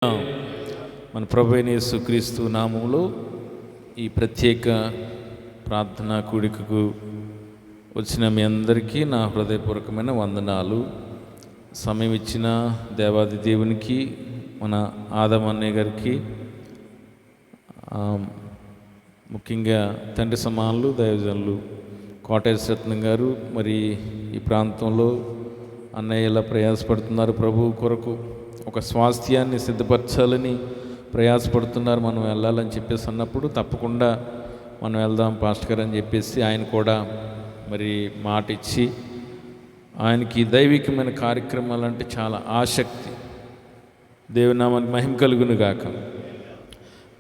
మన ప్రభువైన యేసుక్రీస్తు నామములో ఈ ప్రత్యేక ప్రార్థనా కూడికకు వచ్చిన మీ అందరికీ నా హృదయపూర్వకమైన వందనాలు. సమయం ఇచ్చిన దేవాది దేవునికి, మన ఆదం అన్నయ్య గారికి, ముఖ్యంగా తండ్రి సమానులు దైవజనులు కోటేశ్వర రత్నం గారు, మరి ఈ ప్రాంతంలో అన్నయ్య ఎలా ప్రయాసపడుతున్నారు ప్రభు కొరకు, ఒక స్వాస్థ్యాన్ని సిద్ధపరచాలని ప్రయాసపడుతున్నారు. మనం వెళ్ళాలని చెప్పేసి అన్నప్పుడు తప్పకుండా మనం వెళ్దాం పాస్టర్ గారు అని చెప్పేసి ఆయన కూడా మరి మాట ఇచ్చి, ఆయనకి దైవికమైన కార్యక్రమాలు అంటే చాలా ఆసక్తి. దేవుని నామానికి మహిమ కలుగును గాక.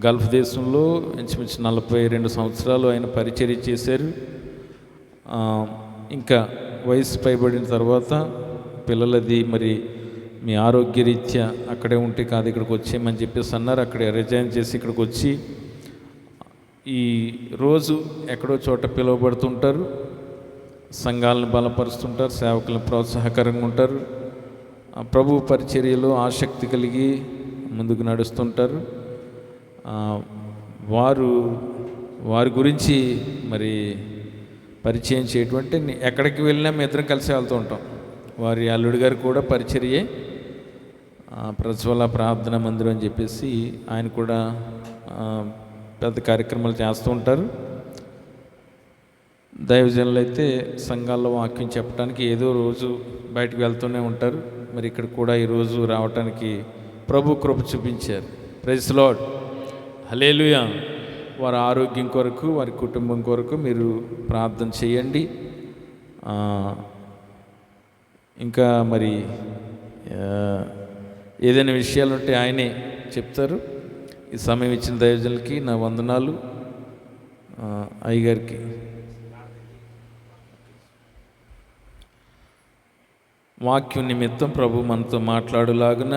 గల్ఫ్ దేశంలో ఇంచుమించు 42 సంవత్సరాలు ఆయన పరిచర్య చేశారు. ఇంకా వయసు పైబడిన తర్వాత పిల్లలది మరి మీ ఆరోగ్యరీత్యా అక్కడే ఉంటే కాదు ఇక్కడికి వచ్చేయమని చెప్పేసి అన్నారు. అక్కడే రిజైన్ చేసి ఇక్కడికి వచ్చి ఈ రోజు ఎక్కడో చోట పిలువబడుతుంటారు, సంఘాలను బలపరుస్తుంటారు, సేవకులను ప్రోత్సాహకరంగా ఉంటారు, ప్రభు పరిచర్యలో ఆసక్తి కలిగి ముందుకు నడుస్తుంటారు. వారి గురించి మరి పరిచయం చేయటువంటి ఎక్కడికి వెళ్ళినా మేము ఇద్దరం కలిసి వెళ్తూ ఉంటాం. వారి అల్లుడి గారు కూడా పరిచర్యే ప్రజ్వల ప్రార్థన మందిరం అని చెప్పేసి ఆయన కూడా పెద్ద కార్యక్రమాలు చేస్తూ ఉంటారు. దైవజనులు అయితే సంఘాల్లో వాక్యం చెప్పడానికి ఏదో రోజు బయటకు వెళ్తూనే ఉంటారు. మరి ఇక్కడ కూడా ఈరోజు రావడానికి ప్రభు కృప చూపించారు. ప్రైజ్ లార్డ్, హల్లెలూయా. వారి ఆరోగ్యం కొరకు, వారి కుటుంబం కొరకు మీరు ప్రార్థన చేయండి. ఇంకా మరి ఏదైనా విషయాలు ఉంటే ఆయనే చెప్తారు. ఈ సమయం ఇచ్చిన దైవజనులకి నా వందనాలు. అయ్యగారికి వాక్యం నిమిత్తం ప్రభు మనతో మాట్లాడులాగున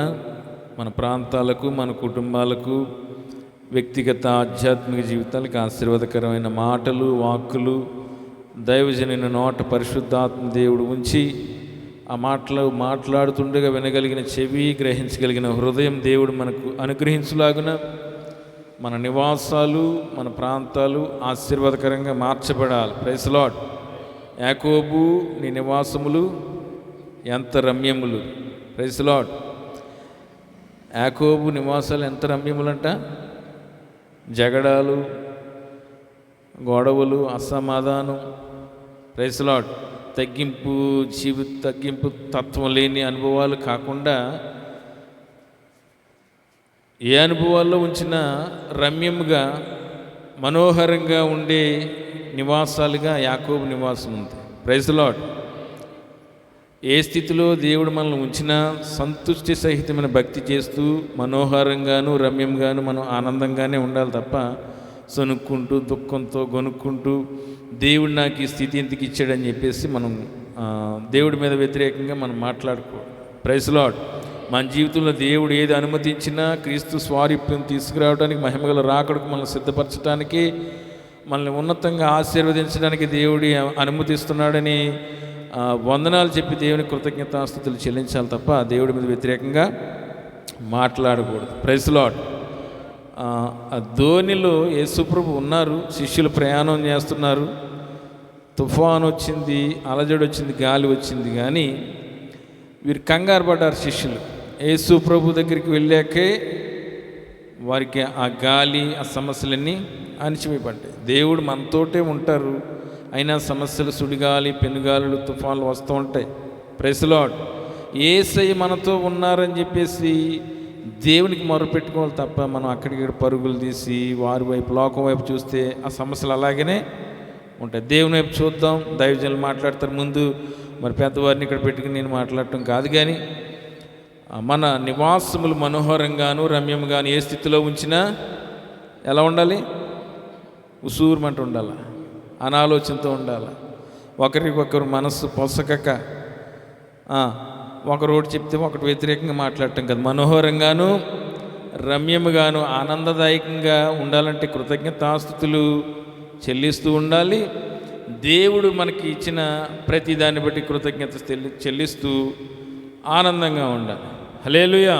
మన ప్రాంతాలకు, మన కుటుంబాలకు, వ్యక్తిగత ఆధ్యాత్మిక జీవితాలకు ఆశీర్వాదకరమైన మాటలు, వాక్కులు దైవజనుని నోట పరిశుద్ధాత్మ దేవుడు ఉంచి ఆ మాట్లాడుతుండగా వినగలిగిన చెవి, గ్రహించగలిగిన హృదయం దేవుడు మనకు అనుగ్రహించులాగున మన నివాసాలు, మన ప్రాంతాలు ఆశీర్వాదకరంగా మార్చబడాలి. Praise lord. యాకోబు నీ నివాసములు ఎంత రమ్యములు. Praise lord. యాకోబు నివాసాలు ఎంత రమ్యములంట. జగడాలు, గొడవలు, అసమాధానం, ప్రైజ్ లార్డ్, తగ్గింపు తత్వం లేని అనుభవాలు కాకుండా ఏ అనుభవాల్లో ఉంచినా రమ్యముగా మనోహరంగా ఉండే నివాసాలుగా యాకోబు నివాసం ఉంది. Praise lord. ఏ స్థితిలో దేవుడు మనల్ని ఉంచినా సంతుష్టి సహితమైన భక్తి చేస్తూ మనోహరంగాను రమ్యంగాను మనం ఆనందంగానే ఉండాలి తప్ప సనుక్కుంటూ దుఃఖంతో గొనుక్కుంటూ దేవుడు నాకు ఈ స్థితి ఎందుకు ఇచ్చాడని చెప్పేసి మనం దేవుడి మీద వ్యతిరేకంగా మనం మాట్లాడుకోవాలి. Praise Lord. మన జీవితంలో దేవుడు ఏది అనుమతించినా క్రీస్తు స్వారూప్యం తీసుకురావడానికి, మహిమగల రాకడకు మనల్ని సిద్ధపరచడానికి, మనల్ని ఉన్నతంగా ఆశీర్వదించడానికి దేవుడి అనుమతిస్తున్నాడని వందనాలు చెప్పి దేవుని కృతజ్ఞతాస్తుతులు చెల్లించాలి తప్ప దేవుడి మీద వ్యతిరేకంగా మాట్లాడకూడదు. Praise Lord. ఆ ధోనిలో యేసుప్రభు ఉన్నారు, శిష్యులు ప్రయాణం చేస్తున్నారు, తుఫాను వచ్చింది, అలజడి వచ్చింది, గాలి వచ్చింది, కానీ వీరు కంగారు పడ్డారు శిష్యులు. యేసుప్రభు దగ్గరికి వెళ్ళాకే వారికి ఆ గాలి, ఆ సమస్యలన్నీ అణిచివేయబడ్డాయి. దేవుడు మనతోటే ఉంటారు, అయినా సమస్యలు, సుడిగాలి, పెనుగాలులు, తుఫాన్లు వస్తూ ఉంటాయి. Praise lord. యేసయ్య మనతో ఉన్నారని చెప్పేసి దేవునికి మొరపెట్టుకోవాలి తప్ప మనం అక్కడికి పరుగులు తీసి వారి వైపు, లోకం వైపు చూస్తే ఆ సమస్యలు అలాగనే ఉంటాయి. దేవుని వైపు చూద్దాం. దైవజనులు మాట్లాడతారు ముందు, మరి పెద్దవారిని ఇక్కడ పెట్టుకుని నేను మాట్లాడటం కాదు, కానీ మన నివాసములు మనోహరంగాను రమ్యంగాను ఏ స్థితిలో ఉంచినా ఎలా ఉండాలి? ఉసూరుమంట ఉండాలి, అనాలోచనతో ఉండాలి, ఒకరికొకరు మనస్సు పొసకక ఒకరు ఒకటి చెప్తే ఒకటి వ్యతిరేకంగా మాట్లాడటం కదా. మనోహరంగాను రమ్యముగాను ఆనందదాయకంగా ఉండాలంటే కృతజ్ఞతాస్తుతులు చెల్లిస్తూ ఉండాలి. దేవుడు మనకి ఇచ్చిన ప్రతి దాన్ని బట్టి కృతజ్ఞత చెల్లిస్తూ ఆనందంగా ఉండాలి. హల్లెలూయా.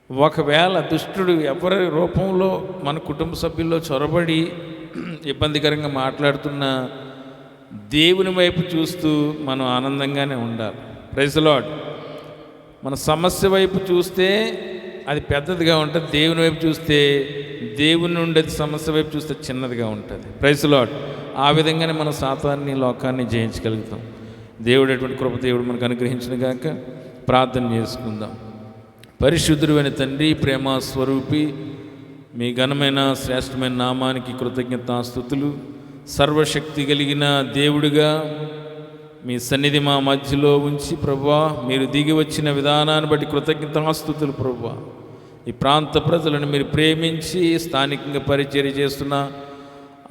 ఒకవేళ దుష్టుడు ఎవరి రూపంలో మన కుటుంబ సభ్యుల్లో చొరబడి ఇబ్బందికరంగా మాట్లాడుతున్న దేవుని వైపు చూస్తూ మనం ఆనందంగానే ఉండాలి. Praise the Lord. మన సమస్య వైపు చూస్తే అది పెద్దదిగా ఉంటుంది, దేవుని వైపు చూస్తే దేవుని ఉండేది సమస్య వైపు చూస్తే చిన్నదిగా ఉంటుంది. Praise the Lord. ఆ విధంగానే మన సాతాన్ని లోకాన్ని జయించగలుగుతాం. దేవుడు అటువంటి కృప దేవుడు మనకు అనుగ్రహించిన గాక. ప్రార్థన చేసుకుందాం. పరిశుద్ధుడు అయిన తండ్రి, ప్రేమ స్వరూపి, మీ ఘనమైన శ్రేష్టమైన నామానికి కృతజ్ఞతాస్తుతులు. సర్వశక్తి కలిగిన దేవుడిగా మీ సన్నిధి మా మధ్యలో ఉంచి ప్రభువా, మీరు దిగి వచ్చిన విధానాన్ని బట్టి కృతజ్ఞతాస్తుతులు ప్రభువా. ఈ ప్రాంత ప్రజలను మీరు ప్రేమించి స్థానికంగా పరిచర్య చేస్తున్న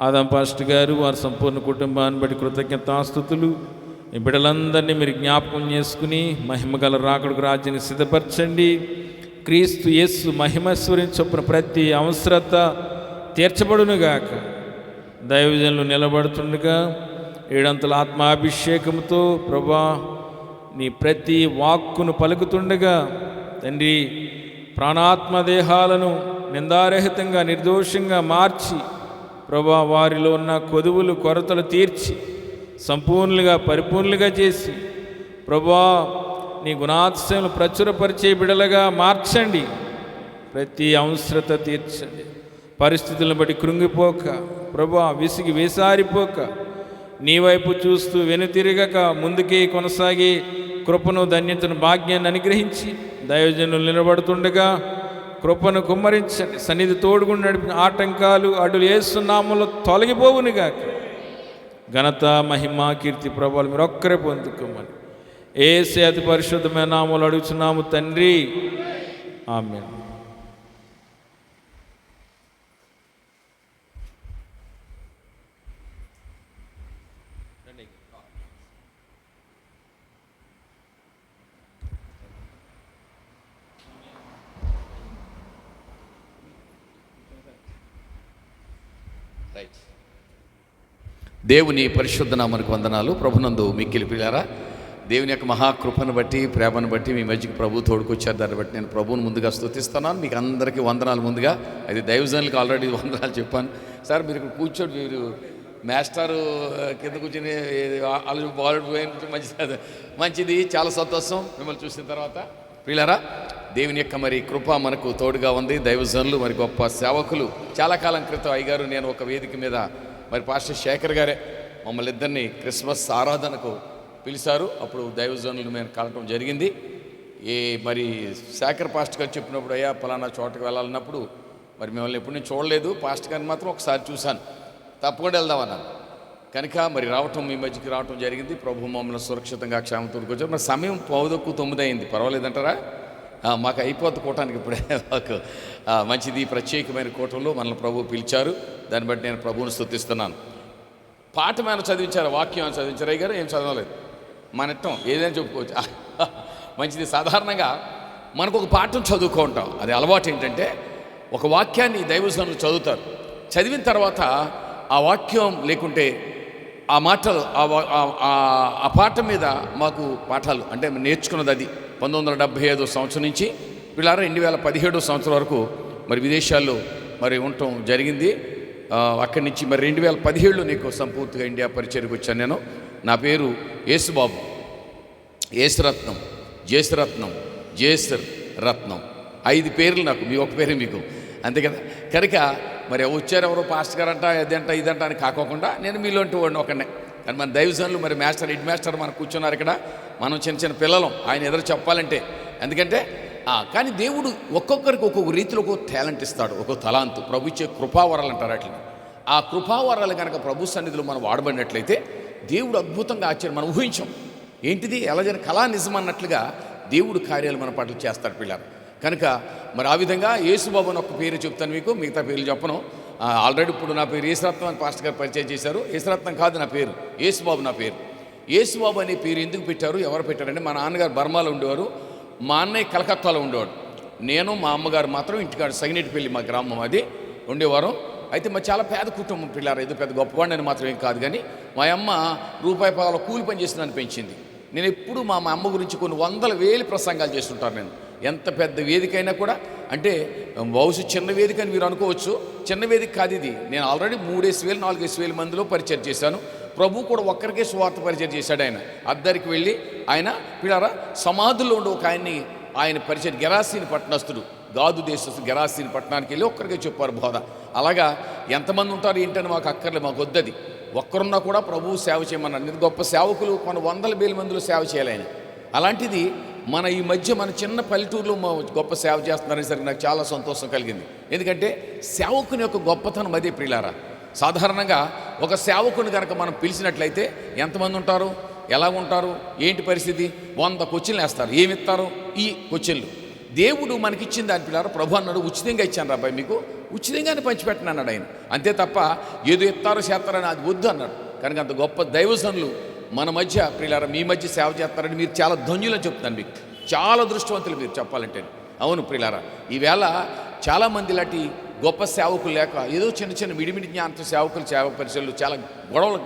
ఆదాం పాస్టర్ గారు, వారి సంపూర్ణ కుటుంబాన్ని బట్టి కృతజ్ఞతాస్తుతులు. ఈ బిడ్డలందరినీ మీరు జ్ఞాపకం చేసుకుని మహిమగల రాకడకు రాజ్యాన్ని సిద్ధపరచండి. క్రీస్తు యేసు మహిమేశ్వరిని చొప్పున ప్రతి అవసరత తీర్చబడునుగాక. దైవజనులు నిలబడుతుండగా ఏడంతల ఆత్మాభిషేకంతో ప్రభా నీ ప్రతి వాక్కును పలుకుతుండగా తండ్రి, ప్రాణాత్మ దేహాలను నిందారహితంగా నిర్దోషంగా మార్చి ప్రభా వారిలో ఉన్న కొదువులు కొరతలు తీర్చి సంపూర్ణులుగా పరిపూర్ణులుగా చేసి ప్రభా నీ గుణాతిశయములు ప్రచురపరిచే బిడలుగా మార్చండి. ప్రతి అవసరత తీర్చండి. పరిస్థితులను బట్టి కృంగిపోక ప్రభా విసిగి వేసారిపోక నీ వైపు చూస్తూ వెనుతిరగక ముందుకే కొనసాగి కృపను ధన్యతను భాగ్యాన్ని అనుగ్రహించి దైవజనులు నిలబడుతుండగా కృపను కుమ్మరించండి. సన్నిధి తోడుగుండి నడిపిన ఆటంకాలు అడ్డులు యేసు నామములో తొలగిపోవునుగాక. ఘనత మహిమ కీర్తి ప్రభావాలు మీరు ఒక్కరే పొందుకోమని యేసు అతి పరిశుద్ధమైన నామములో అడుగుచున్నాము తండ్రి, ఆమేన్. దేవుని పరిశుద్ధ నామమునకు వందనాలు. ప్రభునందు మిక్కిలి ప్రియులారా, దేవుని యొక్క మహాకృపను బట్టి ప్రేమను బట్టి మీ మధ్యకి ప్రభు తోడుకొచ్చారు. దాన్ని బట్టి నేను ప్రభువును ముందుగా స్తుతిస్తున్నాను. మీకు అందరికీ వందనాలు. ముందుగా అది దైవజనులకు ఆల్రెడీ వందనాలు చెప్పాను. సార్ మీరు ఇక్కడ కూర్చోండి, మీరు మాస్టారు కింద కూర్చొని వాళ్ళు బాల్ మంచిది మంచిది, చాలా సంతోషం మిమ్మల్ని చూసిన తర్వాత. ప్రియులారా, దేవుని యొక్క మరి కృప మనకు తోడుగా ఉంది. దైవజనులు మరి గొప్ప సేవకులు. చాలా కాలం క్రితం అయ్యగారు నేను ఒక వేదిక మీద మరి పాస్టర్ శేఖర్ గారే మమ్మల్ని ఇద్దరిని క్రిస్మస్ ఆరాధనకు పిలిచారు. అప్పుడు దైవజనులు మేము కలవటం జరిగింది. మరి శేఖర్ పాస్టర్ గారు చెప్పినప్పుడు, అయ్యా పలానా చోటకి వెళ్ళాలన్నప్పుడు మరి మిమ్మల్ని ఎప్పుడు నేను చూడలేదు, పాస్టర్ గారిని మాత్రం ఒకసారి చూశాను, తప్పకుండా వెళ్దామన్నాను. కనుక మరి రావటం మీ మధ్యకి రావటం జరిగింది. ప్రభు మమ్మల్ని సురక్షితంగా క్షేమంతో వచ్చారు. మరి సమయం 9:09 అయింది, పర్వాలేదంటారా? మాకు అయిపోద్ది కూటానికి ఇప్పుడే. మాకు మంచిది, ప్రత్యేకమైన కూటంలో మనల్ని ప్రభు పిలిచారు. దాన్ని బట్టి నేను ప్రభువుని స్తుతిస్తున్నాను. పాఠం ఏమైనా చదివించారు, వాక్యం ఏమైనా చదివించారు? అయ్యారు ఏం చదవలేదు, మన ఇష్టం ఏదైనా చెప్పుకోవచ్చు. మంచిది. సాధారణంగా మనకు ఒక పాఠం చదువుకుంటాం, అది అలవాటు. ఏంటంటే ఒక వాక్యాన్ని దైవజనులు చదువుతారు, చదివిన తర్వాత ఆ వాక్యం లేకుంటే ఆ మాటలు ఆ పాఠం మీద మాకు పాఠాలు అంటే నేర్చుకున్నది అది 1975 సంవత్సరం నుంచి పిల్లారా 2017 సంవత్సరం వరకు మరి విదేశాల్లో మరి ఉండటం జరిగింది. అక్కడి నుంచి మరి 2017లో నీకు సంపూర్తిగా ఇండియా పరిచయకు వచ్చాను నేను. నా పేరు యేసుబాబు, యేసురత్నం, జేసురత్నం, జేసర్ రత్నం, 5 పేర్లు నాకు, మీ ఒక పేరు మీకు, అంతే కదా. కనుక మరి వచ్చారు ఎవరో పాస్టర్ గారు అంట, అదంట ఇదంట అని కాకోకుండా నేను మీలోంటి వాడిని ఒకనే. కానీ మన దైవజనులు మరి మాస్టర్, హెడ్ మాస్టర్ మనకు కూర్చున్నారు ఇక్కడ, మనం చిన్న చిన్న పిల్లలం ఆయన ఎదురు చెప్పాలంటే. ఎందుకంటే కానీ దేవుడు ఒక్కొక్కరికి ఒక్కొక్క రీతిలో ఒక్కొక్క టాలెంట్ ఇస్తాడు, ఒక్కొక్క తలాంతు. ప్రభు ఇచ్చే కృపావరాలు అంటారు అట్లా. ఆ కృపావరాలు కనుక ప్రభు సన్నిధిలో మనం వాడబడినట్లయితే దేవుడు అద్భుతంగా ఆశ్చర్యం మనం ఊహించాం. ఏంటిది ఎలా జరిగిన కళా నిజం అన్నట్లుగా దేవుడు కార్యాలు మన పట్ల చేస్తాడు పిల్లలు. కనుక మరి ఆ విధంగా యేసుబాబు అని ఒక పేరు చెప్తాను మీకు, మిగతా పేర్లు చెప్పను. ఆల్రెడీ ఇప్పుడు నా పేరు యేసురత్నం అని పాస్టర్ గారు పరిచయం చేశారు. యేసురత్నం కాదు నా పేరు, యేసుబాబు నా పేరు. యేసుబాబు అనే పేరు ఎందుకు పెట్టారు, ఎవరు పెట్టారంటే మా నాన్నగారు బర్మాలో ఉండేవారు, మా అన్నయ్య కలకత్తాలో ఉండేవాడు, నేను మా అమ్మగారు మాత్రం ఇంటికాడ సగినేటిపల్లి మా గ్రామం అది ఉండేవారు. అయితే మా చాలా పేద కుటుంబం పిల్లారు, ఏదో పెద్ద గొప్పవాడిని మాత్రం ఏం కాదు. కానీ మా అమ్మ రూపాయి పావుల కూలి పని చేసి నన్ను పెంచింది. నేను ఎప్పుడు మా అమ్మ గురించి కొన్ని 100,000 ప్రసంగాలు చేస్తుంటాను. నేను ఎంత పెద్ద వేదిక అయినా కూడా అంటే బహుశా చిన్న వేదిక అని మీరు అనుకోవచ్చు. చిన్న వేదిక కాదు ఇది. నేను ఆల్రెడీ 3,000 4,000 మందిలో పరిచయం చేశాను. ప్రభు కూడా ఒక్కరికే సువార్త పరిచయం చేశాడు. ఆయన అద్దరికి వెళ్ళి ఆయన పిల్లారా సమాధుల్లో ఉండి ఒక ఆయన పరిచయం గెరాసీని పట్టణస్తుడు, గాదు దేశస్థుడు గెరాసీని పట్టణానికి వెళ్ళి ఒక్కరికే చెప్పారు బోధ. అలాగా ఎంతమంది ఉంటారు ఏంటని మాకు అక్కర్లేదు, మాకు వద్దది. ఒక్కరున్నా కూడా ప్రభువు సేవ చేయమన్నారు. గొప్ప సేవకులు కొన్ని 100,000 మందిలో సేవ చేయాలి ఆయన. అలాంటిది మన ఈ మధ్య మన చిన్న పల్లెటూరులో గొప్ప సేవ చేస్తున్నారని సరికి నాకు చాలా సంతోషం కలిగింది. ఎందుకంటే సేవకుని యొక్క గొప్పతనం అదే ప్రియులారా. సాధారణంగా ఒక సేవకుని కనుక మనం పిలిచినట్లయితే ఎంతమంది ఉంటారు, ఎలా ఉంటారు, ఏంటి పరిస్థితి? 100 క్వశ్చన్లు వేస్తారు. ఏమిస్తారు? ఈ క్వశ్చన్లు. దేవుడు మనకిచ్చిన దాని పిల్లారా ప్రభు అన్నాడు, ఉచితంగా ఇచ్చాను రా అబ్బాయి, మీకు ఉచితంగానే పంచిపెట్టను అన్నాడు ఆయన. అంతే తప్ప ఏదో ఇస్తారో చేస్తారని అది వద్దు అన్నాడు. కనుక అంత గొప్ప దైవజనులు మన మధ్య ప్రియులారా మీ మధ్య సేవ చేస్తారని మీరు చాలా ధన్యులని చెప్తాను. మీకు చాలా దృష్టవంతులు మీరు చెప్పాలంటే. అవును ప్రియులారా, ఈవేళ చాలామంది ఇలాంటి గొప్ప సేవకులు లేక ఏదో చిన్న చిన్న మిడిమిడి జ్ఞానంతో సేవకులు సేవ పరిచయలు చాలా గొడవలు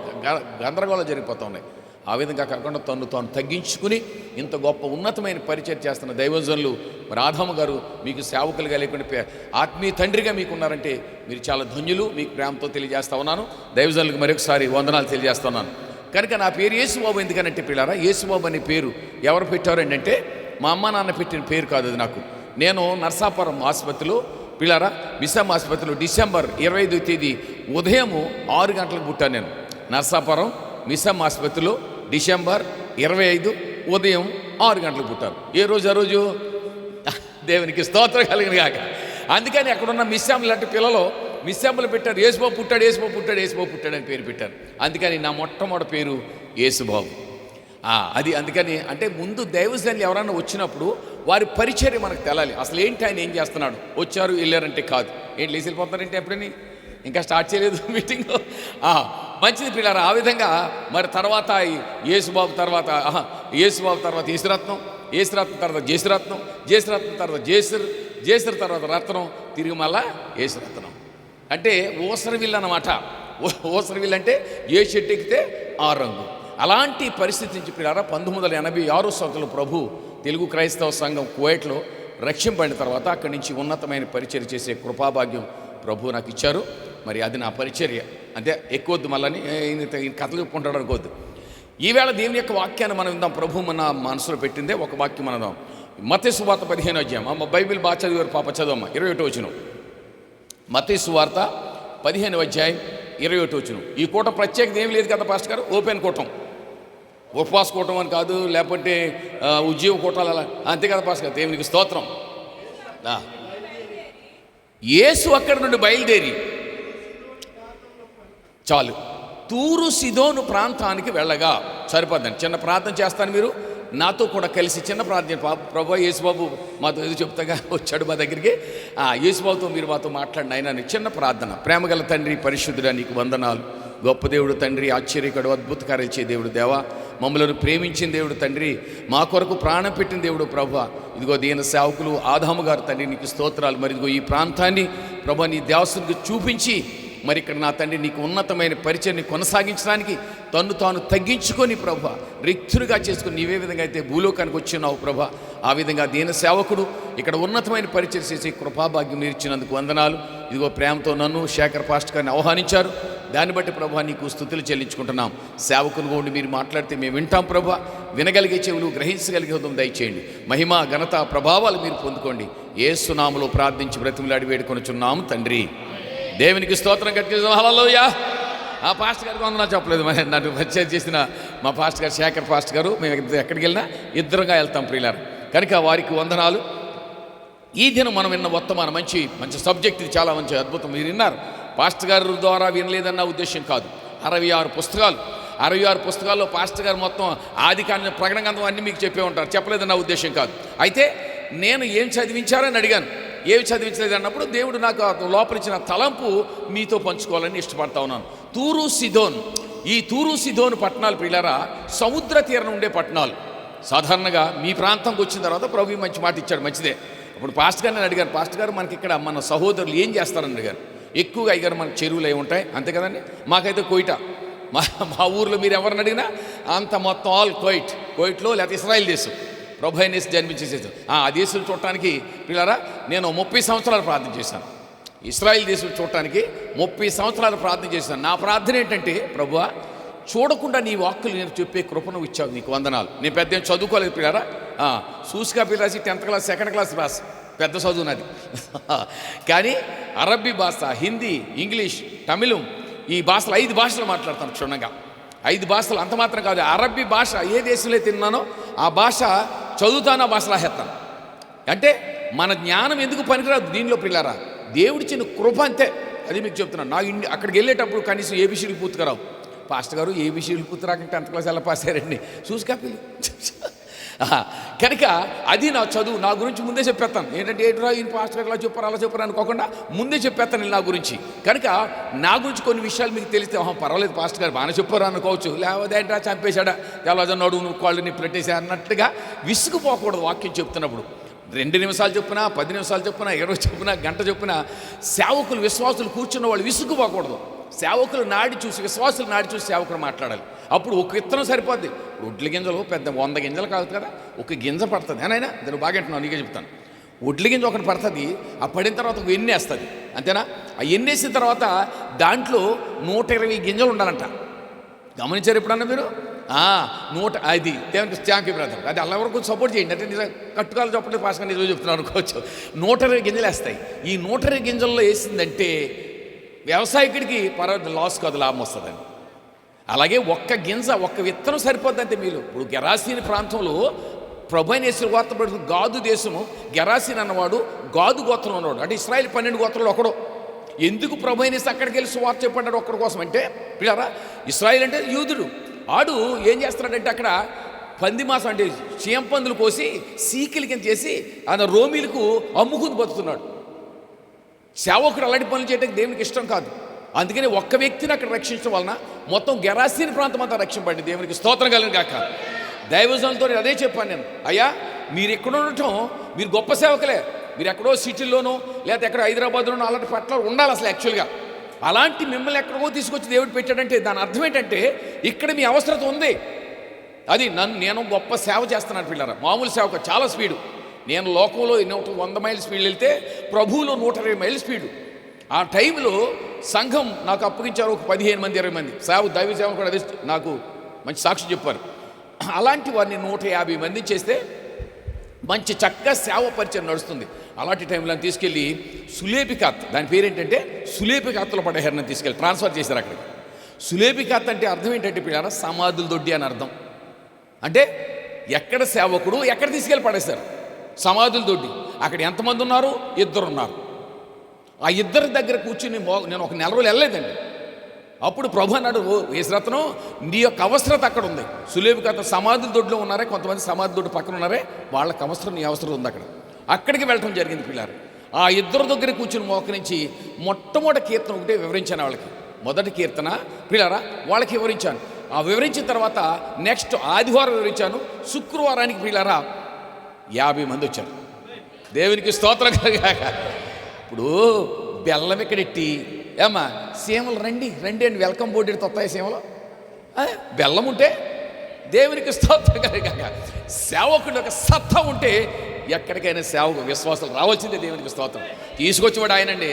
గందరగోళం జరిగిపోతూ ఉన్నాయి. ఆ విధంగా కాకుండా తాను తగ్గించుకుని ఇంత గొప్ప ఉన్నతమైన పరిచయం చేస్తున్న దైవజనులు మరి ఆదాము గారు మీకు సేవకులుగా లేకుండా ఆత్మీయ తండ్రిగా మీకు ఉన్నారంటే మీరు చాలా ధన్యులు. మీకు ప్రేమతో తెలియజేస్తా ఉన్నాను. దైవజనులకు మరొకసారి వందనాలు తెలియజేస్తున్నాను. కనుక నా పేరు యేసుబాబు. ఎందుకనంటే పిల్లారా, యేసుబాబు అనే పేరు ఎవరు పెట్టారు అంటే మా అమ్మ నాన్న పెట్టిన పేరు కాదు అది నాకు. నేను నర్సాపురం ఆసుపత్రిలో పిల్లారా మిస్సమ్ ఆసుపత్రిలో డిసెంబర్ 25వ తేదీ ఉదయం 6 గంటలకు పుట్టాను. నేను నర్సాపురం మిస్సమ్ ఆసుపత్రిలో డిసెంబర్ 25 ఉదయం 6 గంటలకు పుట్టాను. ఏ రోజు ఆ రోజు దేవునికి స్తోత్రం కలిగిన కాక. అందుకని అక్కడున్న మిస్సమ్ లాంటి పిల్లలు మిస్సెంబులు పెట్టారు, యేసుబాబు పుట్టాడు యేసుబాబు పుట్టాడు యేసుబాబు పుట్టాడు అని పేరు పెట్టారు. అందుకని నా మొట్టమొదటి పేరు యేసుబాబు. అది అందుకని అంటే ముందు దైవజనులు ఎవరైనా వచ్చినప్పుడు వారి పరిచర్య మనకు తెలాలి. అసలు ఏంటి, ఆయన ఏం చేస్తున్నాడు, వచ్చారు వెళ్ళారంటే కాదు. ఏంటి లేచి వెళ్ళిపోతారంటే ఎప్పుడని ఇంకా స్టార్ట్ చేయలేదు మీటింగ్. మంచిది పిల్లారా. ఆ విధంగా మరి తర్వాత యేసుబాబు తర్వాత యేసురత్నం, యేసురత్నం తర్వాత జేసురత్నం, జేసురత్నం తర్వాత జేసర్ తర్వాత రత్నం, తిరిగి మళ్ళా యేసురత్నం. అంటే ఓసరవిల్లు అన్నమాట. ఓసరవిల్లు అంటే ఏ చెట్టు ఎక్కితే ఆ రంగు. అలాంటి పరిస్థితి నుంచి పిల్లారా 1986 సంవత్సరంలో ప్రభు తెలుగు క్రైస్తవ సంఘం కువైట్లో రక్షింపడిన తర్వాత అక్కడి నుంచి ఉన్నతమైన పరిచర్య చేసే కృపాభాగ్యం ప్రభు నాకు ఇచ్చారు. మరి అది నా పరిచర్య. అంటే ఎక్కువద్దు మళ్ళీ కథలు చెప్పుకుంటాడు అనుకోవద్దు. ఈవేళ దేవుని యొక్క వాక్యాన్ని మనం విందాం. ప్రభు మన మనసులో పెట్టిందే ఒక వాక్యం మనదాం. మత్తయి సువార్త 15వ అధ్యాయం. అమ్మ బైబిల్ బాగా చదివారు పాప, చదవమ్మ 21వ వచనం. మత్తయి సువార్త 15వ అధ్యాయం 21వ వచనం. ఈ కూటం ప్రత్యేకత ఏం లేదు కదా పాస్టర్ గారు, ఓపెన్ కూటం, ఉపవాస కూటం అని కాదు, లేకపోతే ఉద్యోగ కూటాలు అలా అంతే కదా పాస్టర్ గారు. దేవునికి స్తోత్రం. యేసు అక్కడి నుండి బయలుదేరి చాలు తూరు సిదోను ప్రాంతానికి వెళ్ళగా సరిపోద్దండి. చిన్న ప్రార్థన చేస్తాను, మీరు నాతో కూడా కలిసి చిన్న ప్రార్థన. ప్రభు యేసుబాబు మాతో ఏదో చెప్తాగా వచ్చాడు మా దగ్గరికి. యేసుబాబుతో మీరు మాతో మాట్లాడిన ఆయన చిన్న ప్రార్థన. ప్రేమగల తండ్రి, పరిశుద్ధుడా నీకు వందనాలు. గొప్ప దేవుడు తండ్రి, ఆశ్చర్యకడు, అద్భుత కార్యాలు ఇచ్చే దేవుడు దేవా, మమ్మల్ని ప్రేమించిన దేవుడు తండ్రి, మా కొరకు ప్రాణం పెట్టిన దేవుడు ప్రభు. ఇదిగో దీన సేవకులు ఆదాము గారు తండ్రి నీకు స్తోత్రాలు. మరి ఇదిగో ఈ ప్రాంతాన్ని ప్రభు నీ దేవస్థానికి చూపించి మరి ఇక్కడ నా తండ్రి నీకు ఉన్నతమైన పరిచయాన్ని కొనసాగించడానికి తాను తగ్గించుకొని ప్రభు రిక్తులుగా చేసుకుని నీవే విధంగా అయితే భూలోకానికి వచ్చినావు ప్రభు, ఆ విధంగా దీన సేవకుడు ఇక్కడ ఉన్నతమైన పరిచయం చేసే కృపాభాగ్యం ఇచ్చినందుకు వందనాలు. ఇదిగో ప్రేమతో నన్ను శేఖర్ పాస్టర్ గారిని ఆహ్వానించారు. దాన్ని బట్టి ప్రభు నీకు స్తుతులు చెల్లించుకుంటున్నాం. సేవకులుగా ఉండి మీరు మాట్లాడితే మేము వింటాం ప్రభు. వినగలిగే చెవులు, గ్రహించగలిగే హృదయం దయచేయండి. మహిమ ఘనత ప్రభావాలు మీరు పొందుకోండి. యేసు నామములో ప్రార్థించి బ్రతిమలాడి వేడుకొనుచున్నాము తండ్రి. దేవునికి స్తోత్రం. కట్టిన హల్లెలూయా. ఆ పాస్టర్ గారికి వందనాలు చెప్పలేదు. మరి నన్ను పరిచయం చేసిన మా పాస్టర్ గారు శేఖర్ పాస్టర్ గారు, మేము ఎక్కడికి వెళ్ళినా ఇద్దరుగా వెళ్తాం ప్రియులారు. కనుక వారికి వందనాలు. ఈ దినం మనం విన్న వర్తమానం మంచి సబ్జెక్ట్. ఇది చాలా మంచి అద్భుతం. మీరు విన్నారు. పాస్టర్ గారు ద్వారా వినలేదన్న ఉద్దేశం కాదు. 66 పుస్తకాల్లో పాస్టర్ గారు మొత్తం ఆది కాండం, ప్రకటన గ్రంథం అన్నీ మీకు చెప్పే ఉంటారు. చెప్పలేదన్న ఉద్దేశం కాదు. అయితే నేను ఏం చదివించారని అడిగాను. ఏమి చదివించలేదు అన్నప్పుడు దేవుడు నాకు లోపలిచ్చిన తలంపు మీతో పంచుకోవాలని ఇష్టపడతా ఉన్నాను. తూరు సిదోన్. ఈ తూరు సిదోను పట్టణాలు ప్రియులారా సముద్ర తీరం ఉండే పట్టణాలు. సాధారణంగా మీ ప్రాంతంకి వచ్చిన తర్వాత ప్రభు మంచి మాట ఇచ్చాడు, మంచిదే. అప్పుడు పాస్టర్ గారిని అడిగారు, పాస్టర్ గారు మనకి ఇక్కడ మన సహోదరులు ఏం చేస్తారని అడిగారు. ఎక్కువగా అయ్యారు మనకు చెరువులు అవి ఉంటాయి అంతే కదండి. మాకైతే కోయిట, మా ఊర్లో మీరు ఎవరిని అడిగినా అంత మొత్తం ఆల్ కోయిట్లో లేకపోతే ఇస్రాయిల్ దేశం ప్రభు అయినేసి జన్మించేసేది. ఆ దేశం చూడటానికి పిల్లరా నేను 30 సంవత్సరాలు ప్రార్థన చేశాను. ఇశ్రాయేల్ దేశం చూడటానికి 30 సంవత్సరాలు ప్రార్థన చేశాను. నా ప్రార్థన ఏంటంటే, ప్రభువా చూడకుండా నీ వాక్కులు నేను చెప్పే కృపను ఇచ్చావు, నీకు వందనాలు. నేను పెద్ద ఏం చదువుకోలేదు పిల్లారా, సూస్కా పిల్లాసి 10th క్లాస్ 2nd క్లాస్ భాష పెద్ద చదువు నాది. కానీ అరబ్బీ భాష, హిందీ, ఇంగ్లీష్, తమిళం, ఈ భాషలు 5 భాషలు మాట్లాడతాను క్షుణ్ణంగా. 5 భాషలు అంత మాత్రం కాదు, అరబ్బీ భాష ఏ దేశంలో తిన్నానో ఆ భాష చదువుతాను, ఆ భాష రాసేస్తాను. అంటే మన జ్ఞానం ఎందుకు పనికిరాదు దీనిలో పిల్లారా, దేవుడిచ్చిన కృప అంతే. అది మీకు చెప్తున్నాను. నా అక్కడికి వెళ్ళేటప్పుడు కనీసం ఏబిసిడి పూర్తికరావు. పాస్టర్ గారు ఏబిసిడి పూర్తి రాక 10th క్లాస్ ఎలా పాస్ అయ్యారండి, చూసుకా పిల్లి. కనుక అది నా చదువు. నా గురించి ముందే చెప్పేస్తాను. ఏంటంటే ఏంట్రా ఈయన పాస్టర్ గారు అలా చెప్పారు అలా చెప్పారు అనుకోకుండా ముందే చెప్పేస్తాను నా గురించి. కనుక నా గురించి కొన్ని విషయాలు మీకు తెలిస్తే పర్వాలేదు పాస్టర్ గారు బాగానే చెప్పారు అనుకోవచ్చు. లేకపోతే ఏంట్రా చంపేశాడా, తెల్లజన్నాడు, నువ్వు కాళ్ళు నీ పెట్టేసా అన్నట్టుగా విసుగుపోకూడదు వాక్యం చెప్తున్నప్పుడు. 2 నిమిషాలు చొప్పున, 10 నిమిషాలు చొప్పున, 20 చొప్పున, గంట చొప్పున సేవకులు విశ్వాసులు కూర్చున్న వాళ్ళు విసుగుపోకూడదు. సేవకులు నాడి చూసి, విశ్వాసులు నాడి చూసి సేవకులు మాట్లాడాలి. అప్పుడు ఒక విత్తనం సరిపోద్ది. ఒడ్ల గింజలు పెద్ద 100 గింజలు కాదు కదా, ఒక గింజ పడుతుంది. అయినా దాన్ని బాగా అంటున్నాను, నీకే చెప్తాను. ఒడ్ల గింజ ఒకటి పడుతుంది, ఆ పడిన తర్వాత ఒక ఎన్ని వేస్తుంది, అంతేనా? ఆ ఎన్ని వేసిన తర్వాత దాంట్లో 120 గింజలు ఉండాలంట. గమనించారు ఎప్పుడన్నా మీరు? 105 దేవునికి థ్యాంక్ యూ బ్రదర్. అది అలా వరకు సపోర్ట్ చేయండి. అంటే నిజంగా కట్టుకాలు చెప్పలేదు, పాస్గా నిజం చెప్తున్నాను అనుకోవచ్చు. 120 గింజలు వేస్తాయి. ఈ 120 గింజల్లో వేసిందంటే వ్యవసాయకుడికి పర్వాలేదు, లాస్ కాదు, లాభం వస్తుందని. అలాగే ఒక్క గింజ, ఒక్క విత్తనం సరిపోద్దంటే మీరు. ఇప్పుడు గెరాసీని ప్రాంతంలో ప్రభువైన వార్త పడుతుంది. గాదు దేశము, గెరాసీన్ అన్నవాడు గాదు గోత్రం ఉన్నవాడు. అంటే ఇశ్రాయేల్ 12 గోత్రంలో ఒకడు. ఎందుకు ప్రభువైన అక్కడికి వెళ్ళి సువార్త చెప్పాడు ఒక్కడి కోసం అంటే, పిల్లరా ఇశ్రాయేల్ అంటే యూదుడు. ఆడు ఏం చేస్తున్నాడంటే అక్కడ పంది మాసం అంటే చీంపందులు కోసి సీకిలి కింద చేసి ఆయన రోమిలకు అమ్ముకుని బతుకుతున్నాడు. సేవకుడు అలాంటి పనులు చేయడానికి దేవునికి ఇష్టం కాదు. అందుకని ఒక్క వ్యక్తిని అక్కడ రక్షించడం వలన మొత్తం గెరాసీని ప్రాంతం అంతా రక్షింపండి. దేవునికి స్తోత్రం కలిగిన కాక. దైవజనులతో అదే చెప్పాను నేను, అయ్యా మీరు ఎక్కడ ఉండటం, మీరు గొప్ప సేవకులే. మీరు ఎక్కడో సిటీల్లోనో లేకపోతే ఎక్కడో హైదరాబాద్లోనో అలాంటి పట్ల ఉండాలి అసలు యాక్చువల్గా. అలాంటి మిమ్మల్ని ఎక్కడికో తీసుకొచ్చి దేవుడు పెట్టాడంటే దాని అర్థం ఏంటంటే ఇక్కడ మీ అవసరత ఉంది. అది నేను గొప్ప సేవ చేస్తున్నాను పిల్లరా, మామూలు సేవ చాలా స్పీడు. నేను లోకంలో 100 మైల్ స్పీడ్ వెళ్తే ప్రభువులో 120 మైల్ స్పీడు. ఆ టైంలో సంఘం నాకు అప్పగించారు ఒక 15 మంది 20 మంది దైవ సేవ కూడా అదే నాకు మంచి సాక్షి చెప్పారు. అలాంటి వారిని 150 మంది చేస్తే మంచి చక్కగా సేవ పరిచయం నడుస్తుంది. అలాంటి టైంలో తీసుకెళ్ళి సులేపికాత్, దాని పేరేంటంటే సులేపికాత్లో పడేహారని తీసుకెళ్ళి ట్రాన్స్ఫర్ చేశారు అక్కడికి. సులేపికాత్ అంటే అర్థం ఏంటంటే పిల్లరా, సమాధుల దొడ్డి అని అర్థం. అంటే ఎక్కడ సేవకుడు ఎక్కడ తీసుకెళ్ళి పడేశారు, సమాధుల దొడ్డి. అక్కడ ఎంతమంది ఉన్నారు? 2 ఉన్నారు. ఆ 2 దగ్గర కూర్చుని నేను ఒక 4 రోజులు వెళ్ళలేదండి. అప్పుడు ప్రభు అన్నాడు, ఓ యేసురత్నం నీ యొక్క అవసరత అక్కడ ఉంది. సులేపికాత్ సమాధుల దొడ్లో ఉన్నారే, కొంతమంది సమాధి దొడ్డు పక్కన ఉన్నారే, వాళ్ళకి అవసరం, నీ అవసరం ఉంది అక్కడ. అక్కడికి వెళ్ళటం జరిగింది పిల్లలు. ఆ 2 దగ్గర కూర్చుని మోకరించి మొట్టమొదటి కీర్తన ఒకటే వివరించాను వాళ్ళకి. మొదటి కీర్తన పిల్లరా వాళ్ళకి వివరించాను. ఆ వివరించిన తర్వాత నెక్స్ట్ ఆదివారం వివరించాను. శుక్రవారానికి పిల్లరా 50 మంది వచ్చారు. దేవునికి స్తోత్రం కలుగాక. ఇప్పుడు బెల్లం ఎక్కడెట్టి, ఏమ్మా సీమలు రండి రండి అని వెల్కమ్ బోర్డు తొత్తాయి సీమలు. బెల్లం ఉంటే దేవునికి స్తోత్రం కలుగాక. సేవకుడు ఒక సత్తా ఉంటే ఎక్కడికైనా సేవకు విశ్వాసాలు రావాల్సిందే. దేవునికి స్తోత్రం. తీసుకొచ్చేవాడు ఆయనండి.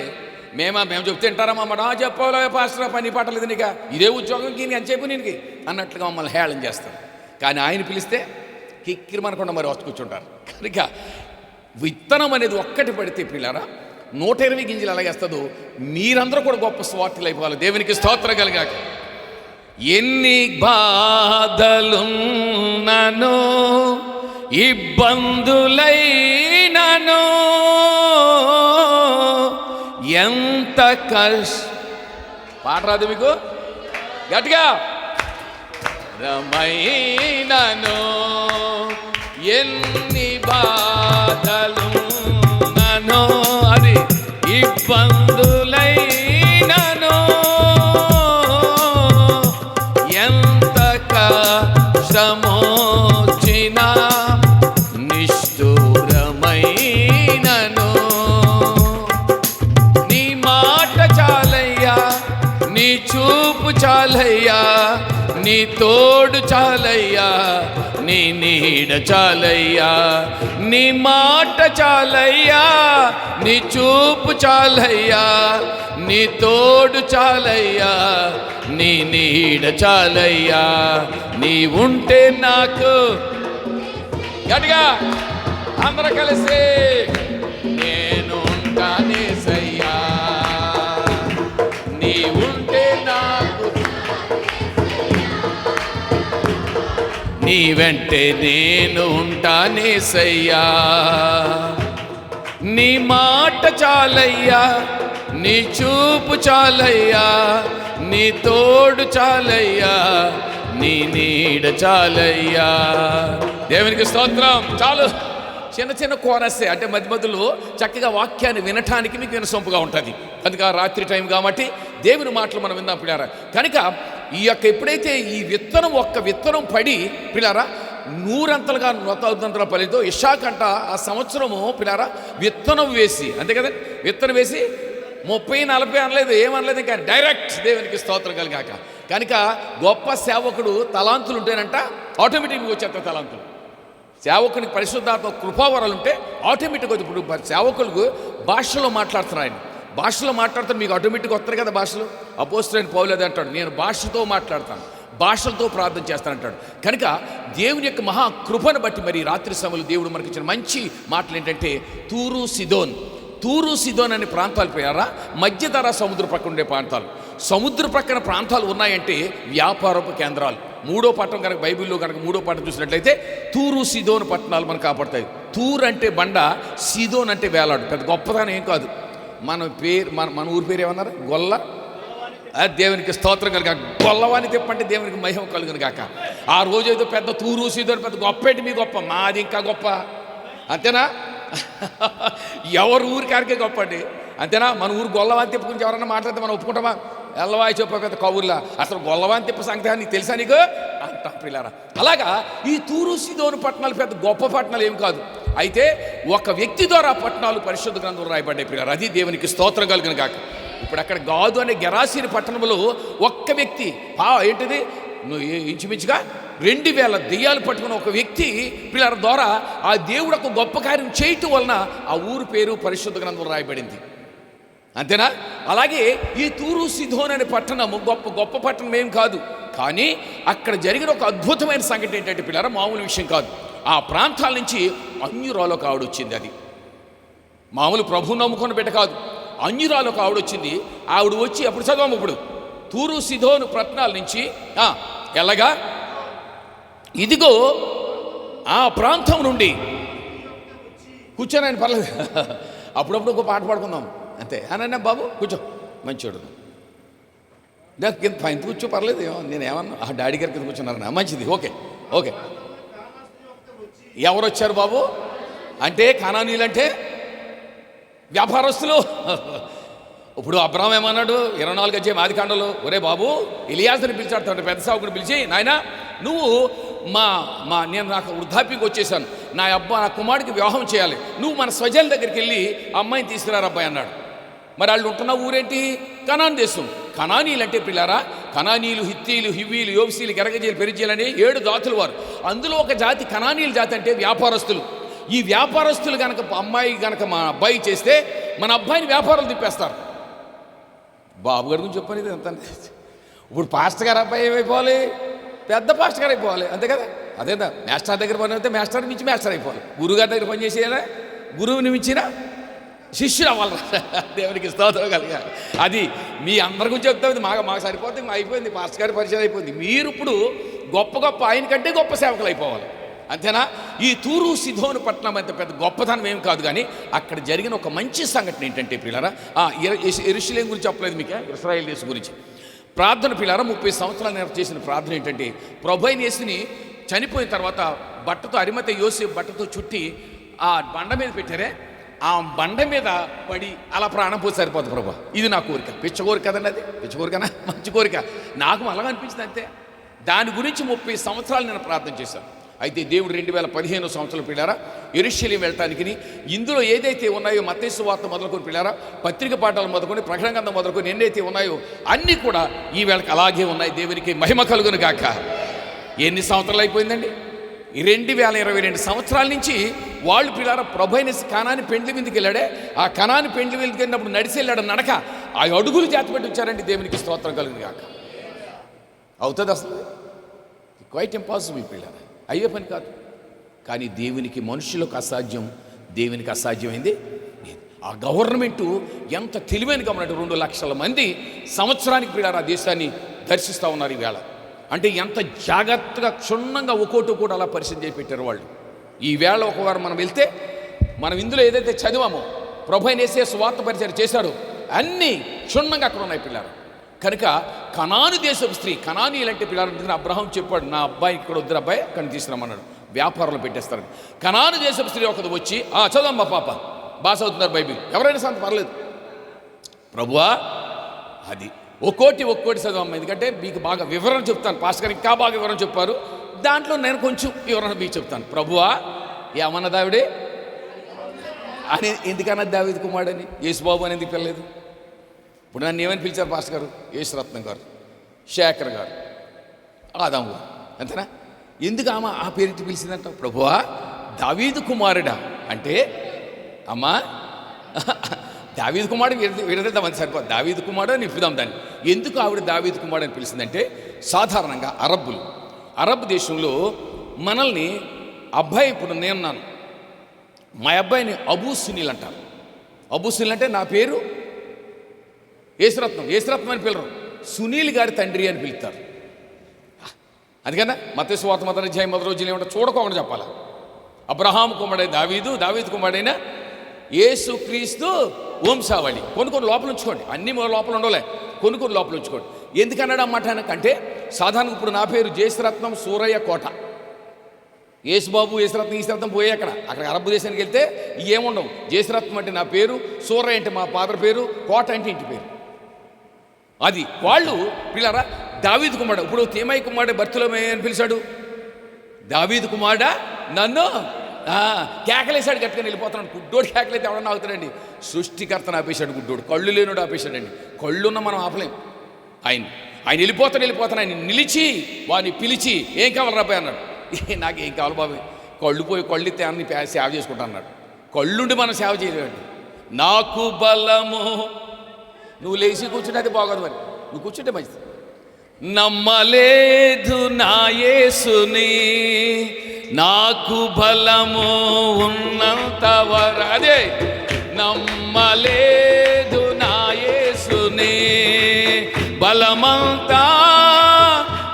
మేము చెప్తే వింటారా మమ్మల్ని, చెప్పాలో పాస్టర్ పని పాటలేదు నీక, ఇదే ఉద్యోగం నీకు అని చెప్పి నీకు అన్నట్లుగా మమ్మల్ని హేళన చేస్తారు. కానీ ఆయన పిలిస్తే కిక్కిరి మనకుండా మరి వచ్చి కూర్చుంటారు. కనుక విత్తనం అనేది ఒక్కటి పడితే పిల్లరా 120 గింజలు ఎలాగేస్తుందో మీరందరూ కూడా గొప్ప స్వార్థులు అయిపోవాలి. దేవునికి స్తోత్రం కలిగాక. ఎన్ని బాధలున్నను ఇబ్బందులైనను ఎంత పాట రాదు మీకు గట్టిగా, రమైనను ఎన్ని బాధలున్నను అది ఇబ్బందులైనను ఎంత కష్టమొచ్చినా నిష్ఠూరమైనను నీ మాట చాలయ్యా, నీ చూపు చాలయ్యా, నీ తోడు చాలయ్యా, నీ నీడ చాలయ్యా, నీ మాట చాలయ్యా, నీ చూపు చాలయ్యా, నీ తోడు చాలయ్యా, నీ నీడ చాలయ్యా, నీ ఉంటే నాకు. గట్టిగా అందరూ కలిసి నేను ఉంటానేసయ్యా, నీ ఉంటే నాకు, నీ వెంటే నేను ఉంటానేసయ్యా, నీ మాట చాలయ్యా, నీ చూపు చాలయ్యా, నీ తోడు చాలయ్యా, నీ నీడ చాలయ్యా. దేవునికి స్తోత్రం. చాలు, చిన్న చిన్న కోరస్సే, అంటే మధ్య మధ్యలో చక్కగా వాక్యాన్ని వినటానికి మీకు వినసొంపుగా ఉంటుంది. కనుక రాత్రి టైం కాబట్టి దేవుని మాటలు మనం విందాం పిల్లారా. కనుక ఈ యొక్క ఎప్పుడైతే ఈ విత్తనం ఒక్క విత్తనం పడి పిల్లారా 100 100 పలితో ఇషాకంట ఆ సంవత్సరము పిల్లారా విత్తనం వేసి, అంతే కదా, విత్తనం వేసి 30-40 అనలేదు, ఏమనలేదు, కానీ డైరెక్ట్ దేవునికి స్తోత్రం కలిగాక. కనుక గొప్ప సేవకుడు తలాంతులు ఉంటేనంట ఆటోమేటిక్గా వచ్చేస్తారు తలాంతులు. సేవకునికి పరిశుద్ధాత్మ కృపావరాలు ఉంటే ఆటోమేటిక్గా. ఇప్పుడు సేవకులకు భాషలో మాట్లాడుతున్నారు, ఆయన భాషలో మాట్లాడుతారు, మీకు ఆటోమేటిక్గా వస్తారు కదా భాషలు. అపోస్తలుడైన పౌలు అది అంటాడు, నేను భాషతో మాట్లాడతాను, భాషలతో ప్రార్థన చేస్తానంటాడు. కనుక దేవుని యొక్క మహా కృపను బట్టి మరి రాత్రి సమయంలో దేవుడు మనకి ఇచ్చిన మంచి మాటలు ఏంటంటే తూరు సిదోన్ అనే ప్రాంతాలు పోయారా, మధ్యధరా సముద్ర ప్రక్కన ఉండే ప్రాంతాలు. సముద్ర ప్రక్కన ప్రాంతాలు ఉన్నాయంటే వ్యాపారపు కేంద్రాలు. 3వ పట్టణం కనుక బైబిల్లో కనుక 3వ పట్టణం చూసినట్లయితే తూరు సిదోన్ పట్టణాలు మనకు కాపాడతాయి. తూర్ అంటే బండ, సిదోన్ అంటే వేలాడు. పెద్ద గొప్పదానం ఏం కాదు. మన ఊరి పేరు ఏమన్నారు? గొల్ల. దేవునికి స్తోత్రం కనుక గొల్లవాని తిప్పంటే దేవునికి మహిమ కలుగును కాక. ఆ రోజు ఏదో పెద్ద తూరు సిదోన్ పెద్ద గొప్పేంటి, మీ గొప్ప, మాది ఇంకా గొప్ప, అంతేనా? ఎవరు ఊరికారికే గొప్ప అండి, అంతేనా? మన ఊరు గొల్లవాని తిప్ప గురించి ఎవరన్నా మాట్లాడితే మనం ఒప్పుకుంటామా? ఎల్లవాయి చెప్ప పెద్ద కవుర్లా, అసలు గొల్లవాని తిప్ప సంగతి నీకు తెలుసా నీకు అంటా పిల్లారా. అలాగా ఈ తూరు సిదోను పట్టణాలు పెద్ద గొప్ప పట్టణాలు ఏం కాదు. అయితే ఒక వ్యక్తి ద్వారా పట్టణాలు పరిశుద్ధ గ్రంథంలో రాయబడ్డాయి పిల్లారా. అది దేవునికి స్తోత్రం కలుగును కాక. ఇప్పుడు అక్కడ గాదు అనే గెరాసీని పట్టణంలో ఒక్క వ్యక్తి ఏంటిది ఇంచుమించుగా 2000 దెయ్యాలు పట్టుకున్న ఒక వ్యక్తి పిల్లల ద్వారా ఆ దేవుడు ఒక గొప్ప కార్యం చేయటం వలన ఆ ఊరు పేరు పరిశుద్ధ గ్రంథంలో రాయబడింది, అంతేనా? అలాగే ఈ తూరు సిదోన్ అనే పట్టణము గొప్ప పట్టణం ఏం కాదు, కానీ అక్కడ జరిగిన ఒక అద్భుతమైన సంఘటన ఏంటంటే పిల్లల మామూలు విషయం కాదు. ఆ ప్రాంతాల నుంచి అన్యురాలో ఆవిడ వచ్చింది. అది మామూలు ప్రభువు నమ్ముకున్న బిడ్డ కాదు, అన్యురాలో ఆవిడ వచ్చింది. ఆవిడ వచ్చి అప్పుడు చదవము, ఇప్పుడు తూరు సిదోను పట్టణాల నుంచి ఎలాగా ఇదిగో ఆ ప్రాంతం నుండి కూర్చొని ఆయన పర్లేదు, అప్పుడప్పుడు ఒక పాట పాడుకుందాం అంతే. అన్న బాబు కూర్చో, మంచోడు, నాకు కింద పైన కూర్చో పర్లేదు, నేను ఏమన్నా ఆ డాడీ గారి కింద కూర్చున్నారన్నా, మంచిది, ఓకే. ఎవరు వచ్చారు బాబు అంటే కనానీయులు అంటే వ్యాపారస్తులు. ఇప్పుడు అబ్రాహం ఏమన్నాడు 24 అధ్యాయం ఆదికాండంలో, ఒరే బాబు ఎలియాజరుని పిలిచాడు, పెద్ద సావుకుని పిలిచి, నాయన నువ్వు నేను నాకు వృద్ధాప్యంకి వచ్చేసాను, నా కుమారుడికి వివాహం చేయాలి, నువ్వు మన స్వజల దగ్గరికి వెళ్ళి అమ్మాయిని తీసుకురారు అబ్బాయి అన్నాడు. మరి వాళ్ళు ఉంటున్న ఊరేంటి? కనాన్ దేశం. కనానీయులు అంటే పిల్లారా, కనానీయులు, హిత్తీలు, హివ్వీలు, యోబుసీలు, గెరగజీలు, పెరిజీలు అని 7 జాతుల వారు. అందులో ఒక జాతి కనానీయుల జాతి అంటే వ్యాపారస్తులు. ఈ వ్యాపారస్తులు కనుక అమ్మాయి కనుక మా అబ్బాయి చేస్తే మన అబ్బాయిని వ్యాపారాలు తిప్పేస్తారు. బాబు గారి గురించి చెప్పని అంత. ఇప్పుడు పాస్టర్ గారు అబ్బాయి ఏమైపోవాలి? పెద్ద పాస్టర్ గారు అయిపోవాలి, అంతే కదా. అదేదా మాస్టర్ దగ్గర పని అయితే మాస్టర్ మించి మాస్టర్ అయిపోవాలి, గురువుగారి దగ్గర పని చేసేయాలా, గురువుని మించిన శిష్యుడు అవ్వాలి. దేవునికి స్తోత్రం కలిగారు. అది మీ అందరి గురించి చెప్తాం, మాకు సరిపోతుంది, అయిపోయింది, పాస్టర్ గారి పరిచయం అయిపోయింది. మీరు ఇప్పుడు గొప్ప ఆయన కంటే గొప్ప సేవకులు అయిపోవాలి, అంతేనా? ఈ తూరు సిదోను పట్టణం అంత పెద్ద గొప్పతనం ఏం కాదు, కానీ అక్కడ జరిగిన ఒక మంచి సంఘటన ఏంటంటే పిల్లరా, యెరూషలేము గురించి చెప్పలేదు మీకు, ఇశ్రాయేల్ దేశం గురించి ప్రార్థన పిల్లరా. 30 సంవత్సరాలు నేను చేసిన ప్రార్థన ఏంటంటే, ప్రభువైన యేసుని చనిపోయిన తర్వాత బట్టతో అరిమత యోసేపు బట్టతో చుట్టి ఆ బండ మీద పెట్టారే, ఆ బండ మీద పడి అలా ప్రాణం పోతే సరిపోతుంది ప్రభు. ఇది నా కోరిక, పిచ్చ కోరిక కదండి, అది పిచ్చ కోరికనా, మంచి కోరిక, నాకు అలాగ అనిపించింది అంతే. దాని గురించి 30 సంవత్సరాలు నేను ప్రార్థన చేశాను. అయితే దేవుడు 2015 సంవత్సరం పిల్లారా యెరూషలేము వెళ్ళటానికి ఇందులో ఏదైతే ఉన్నాయో మత్తయి సువార్త మొదలుకొని పిల్లారా పత్రిక పాఠాలు మొదలుకొని ప్రకటన గ్రంథం మొదలుకొని ఎన్నైతే ఉన్నాయో అన్నీ కూడా ఈ వేళకి అలాగే ఉన్నాయి. దేవునికి మహిమ కలుగును గాక. ఎన్ని సంవత్సరాలు అయిపోయిందండి? 2022 సంవత్సరాల నుంచి వాళ్ళు పిల్లారా ప్రభు అయిన కనాని పెండ్లి మీదకి వెళ్ళాడే, ఆ కనాని పెండ్లి మీదకి వెళ్ళినప్పుడు నడిచి వెళ్ళాడు నడక, ఆ అడుగులు జాతి పెట్టి వచ్చారండి. దేవునికి స్తోత్రం కలుగును గాక. అవుతుంది అసలు? క్వైట్ ఇంపాసిబుల్ పిల్లారా, అయ్యే పని కాదు. కానీ దేవునికి మనుషులకు అసాధ్యం, దేవునికి అసాధ్యమైంది. ఆ గవర్నమెంటు ఎంత తెలివైన గవర్నమెంట్, 2 లక్షల మంది సంవత్సరానికి పిల్లారా దేశాన్ని దర్శిస్తూ ఉన్నారు ఈవేళ. అంటే ఎంత జాగ్రత్తగా క్షుణ్ణంగా ఒక్కోటి అలా పరిశీలన చేసి పెట్టారు వాళ్ళు. ఈవేళ ఒకవారు మనం వెళ్తే మనం ఇందులో ఏదైతే చదివామో ప్రభు అయిన యేసయ్య సువార్త పరిచయం చేశాడు అన్నీ క్షుణ్ణంగా అక్కడ ఉన్నాయి పిల్లారు. కనుక కనాను దేశపు స్త్రీ, కనానీయులంటే పిల్లలు అబ్రహాం చెప్పాడు, నా అబ్బాయి ఇక్కడ వద్దు అబ్బాయి కానీ తీసుకురమ్మన్నాడు, వ్యాపారంలో పెట్టేస్తారు. కనాను దేశపు స్త్రీ ఒకటి వచ్చి చదవమ్మా పాప, బాగా చదువుతున్నారు బైబిల్, ఎవరైనా సంత పర్లేదు ప్రభువా, అది ఒక్కోటి చదవమ్మా, ఎందుకంటే మీకు బాగా వివరణ చెప్తాను. పాస్టర్ గారు ఇంకా బాగా వివరణ చెప్పారు, దాంట్లో నేను కొంచెం వివరణ మీకు చెప్తాను. ప్రభువా ఏమన్నా దావిడే అని ఎందుకన్నా దావీదు కుమారుడని, యేసుబాబు అని ఎందుకు పిల్లలేదు? ఇప్పుడు నన్ను ఏమని పిలిచారు పాస్టర్ గారు? యేసురత్నం గారు, శేఖర్ గారు, ఆదాము గారు, అంతేనా? ఎందుకు ఆమె ఆ పేరుకి పిలిచిందంట? ప్రభువా దావీదు కుమారుడా అంటే, అమ్మా దావీదు కుమారుడు విడదీద్దామని సరిపోదు, దావీదు కుమారుడు నింపుదాం దాన్ని. ఎందుకు ఆవిడ దావీదు కుమారుడు అని పిలిచిందంటే, సాధారణంగా అరబ్ దేశంలో మనల్ని అబ్బాయి, ఇప్పుడు నేనున్నాను, మా అబ్బాయిని అబూ సునీల్ అంటారు. అబూ సునీల్ అంటే నా పేరు యేసురత్నం అని పిలరు, సునీల్ గారి తండ్రి అని పిలుస్తారు. అందుకన్నా మత్తయి సువార్త 1వ అధ్యాయం 1వ రోజులు ఏమంటే చూడకోకుండా చెప్పాలా. అబ్రహాం కుమారుడైన దావీదు కుమారుడైన యేసుక్రీస్తు వంశావళి. కొన్ని లోపల ఉంచుకోండి, అన్ని లోపల ఉండలే, కొన్ని లోపల ఉంచుకోండి. ఎందుకన్నాడు అన్నమాట అంటే, సాధారణంగా ఇప్పుడు నా పేరు జయశ్రత్నం సూరయ్య కోట, యేసుబాబు యేసురత్నం పోయే అక్కడ అరబ్ దేశానికి వెళ్తే ఏముండవు. జయశ్రత్నం అంటే నా పేరు, సూరయ్య అంటే మా ఫాదర్ పేరు, కోట అంటే ఇంటి పేరు. అది వాళ్ళు పిల్లరా దావీదు కుమారుడు. ఇప్పుడు తేమయ్య కుమారుడు బర్తులమే అని పిలిచాడు, దావీదు కుమారుడా నన్ను కేకలేసాడు, గట్టుకొని వెళ్ళిపోతున్నాడు. గుడ్డోడు కేకలైతే ఎవడన్నా ఆగుతాడండి? సృష్టికర్తను ఆపేశాడు గుడ్డోడు, కళ్ళు లేనుడు ఆపేశాడండి. కళ్ళున్న మనం ఆపలేం. ఆయన వెళ్ళిపోతాను ఆయన నిలిచి వాడిని పిలిచి ఏం కావాలి రాబాయ్ అన్నాడు. నాకేం కావాలి బాబాయ్, కళ్ళు ఇస్తే అన్ని సేవ చేసుకుంటా అన్నాడు. కళ్ళుండి మనం సేవ చేయలేమండి. నాకు బలము, నువ్వు లేచి కూర్చుంటే అది బాగోదు, మరి నువ్వు కూర్చుంటే మంచిది. నమ్మలేదు నా యేసుని, నాకు బలము ఉన్నంతవర, అదే నమ్మలేదు నా యేసుని, బలమంతా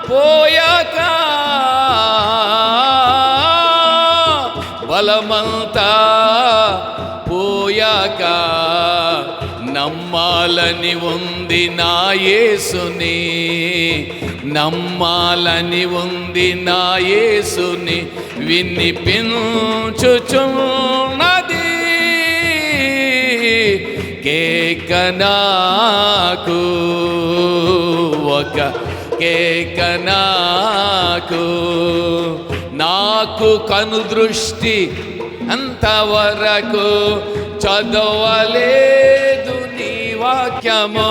పోయాక, బలమంతా పోయాక నమ్మాలని ఉంది నా యేసుని, నమ్మాలని ఉంది నా యేసుని, వినిపించుచున్నది కేక నాకు, ఒక కేక నాకు కనుదృష్టి అంతవరకు చదవలేదు నీ వాక్యము,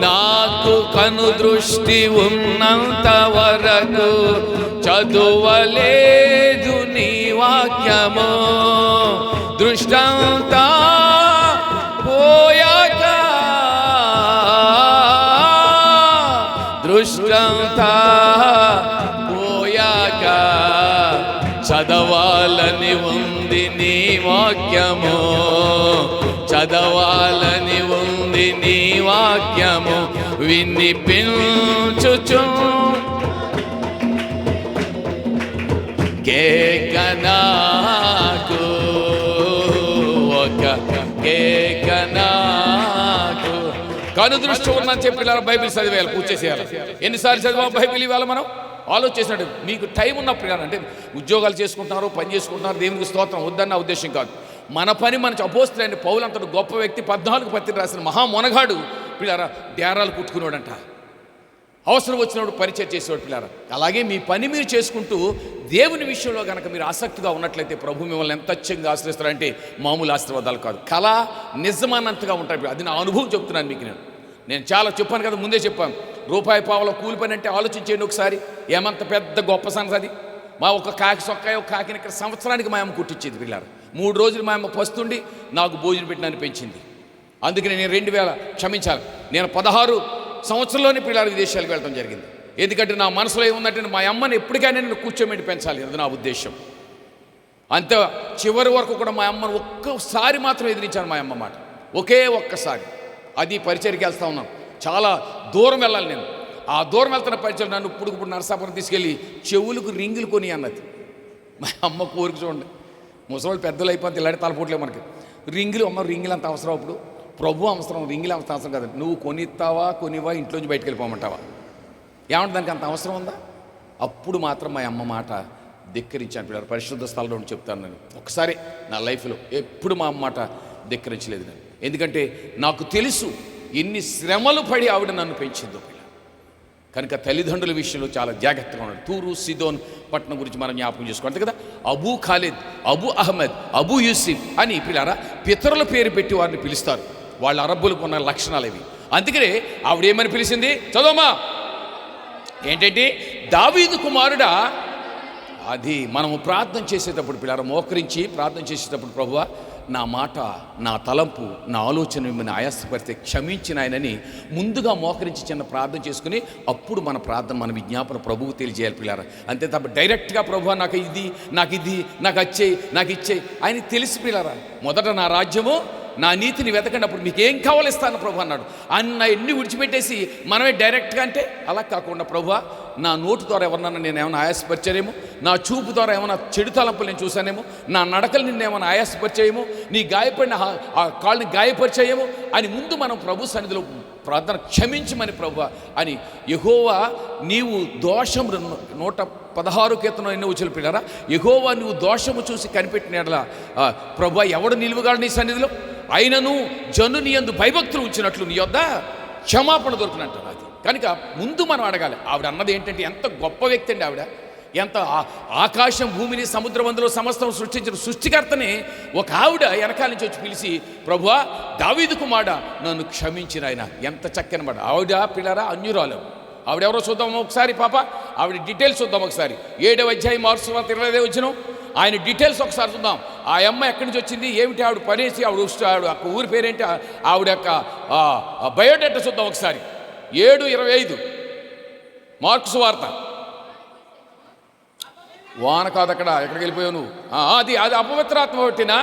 నాకు కనుదృష్టి ఉన్నంత వరకు చదవలేదు నీ వాక్యము, దృష్టంతా పోయాక, దృష్టంతా పోయాక చదవాలని ఉంది నీ వాక్యము, చదవాలని ఉంది నీ వాక్యము, వినిపించుచు కేక నాకు, ఒక కేక నాకు. కనుదృష్టి ఉన్నని చెప్పి బైబిల్ చదివేయాలి, పూజ చేసేయాలి. ఎన్నిసార్లు చదివాం బైబిల్ ఇవాళ మనం ఆలోచించినట్టు. మీకు టైం ఉన్నప్పుడు అంటే ఉద్యోగాలు చేసుకుంటున్నారు, పని చేసుకుంటున్నారు, దేవునికి స్తోత్రం, వద్దన్న ఉద్దేశం కాదు. మన పని మన అపోస్తులైన పౌలు అంతటి గొప్ప వ్యక్తి, 14 పత్రికలు రాసిన మహామొనగాడు పిల్లరా డేరాలు కుట్టుకున్నాడంట. అవసరం వచ్చినప్పుడు పరిచయం చేసేవాడు పిల్లారా. అలాగే మీ పని మీరు చేసుకుంటూ దేవుని విషయంలో కనుక మీరు ఆసక్తిగా ఉన్నట్లయితే ప్రభు మిమ్మల్ని ఎంత అత్యంగా ఆశ్రయిస్తారంటే మామూలు ఆశీర్వాదాలు కాదు, కళ నిజమన్నంతగా ఉంటాయి. అది నా అనుభవం చెప్తున్నాను మీకు. నేను చాలా చెప్పాను కదా, ముందే చెప్పాను. రూపాయి పావల కూలి పని అంటే ఆలోచించేయండి ఒకసారి, ఏమంత పెద్ద గొప్ప సంగతి అది. మా ఒక కాకి సొక్కాయ ఒక కాకిని ఇక్కడ సంవత్సరానికి మా అమ్మ కుట్టించేది పిల్లారు. 3 రోజులు మా అమ్మ పస్తుండి నాకు భోజనం పెట్టినని పెంచింది. అందుకని నేను 2000 క్షమించాలి, నేను 16 సంవత్సరంలోనే పిల్లలు విదేశాలకు వెళ్ళడం జరిగింది. ఎందుకంటే నా మనసులో ఏముందంటే మా అమ్మని ఎప్పటికైనా నేను కూర్చోబెట్టి పెంచాలి, అది నా ఉద్దేశం. అంతే చివరి వరకు కూడా మా అమ్మను ఒక్కసారి మాత్రం ఎదిరించాను మా అమ్మ మాట, ఒకే ఒక్కసారి. అది పరిచయకి వెళ్తా ఉన్నాను, చాలా దూరం వెళ్ళాలి నేను. ఆ దూరం వెళ్తున్న పరిచయం నన్ను ఇప్పుడు నరసాపురం తీసుకెళ్ళి చెవులకు రింగులు కొని అన్నది. మా అమ్మ కోరిక చూడండి, ముసలి పెద్దలు అయిపోతే ఇలాంటి తలపోట్లే మనకి. రింగులు, అమ్మ రింగులు అంత అవసరం? అప్పుడు ప్రభు అవసరం, రింగులు అంత అవసరం కదా. నువ్వు కొనివా ఇంట్లోంచి బయటకు వెళ్ళిపోమంటావా? ఏమంటే దానికి అంత అవసరం ఉందా? అప్పుడు మాత్రం మా అమ్మ మాట ధిక్కరించాను పిల్లలు. పరిశుద్ధ స్థలంలో చెప్తాను నేను, ఒకసారి నా లైఫ్లో ఎప్పుడు మా అమ్మ మాట ధిక్కరించలేదు నేను. ఎందుకంటే నాకు తెలుసు ఎన్ని శ్రమలు పడి ఆవిడ నన్ను పెంచిందో పిల్ల. కనుక తల్లిదండ్రుల విషయంలో చాలా జాగ్రత్తగా ఉన్నాడు. తూరు సిదోన్ పట్టణం గురించి మనం జ్ఞాపకం చేసుకోవాలి కదా. అబూ ఖాలిద్, అబూ అహ్మద్, అబూ యూసిఫ్ అని పిల్లారా పితరుల పేరు పెట్టి వారిని పిలుస్తారు. వాళ్ళ అరబ్బులకు ఉన్న లక్షణాలు ఇవి. అందుకనే ఆవిడేమని పిలిచింది, చదవమా ఏంటంటే దావీదు కుమారుడా. అది మనము ప్రార్థన చేసేటప్పుడు పిల్లారా మోకరించి ప్రార్థన చేసేటప్పుడు, ప్రభువా నా మాట, నా తలంపు, నా ఆలోచన మిమ్మల్ని ఆయాసపడితే క్షమించిన ఆయనని ముందుగా మోకరించి చిన్న ప్రార్థన చేసుకుని అప్పుడు మన ప్రార్థన, మన విజ్ఞాపన ప్రభువు తెలియజేయాలి పిల్లారా. అంతే తప్ప డైరెక్ట్గా ప్రభువా నాకు ఇది, నాకు ఇచ్చేయి ఆయన తెలిసి పిల్లారా. మొదట నా రాజ్యము నా నీతిని వెతకండి, అప్పుడు మీకు ఏం కావాలో ఇస్తాను ప్రభు అన్నాడు. అన్న ఎన్ని విడిచిపెట్టేసి మనమే డైరెక్ట్గా అంటే అలా కాకుండా, ప్రభువా నా నోటు ద్వారా ఎవరినన్నా నేను ఏమైనా ఆయాసపరిచానేమో, నా చూపు ద్వారా ఏమైనా చెడు తలంపులు నేను చూశానేమో, నా నడకలు నిన్ను ఏమైనా ఆయాసపరిచాయేమో, నీ గాయపడిన ఆ కాళ్ళని గాయపరిచాయేమో అని ముందు మనం ప్రభు సన్నిధిలో ప్రార్థన, క్షమించమని ప్రభువా అని. యెహోవా నీవు దోషం 116 కీర్తన ఎన్నో వచ్చి పిల్లారా, యెహోవా నువ్వు దోషము చూసి కనిపెట్టినట్లా ప్రభువా ఎవడు నిలువగాడు నీ సన్నిధిలో, అయినను జనుని యందు భయభక్తులు ఉంచినట్లు నీ యొద్ద క్షమాపణ దొరికినట్టు. అది కనుక ముందు మనం అడగాలి. ఆవిడ అన్నది ఏంటంటే ఎంత గొప్ప వ్యక్తి అండి ఆవిడ. ఎంత ఆకాశం భూమిని సముద్రమందులో సమస్తం సృష్టించిన సృష్టికర్తని ఒక ఆవిడ వెనకాల నుంచి వచ్చి పిలిచి, ప్రభువా దావీదు కుమారుడా నన్ను క్షమించిన ఆయన. ఎంత చక్కని మాట. ఆవిడ పిల్లరా అన్యురాలు. ఆవిడెవరో చూద్దాము ఒకసారి పాప, ఆవిడ డీటెయిల్స్ చూద్దాం ఒకసారి. 7వ అధ్యాయం మార్క్స్ 25 వచ్చిన ఆయన డీటెయిల్స్ ఒకసారి చూద్దాం. ఆ అమ్మ ఎక్కడి నుంచి వచ్చింది, ఏమిటి ఆవిడ పనేసి, ఆవిడ ఊరి పేరేంటి, ఆవిడ యొక్క బయోడేటా చూద్దాం ఒకసారి. 7:25 మార్క్స్ వార్త. వాన కాదు అక్కడ, ఎక్కడికి వెళ్ళిపోయావు నువ్వు? అది అపవిత్రాత్మ పెట్టినా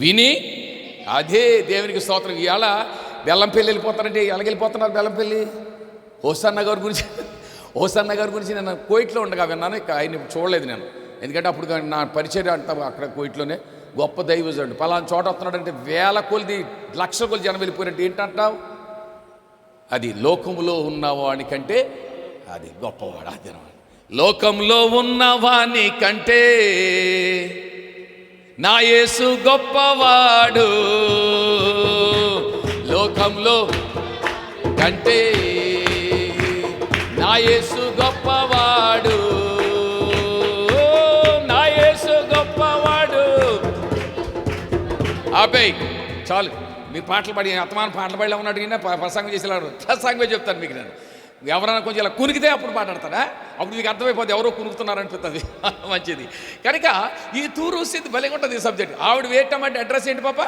విని, అదే దేవునికి స్తోత్రం. ఇవాళ బెల్లంపల్లి వెళ్ళిపోతారంటే ఎలాగెళ్ళిపోతున్నారు బెల్లంపల్లి? హోసన్న గారి గురించి నేను కోయిట్లో ఉండగా విన్నాను, ఆయన చూడలేదు నేను. ఎందుకంటే అప్పుడు నా పరిచయం అంతా అక్కడ కోయిట్లోనే. గొప్ప దైవజనుడు పలానా చోట వస్తున్నాడంటే వేల కొలిది లక్షల కొలి జనం వెళ్ళిపోయినట్టు ఏంటంటావు? అది లోకములో ఉన్నవాని కంటే అది గొప్పవాడు. అది లోకంలో ఉన్నవాని కంటే నా యేసు గొప్పవాడు, లోకంలో కంటే నా యేసు గొప్పవాడు, నా యేసు గొప్పవాడు. ఆపేయ్ చాలు, మీరు పాటలు పాడి అత్తమాన పాటలు పాడిలా ఉన్నాడు. ఈయన ప్రసంగం చేసేలాడు. ప్రసంగమే చెప్తాను మీకు నేను. ఎవరైనా కొంచెం ఇలా కునికితే అప్పుడు మాట్లాడతాడా, అప్పుడు మీకు అర్థమైపోతుంది ఎవరో కునుకుతున్నారనిపిస్తుంది. మంచిది. కనుక ఈ తూరు స్థితి భలే ఉంటుంది ఈ సబ్జెక్ట్. ఆవిడ వేయటమంటే అడ్రస్ ఏంటి పాప?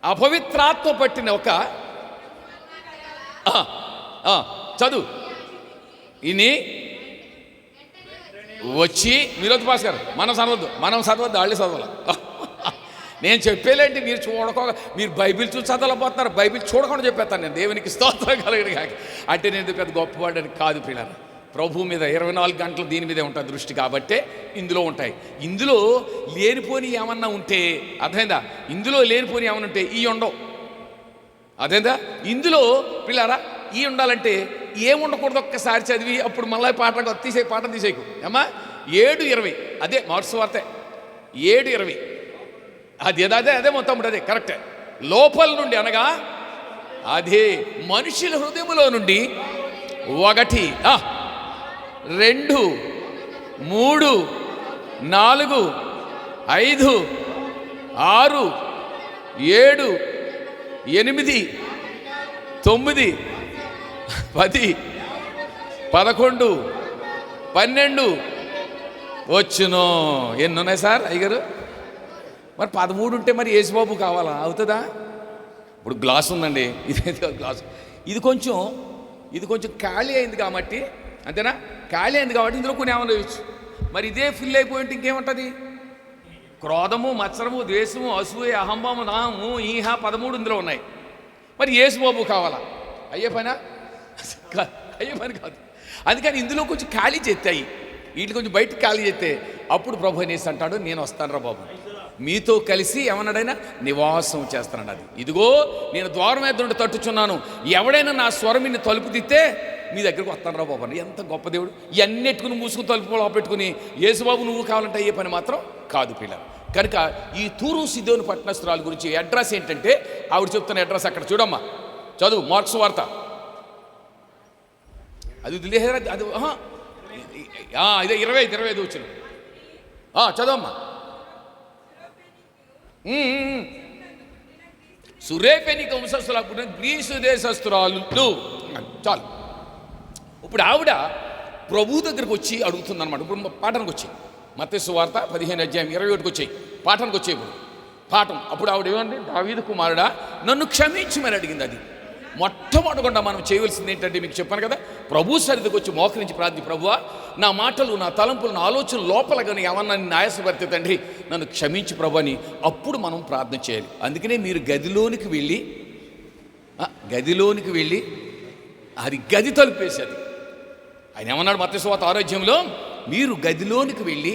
అపవిత్రాత్మ పట్టిన ఒక చదువు ఇని వచ్చి, వినోద్ భాస్ గారు మనం చదవద్దు వాళ్ళే చదవాలి. నేను చెప్పేలేంటి, మీరు బైబిల్ చూసి చదవలేకపోతున్నారు, బైబిల్ చూడకుండా చెప్పేస్తాను నేను. దేవునికి స్తోత్రం కలగడు కాక. అంటే నేను పెద్ద గొప్పవాడని కాదు పిల్లలు. ప్రభు మీద 24 గంటలు దీని మీదే ఉంటుంది దృష్టి. కాబట్టే ఇందులో ఉంటాయి. ఇందులో లేనిపోని ఏమన్నా ఉంటే అర్థమైందా? ఇందులో లేనిపోని ఏమన్నా ఉంటే ఈ ఉండవు. అదేందా? ఇందులో పిల్లారా ఈ ఉండాలంటే ఏముండకూడదు. ఒక్కసారి చదివి అప్పుడు మళ్ళీ పాటలు పాఠం తీసేయకు ఏమా. 7:20 అదే మార్క్స్ వార్త 7:20 అదే మొత్తం అదే కరెక్టే. లోపల నుండి అనగా అదే మనుషుల హృదయములో నుండి 1 2 3 4 5 6 7 8 9 10 11 12 వచ్చును. ఎన్ని ఉన్నాయి సార్ అయ్యగారు? మరి 13 ఉంటే మరి యేసుబాబు కావాలా? అవుతుందా? ఇప్పుడు గ్లాస్ ఉందండి, ఇదైతే గ్లాస్, ఇది కొంచెం ఖాళీ అయింది కాబట్టి, అంతేనా? ఖాళీ అయింది కాబట్టి ఇందులో కొన్ని ఏమన్నా వేయచ్చు. మరి ఇదే ఫిల్ అయిపోయింటే ఇంకేముంటుంది? క్రోధము, మత్సరము, ద్వేషము, అసూయ, అహంభాము, నాము, ఈహ 13 ఇందులో ఉన్నాయి. మరి యేసుబాబు కావాలా? అయ్యే పని కాదు. అందుకని ఇందులో కొంచెం ఖాళీ చేస్తాయి, వీటి కొంచెం బయటకు ఖాళీ చేస్తే అప్పుడు ప్రభు అనేసి అంటాడు, నేను వస్తాను రా బాబు, మీతో కలిసి ఏమన్నాడైనా నివాసం చేస్తానండి. అది ఇదిగో నేను ద్వారం మీద నుండి తట్టుచున్నాను, ఎవడైనా నా స్వరమిని తలుపు తిత్తే మీ దగ్గరకు వస్తాను రా బాబు అని. ఎంత గొప్ప దేవుడు! ఇవన్నీ ఎట్టుకుని మూసుకుని తలుపు పెట్టుకుని యేసుబాబు నువ్వు కావాలంటే అయ్యే పని మాత్రం కాదు పిల్లలు. కనుక ఈ తూరు సిదోను పట్టణస్థురాల గురించి అడ్రస్ ఏంటంటే, ఆవిడ చెప్తున్న అడ్రస్ అక్కడ చూడమ్మా, చదువు మార్క్స్ వార్త. అది అది ఇదే 25 వచ్చిన చదవమ్మా. సురేఫెనిక వంశస్థుల గ్రీసు దేశస్తురాలు. చాలు. ఇప్పుడు ఆవిడ ప్రభు దగ్గరకు వచ్చి అడుగుతుందన్నమాట. ఇప్పుడు పాఠానికి వచ్చాయి, మత్తయి సువార్త 15:21 వచ్చాయి, పాఠానికి వచ్చాయి. ఇప్పుడు పాఠం అప్పుడు ఆవిడ ఏమండి, దావీదు కుమారుడా నన్ను క్షమించమని అడిగింది. అది మొట్టమొదటిగా మనం చేయవలసింది ఏంటంటే, మీకు చెప్పాను కదా, ప్రభు సరిదికి వచ్చి మోకరించి ప్రార్థి, ప్రభువా నా మాటలు, నా తలంపులు, నా ఆలోచనలు లోపల కానీ ఏమన్నా ఆయాసపడితే తండ్రి నన్ను క్షమించి ప్రభు అని అప్పుడు మనం ప్రార్థన చేయాలి. అందుకనే మీరు గదిలోనికి వెళ్ళి అది గది తలుపేసేది. ఆయన ఏమన్నాడు మత్తయి సువార్త 6 మీరు గదిలోనికి వెళ్ళి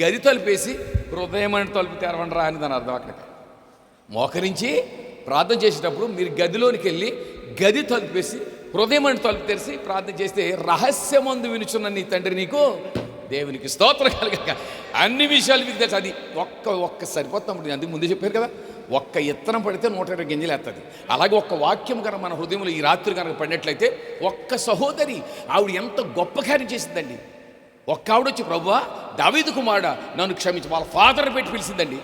గది తలుపేసి హృదయం అని తలుపు తెరవండిరా అని దాని అర్థం. అక్కడికి మోకరించి ప్రార్థన చేసేటప్పుడు మీరు గదిలోనికి వెళ్ళి గది తలుపేసి హృదయం అని తలుపు తెరిచి ప్రార్థన చేస్తే రహస్యమందు వినుచున్న నీ తండ్రి నీకు దేవునికి స్తోత్రం కలగక అన్ని విషయాలు మీకు తెలుసు. అది ఒక్క సరిపోతాం. అందుకు ముందే చెప్పారు కదా, ఒక్క ఇత్తనం పడితే 120 గింజలు ఎత్తది. అలాగే ఒక్క వాక్యం కనుక మన హృదయంలో ఈ రాత్రి కనుక పడినట్లయితే, ఒక్క సహోదరి ఆవిడ ఎంత గొప్ప కార్యం చేసిందండి. ఒక్క ఆవిడ వచ్చి ప్రభువా దావీదు కుమారుడా నన్ను క్షమించు, వాళ్ళ ఫాదర్ పెట్టి పిలిచిందండి.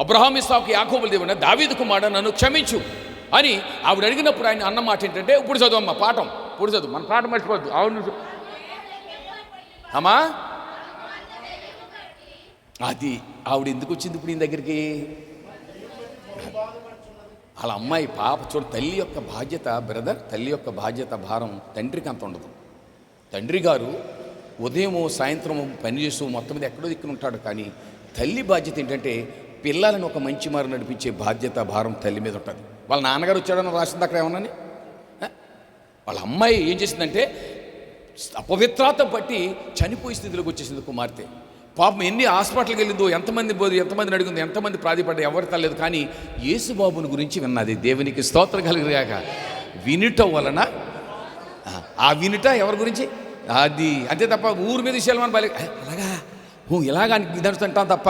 అబ్రహాం, ఇస్సాకు, యాకోబుల దేవుడా దావీదు కుమారుడా నన్ను క్షమించు అని ఆవిడ అడిగినప్పుడు ఆయన అన్న మాట ఏంటంటే, ఇప్పుడు చదువమ్మా పాఠం, ఇప్పుడు చదువు, మన పాఠం మర్చిపోద్దు. ఆవిడ అమ్మా అది ఆవిడ ఎందుకు వచ్చింది ఇప్పుడు ఈయన దగ్గరికి? వాళ్ళ అమ్మాయి పాప చూడు, తల్లి యొక్క బాధ్యత బ్రదర్, తల్లి యొక్క బాధ్యత భారం తండ్రికి అంత ఉండదు. తండ్రి గారు ఉదయము సాయంత్రము పనిచేస్తూ మొత్తం మీద ఎక్కడో దిక్కున ఉంటాడు. కానీ తల్లి బాధ్యత ఏంటంటే పిల్లలను ఒక మంచి మారు నడిపించే బాధ్యత భారం తల్లి మీద ఉంటుంది. వాళ్ళ నాన్నగారు వచ్చాడని రాసింది అక్కడ ఏమన్నాని. వాళ్ళ అమ్మాయి ఏం చేసిందంటే అపవిత్రాత బట్టి చనిపోయే స్థితిలోకి వచ్చేసింది కుమార్తె. పాపం ఎన్ని హాస్పిటల్కి వెళ్ళిందో, ఎంతమందిని అడిగిందో, ఎంతమంది ప్రాధిపడ్డా ఎవరు తల్లేదు. కానీ యేసుబాబుని గురించి విన్నది. దేవునికి స్తోత్రం కలిగాక వినుట వలన వినుట ఎవరి గురించి అది అంతే తప్ప ఊరి మీద విషయాలు మన బలి అలాగా ఇలాగా ఇదంటాం తప్ప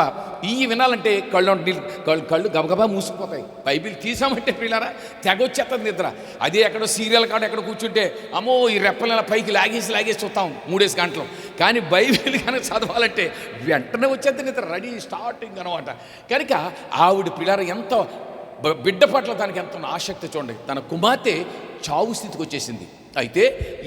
ఈ వినాలంటే కళ్ళు గబగబా మూసుకుపోతాయి. బైబిల్ తీసామంటే పిల్లరా తెగొచ్చేస్తుంది నిద్ర. అదే ఎక్కడో సీరియల్ కాడ ఎక్కడ కూర్చుంటే అమ్మో ఈ రెప్పల పైకి లాగేసి చూస్తాం 3 గంటలు. కానీ బైబిల్ కనుక చదవాలంటే వెంటనే వచ్చేది నిద్ర, రెడీ స్టార్టింగ్ అనమాట. కనుక ఆవిడ పిల్లర ఎంతో బిడ్డ పట్ల తనకి ఎంతో ఆసక్తి చూడండి. తన కుమార్తె చావు స్థితికి వచ్చేసింది. అయితే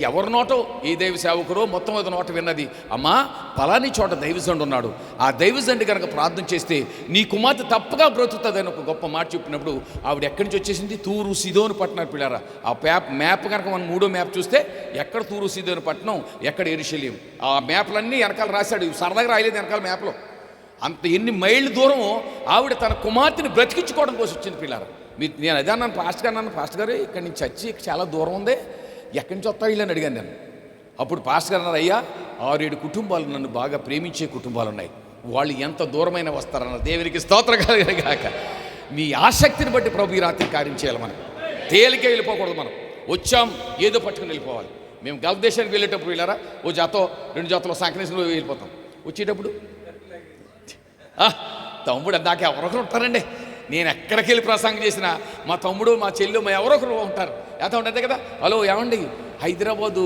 ఎవరి నోటో ఏ దైవ సేవకురో మొత్తం ఒక నోట విన్నది, అమ్మా పలాని చోట దైవజండు ఉన్నాడు, ఆ దైవజండు కనుక ప్రార్థన చేస్తే నీ కుమార్తె తప్పగా బ్రతుకుతుందని ఒక గొప్ప మాట చెప్పినప్పుడు ఆవిడ ఎక్కడి నుంచి వచ్చేసింది? తూరు సిదోను పట్టణం పిల్లారా. ఆ మ్యాప్ కనుక మనం 3వ మ్యాప్ చూస్తే ఎక్కడ తూరు సిదోను పట్టణం, ఎక్కడ యెరూషలేము, ఆ మ్యాప్లన్నీ వెనకాల రాశాడు. సరదాగా రాయలేదు వెనకాల మ్యాప్లో. అంత ఎన్ని మైళ్ళు దూరమో ఆవిడ తన కుమార్తెని బ్రతికించుకోవడం కోసం వచ్చింది పిల్లారా. నేను అదే అన్నాను పాస్టర్ గారు ఇక్కడి నుంచి చచ్చి చాలా దూరం ఉంది, ఎక్కడి నుంచి వస్తావు వీళ్ళని అడిగాను నేను. అప్పుడు పాస్టర్ గారు అన్నారు, అయ్యా 6-7 కుటుంబాలు నన్ను బాగా ప్రేమించే కుటుంబాలు ఉన్నాయి, వాళ్ళు ఎంత దూరమైన వస్తారన్నారు. దేవునికి స్తోత్రం కలుగుగాక. మీ ఆసక్తిని బట్టి ప్రభు ఈ రాత్రి కార్యం చేయాలి. మనం తేలికే వెళ్ళిపోకూడదు. మనం వచ్చాం ఏదో పట్టుకుని వెళ్ళిపోవాలి. మేము గల్ఫ్ దేశానికి వెళ్ళేటప్పుడు వెళ్ళారా ఓ జతో 2 జతలో సంకనేశ్వరం వెళ్ళిపోతాం. వచ్చేటప్పుడు తమ్ముడు నాకు ఎవరొకరు ఉంటారండి, నేను ఎక్కడికి వెళ్ళి ప్రసంగం చేసినా మా తమ్ముడు మా చెల్లి మా ఎవరో ఒకరు ఉంటారు. ఎంత ఉంటుంది కదా, హలో ఏమండి హైదరాబాదు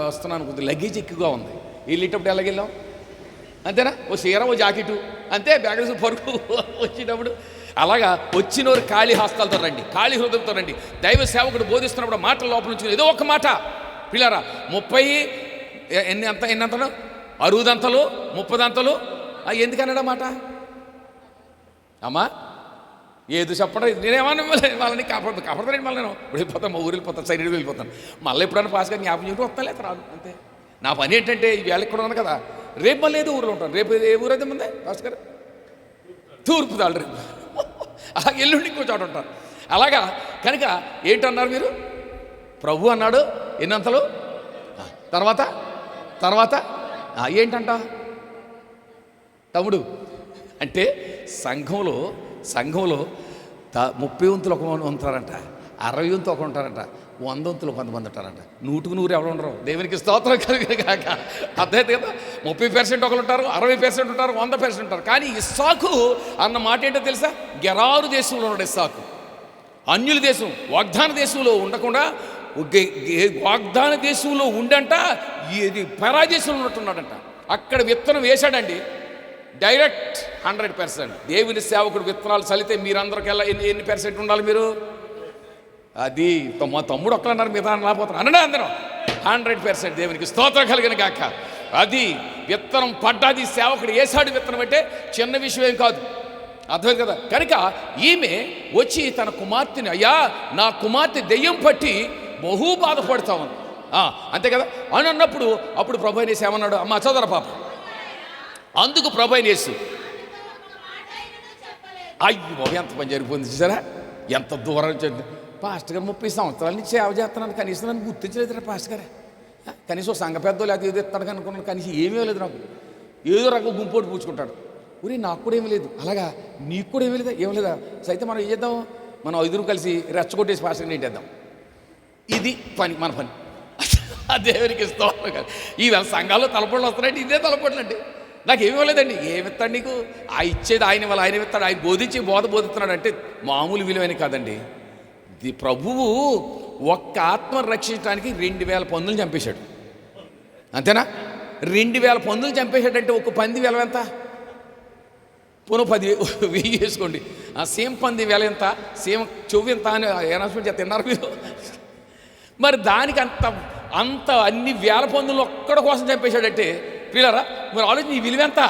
వస్తున్నాను, కొద్దిగా లగేజ్ ఎక్కువగా ఉంది, వెళ్ళేటప్పుడు ఎలాగెళ్ళాం అంతేనా, ఓ చీర ఓ జాకెటు అంతే, బ్యాగేజ్ పరుగు వచ్చేటప్పుడు. అలాగా వచ్చినవారు ఖాళీ హస్తాలతో రండి, ఖాళీ హృదయంతో రండి. దైవ సేవకుడు బోధిస్తున్నప్పుడు మాటల లోపల నుంచి ఏదో ఒక మాట పిల్లరా 30 ఎన్నంతలు 60 30 ఎందుకన్నాడా మాట అమ్మా ఏదో చెప్పడం. నేనేమన్నా వాళ్ళని కాపాడతానండి, మళ్ళీ నేను వెళ్ళిపోతాను, మా ఊరు వెళ్ళిపోతాను, సైడ్ వెళ్ళిపోతాను. మళ్ళీ ఎప్పుడైనా పాస్గా జ్ఞాపకం చేయడం వస్తా లేదు రాదు అంతే. నా పని ఏంటంటే ఈ వేళ ఇక్కడ ఉన్నాను కదా, రేపు మళ్ళీ ఏదో ఊరిలో ఉంటాను. రేపు ఏ ఊరు అయితే ముందే భాస్కర్ తూర్పు దాళ్ళు రేపు అలాగే ఎల్లుండి ఇంకో చోట ఉంటారు. అలాగా కనుక ఏంటన్నారు మీరు, ప్రభు అన్నాడు ఎన్నంతలు, తర్వాత తర్వాత ఏంటంట తమ్ముడు అంటే సంఘంలో 30 వంతులు ఒక ఉంటారంట, 60 వంతులు ఒక ఉంటారంట, 100 వంతులు కొంతమంది ఉంటారంట, 100కు 100 ఎవరు ఉండరు. దేవునికి స్తోత్రం కలిగిన కాక అర్థమైతే కదా. 30% ఒకరు ఉంటారు, 60% ఉంటారు, 100% ఉంటారు. కానీ ఇస్సాకు అన్న మాట ఏంటో తెలుసా, గెరారు దేశంలో ఉన్నాడు ఇస్సాకు. అన్యుల దేశం వాగ్దాన దేశంలో ఉండకుండా వాగ్దాన దేశంలో ఉండంట, ఇది పరాదేశంలో ఉన్నట్టున్నాడంట. అక్కడ విత్తనం వేశాడండి డైరెక్ట్ 100%. దేవుని సేవకుడు విత్తనాలు చల్లితే మీరందరికి ఎన్ని % ఉండాలి మీరు, అది మా తమ్ముడు ఒక్కలన్నారు మీద రాపోతారు అన్నడా అందరం 100%. దేవునికి స్తోత్రం కలిగిన గాక. అది విత్తనం పడ్డాది, సేవకుడు వేసాడు విత్తనం అంటే చిన్న విషయం ఏం కాదు, అర్థమైంది కదా. కనుక ఈమె వచ్చి తన కుమార్తెని, అయ్యా నా కుమార్తె దెయ్యం పట్టి బహు బాధపడతా ఉంది అంతే కదా అని అన్నప్పుడు, అప్పుడు ప్రభు అయిన యేసు ఏమన్నాడు, అమ్మ చదవరా పాప. అందుకు ప్రభు అయిన యేసు అయ్యో ఎంత పని జరిగిపోయింది చూసారా, ఎంత దూరం పాస్టర్ గారు 30 సంవత్సరాల నుంచి సేవ చేస్తున్నాను, కనీసం నన్ను గుర్తించలేదు పాస్టర్ గారే, కనీసం సంఘ పెద్దలు అది ఏదో ఇస్తాడు అనుకున్నాను, కనీసం ఏమీ లేదు నాకు, ఏదో రకం గుంపోటు పూచుకుంటాడు. ఊరి నాకు కూడా ఏమీ లేదు, అలాగా నీకు కూడా ఏమీ లేదా, ఏమి లేదా అయితే మనం ఏం చేద్దాం, మనం 5 కలిసి రెచ్చగొట్టేసి పాస్టర్ ఏంటేద్దాం, ఇది పని మన పని. దేవునికి ఇస్తాం. ఈవేళ సంఘాల్లో తలపొట్లు వస్తున్నాయండి, ఇదే తలపొట్లు అండి. నాకు ఏమి ఇవ్వలేదండి, ఏమిస్తాడు నీకు, ఇచ్చేది ఆయన వల్ల ఆయన ఇస్తాడు, ఆయన బోధించి బోధిస్తున్నాడు అంటే మామూలు విలువైన కాదండి. ప్రభువు ఒక్క ఆత్మను రక్షించడానికి 2000 పందులు చంపేశాడు అంతేనా. 2000 పందులు చంపేశాడంటే ఒక పంది వెల ఎంత, పోను 10,000 వేసుకోండి. ఆ సేమ్ పంది వెల ఎంత, సేమ్ చెవి ఎంత అని అనౌన్స్మెంట్ తిన్నారు మీరు. మరి దానికి అంత అన్ని వేల పందులు ఒక్కడ కోసం చంపేశాడంటే పిల్లరా, మరి ఆలోచన ఈ విలువ ఎంత.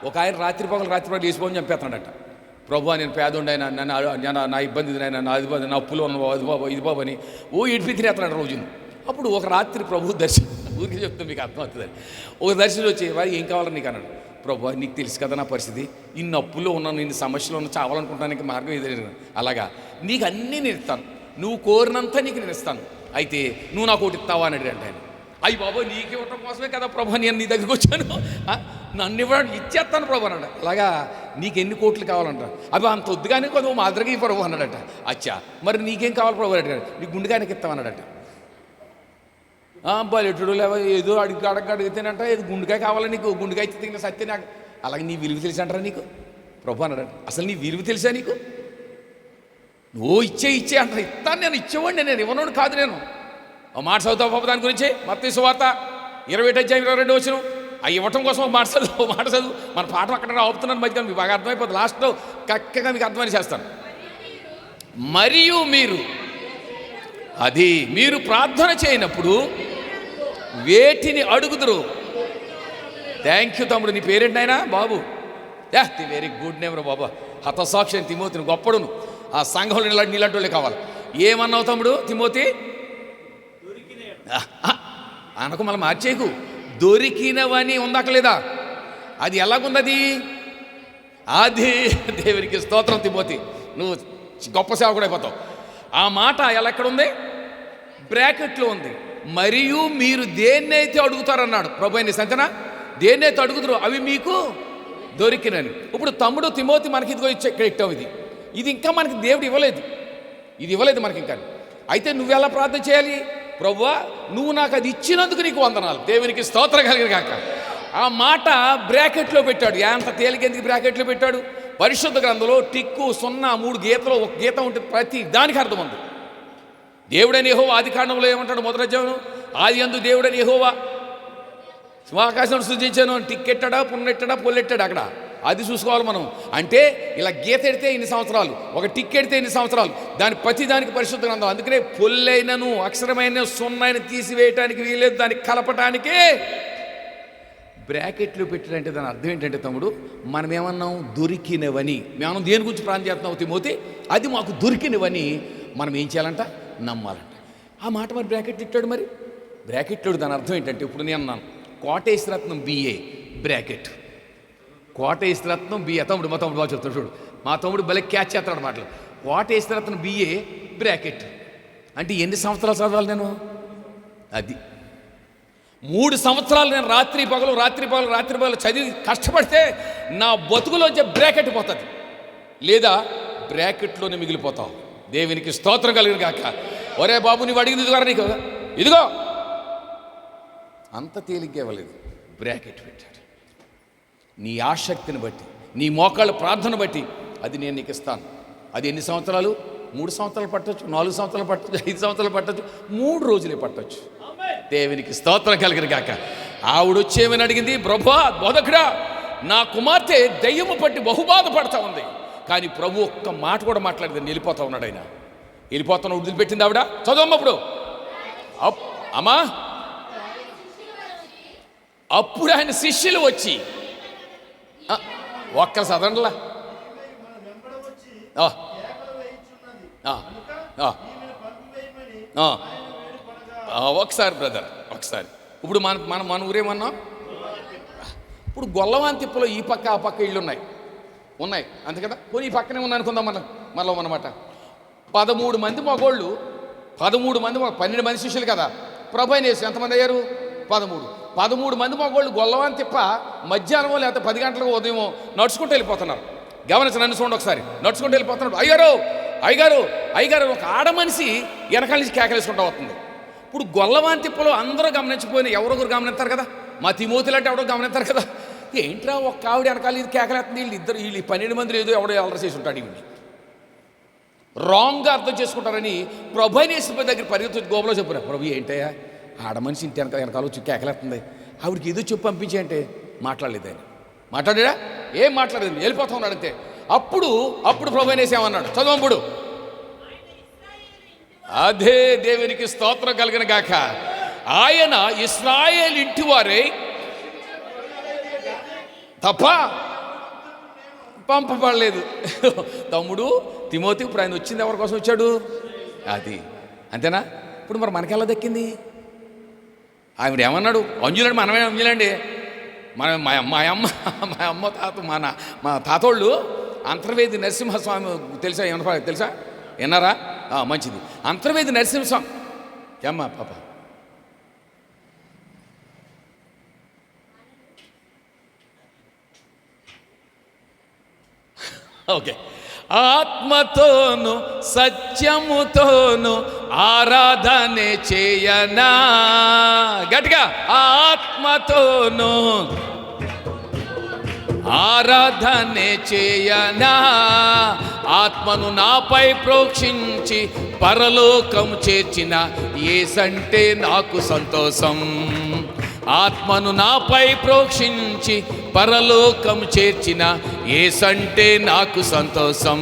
ఒక ఆయన రాత్రి పగలు వేసిపోని చంపేస్తున్నాడట. ప్రభు నేను పేదోండి ఆయన, నన్ను నా ఇబ్బంది ఆయన, నా ఇబ్బంది, నా అప్పులు ఇది బాబు అని ఏడిపి తినేస్తున్నాడు రోజును. అప్పుడు ఒక రాత్రి ప్రభు దర్శనం, ఊరికి చెప్తే మీకు అర్థమవుతుందని, ఒక దర్శనం వచ్చి వారి ఏం కావాలని నీకు అన్నాడు. ప్రభు నీకు తెలుసు కదా నా పరిస్థితి, ఇన్ని అప్పుల్లో ఉన్నాను, ఇన్ని సమస్యలు ఉన్నా, చావాలనుకుంటానికి మార్గం ఏదైనా, అలాగా నీకు అన్నీ నేను ఇస్తాను, నువ్వు కోరినంత నీకు నేను ఇస్తాను, అయితే నువ్వు నాకు ఒకటి ఇస్తావా అని అడిగాడు ఆయన. అయ్యి బాబు నీకు ఇవ్వటం కోసమే కదా ప్రభు నేను నీ దగ్గరికి వచ్చాను, నన్ను ఇవ్వడానికి ఇచ్చేస్తాను ప్రభు అన్నాడు. అలాగా నీకు ఎన్ని కోట్లు కావాలంట, అవి అంత వద్దుగానే కొంత మాదిరిగా ఈ ప్రభు అన్నాడట. అచ్చా మరి నీకేం కావాలి ప్రభు అడిగాడు. నీకు గుండెగానికి ఇస్తామన్నాడట. బలెట్టుడు లేవా ఏదో అడిగితేనంట, ఏది గుండెకాయ కావాలా నీకు, గుండెకాయ తిన్న సత్య నాకు, అలాగే నీ విలువ తెలిసి అంటారా నీకు ప్రభు అన్నాడట. అసలు నీ విలువ తెలుసా నీకు, నువ్వు ఇచ్చే అంటారు. ఇస్తాను నేను, ఇచ్చేవాడిని నేను, ఇవ్వనోడు కాదు నేను. మాట చదువుతావు పాప దాని గురించి, మత్తయి సువార్త 20:22 ఆ ఇవ్వటం కోసం మాట చదువు. మన పాఠం అక్కడ ఆపుతున్నాను మధ్యగా, మీకు బాగా అర్థమైపోతుంది, లాస్ట్లో కక్కగా మీకు అర్థమని చేస్తాను. మరియు మీరు ప్రార్థన చేయనప్పుడు వేటిని అడుగుదురు. థ్యాంక్ యూ తమ్ముడు, నీ పేరేంటి నాయనా బాబు, వెరీ గుడ్ నేమ్ రా బాబా, హతసాక్షి తిమోతిని గొప్పడును, ఆ సంఘంలో నీలాంటి వాళ్ళే కావాలి. ఏమన్నావు తమ్ముడు తిమోతి, అనకు మళ్ళీ మార్చేకు, దొరికినవని ఉందాకలేదా, అది ఎలాగున్నది, అది దేవునికి స్తోత్రం. తిమోతి నువ్వు గొప్ప సేవకుడు అయిపోతావు. ఆ మాట ఎక్కడుంది, బ్రాకెట్లో ఉంది. మరియు మీరు దేన్నైతే అడుగుతారన్నాడు ప్రభు అయిన సంతన, దేన్నైతే అడుగుతారో అవి మీకు దొరికినని. ఇప్పుడు తమ్ముడు తిమోతి మనకి ఇదిగో ఇచ్చాం, ఇది ఇంకా మనకి దేవుడు ఇవ్వలేదు, ఇది ఇవ్వలేదు మనకి ఇంకా. అయితే నువ్వెలా ప్రార్థన చేయాలి, ప్రభువా నువ్వు నాకు అది ఇచ్చినందుకు నీకు వందనాలు, దేవునికి స్తోత్రం కలిగిన కాక. ఆ మాట బ్రాకెట్లో పెట్టాడు. ఎంత తేలికెందుకు బ్రాకెట్లో పెట్టాడు, పరిశుద్ధ గ్రంథంలో టిక్కు 0 3 గీతలో ఒక గీత ఉంటుంది, ప్రతి దానికి అర్థం ఉంది. దేవుడని యెహోవా ఆది కాండంలో ఏమంటాడు? మొదటి అధ్యాయం, ఆది యందు దేవుడని యెహోవా ఆకాశం సృజించాను అని టిక్కెట్టాడా, పున్నెట్టాడా, పొల్లెట్టాడా? అక్కడ అది చూసుకోవాలి మనం. అంటే ఇలా గీత ఎడితే ఇన్ని సంవత్సరాలు, ఒక టిక్ ఎడితే ఇన్ని సంవత్సరాలు, ప్రతి దానికి పరిశుద్ధ గ్రంథం. అందుకనే పొల్లైనను అక్షరమైన సున్నైన తీసివేయటానికి వీలేదు, దానికి కలపటానికే బ్రాకెట్లు పెట్టాడంటే దాని అర్థం ఏంటంటే తమ్ముడు, మనం ఏమన్నాం? దొరికినవని. మేము దేని గురించి ప్రార్థన చేస్తున్నాం తిమోతి? అది మాకు దొరికినవని మనం ఏం చేయాలంట? నమ్మాలంట. ఆ మాట మరి బ్రాకెట్ ఇట్టాడు. మరి బ్రాకెట్లు దాని అర్థం ఏంటంటే, ఇప్పుడు నేను అన్నాను కోటేశ్వరత్నం BA బ్రాకెట్, కోటేశ్వరత్నం BA. తమ్ముడు మా తమ్ముడు బాగా చెప్తాడు చూడు, మా తమ్ముడు భలే క్యాచ్ చేస్తాడు మాటలు. కోటేశ్వరత్నం BA బ్రాకెట్ అంటే ఎన్ని సంవత్సరాలు చదవాలి నేను? అది 3 సంవత్సరాలు నేను రాత్రి పగలు చదివి కష్టపడితే నా బతుకులోంచే బ్రాకెట్ పోతుంది, లేదా బ్రాకెట్లోనే మిగిలిపోతావు. దేవునికి స్తోత్రం కలిగిన గాక. ఒరే బాబు, నువ్వు అడిగింది ద్వారా నీకు ఇదిగో అంత తేలిగ్గా ఇవ్వలేదు, బ్రాకెట్ పెట్టాడు. నీ ఆసక్తిని బట్టి, నీ మోకాళ్ళ ప్రార్థన బట్టి అది నేను నీకు ఇస్తాను. అది ఎన్ని సంవత్సరాలు? 3 సంవత్సరాలు పట్టవచ్చు, 4 సంవత్సరాలు పట్టవచ్చు, 5 సంవత్సరాలు పట్టవచ్చు, 3 రోజులే పట్టవచ్చు. దేవునికి స్తోత్రం కలిగిన గాక. ఆవిడొచ్చేమని అడిగింది? ప్రభువా, బోధకుడా, నా కుమార్తె దయ్యము పట్టి బహుబాధపడతా ఉంది. కానీ ప్రభు ఒక్క మాట కూడా మాట్లాడింది, వెళ్ళిపోతా ఉన్నాడు ఆయన. వెళ్ళిపోతాను వదిలిపెట్టింది ఆవిడ. చదవమ్మప్పుడు అమ్మా. అప్పుడు ఆయన శిష్యులు వచ్చి ఒక్క సదనలా ఒకసారి బ్రదర్, ఒకసారి ఇప్పుడు మన ఊరేమన్నాం? ఇప్పుడు గొల్లవాన్ తిప్పలో ఈ పక్క ఆ పక్క ఇళ్ళు ఉన్నాయి అంతే కదా. పోనీ ఈ పక్కనే ఉన్నాయి అనుకుందాం మనలో అన్నమాట. 13 మంది మగోళ్ళు, 12 మంది శిష్యులు కదా. ప్రభు అయిన యేసు ఎంతమంది అయ్యారు? 13 మంది మగోళ్ళు గొల్లవాన్ తిప్ప మధ్యాహ్నం లేకపోతే 10 గంటలకు ఉదయం నడుచుకుంటూ వెళ్ళిపోతున్నారు. గమనించి నన్ను చూడండి ఒకసారి. నడుచుకుంటూ వెళ్ళిపోతున్నాడు. అయ్యగారు ఒక ఆడ మనిషి వెనకాల నుంచి కేకలేసుకుంటూ వస్తుంది. ఇప్పుడు గొల్లవాన్ తిప్పలో అందరూ గమనించిపోయిన ఎవరొకరు గమనిస్తారు కదా. మా తిమోతిలు అంటే ఎవరో గమనిస్తారు కదా. ఏంట్రా ఒక్క ఆవిడ వెనకాల ఇది కేకలేస్తుంది, వీళ్ళు 12 మందిలో ఏదో ఎవడో అల్లరి చేసి ఉంటాడు. ఇవి రాంగ్గా అర్థం చేసుకుంటారని ప్రభు అయిన యేసు దగ్గర పరిగెత్తి గోబలో చెప్పారు. ప్రభు ఏంటయ్యా ఆడ మనిషి ఇంటి వెనకాల వచ్చి కేకలేస్తుంది, ఆవిడకి ఏదో చెప్పి పంపించే అంటే మాట్లాడలేదు. ఆయన మాట్లాడా? ఏం మాట్లాడలేదు, వెళ్ళిపోతా ఉన్నాడు అంతే. అప్పుడు ప్రభు అయిన యేసు ఏమన్నాడు? చదవంపుడు. అదే దేవునికి స్తోత్రం కలిగిన గాక. ఆయన ఇశ్రాయేలు ఇంటి వారే తప్ప పంపబడలేదు. తమ్ముడు తిమోతి, ఇప్పుడు ఆయన వచ్చింది ఎవరి కోసం వచ్చాడు? అది అంతేనా? ఇప్పుడు మరి మనకెలా దక్కింది? ఆవిడ ఏమన్నాడు? అంజులండి, మనమే అంజులండి. మా అమ్మ తాత మా తాతోళ్ళు అంతర్వేది నరసింహస్వామి తెలుసా? ఏమన్నా తెలుసా? విన్నారా? మంచిది. అంతర్వేది నరసింహస్వామి ఏమ్మా పాప ఓకే. ఆత్మతోను సత్యముతోను ఆరాధనే చేయనా. గట్టిగా, ఆత్మతోను ఆరాధనే చేయనా. ఆత్మను నాపై ప్రోక్షించి పరలోకం చేర్చిన యేసంటే నాకు సంతోషం. ఆత్మను నాపై ప్రోక్షించి పరలోకం చేర్చిన యేసంటే నాకు సంతోషం.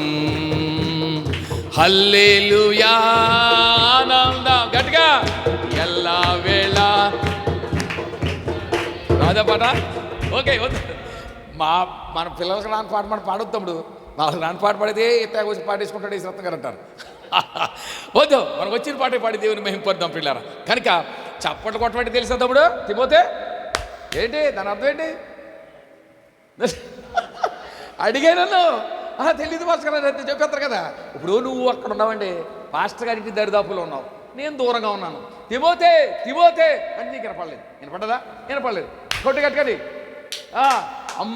హల్లెలూయా, ఆనందం. గట్టిగా, ఎల్లా వేళ. రాదా పాట? ఓకే, వద్దు. మన పిల్లలకి రాని పాట మనం పాడొద్దాముడు. వాళ్ళకి రాని పాట పాడితే ఇట్లా వచ్చి పాడేసుకుంటాడు ఈ సత్తం గారు అంటారు. వద్దు, మనకు వచ్చిన పాటే పాడి దేవుని మహింపొద్దాం పిల్లరా. కనుక చప్పట్లు కొట్టబట్టి తెలుసా తమ్ముడు తిమోతే? ఏంటి దాని అర్థం ఏంటి? అడిగాను. తెలీదు భాస్కర్ అంటే చెప్పేస్తారు కదా. ఇప్పుడు నువ్వు అక్కడ ఉన్నావండి, పాస్టర్ గారికి దరిదాపులో ఉన్నావు, నేను దూరంగా ఉన్నాను. తిమోతే అంటే నీకు వినపడదా? వినపడలేదు. కొట్టు కట్టుకది ఆ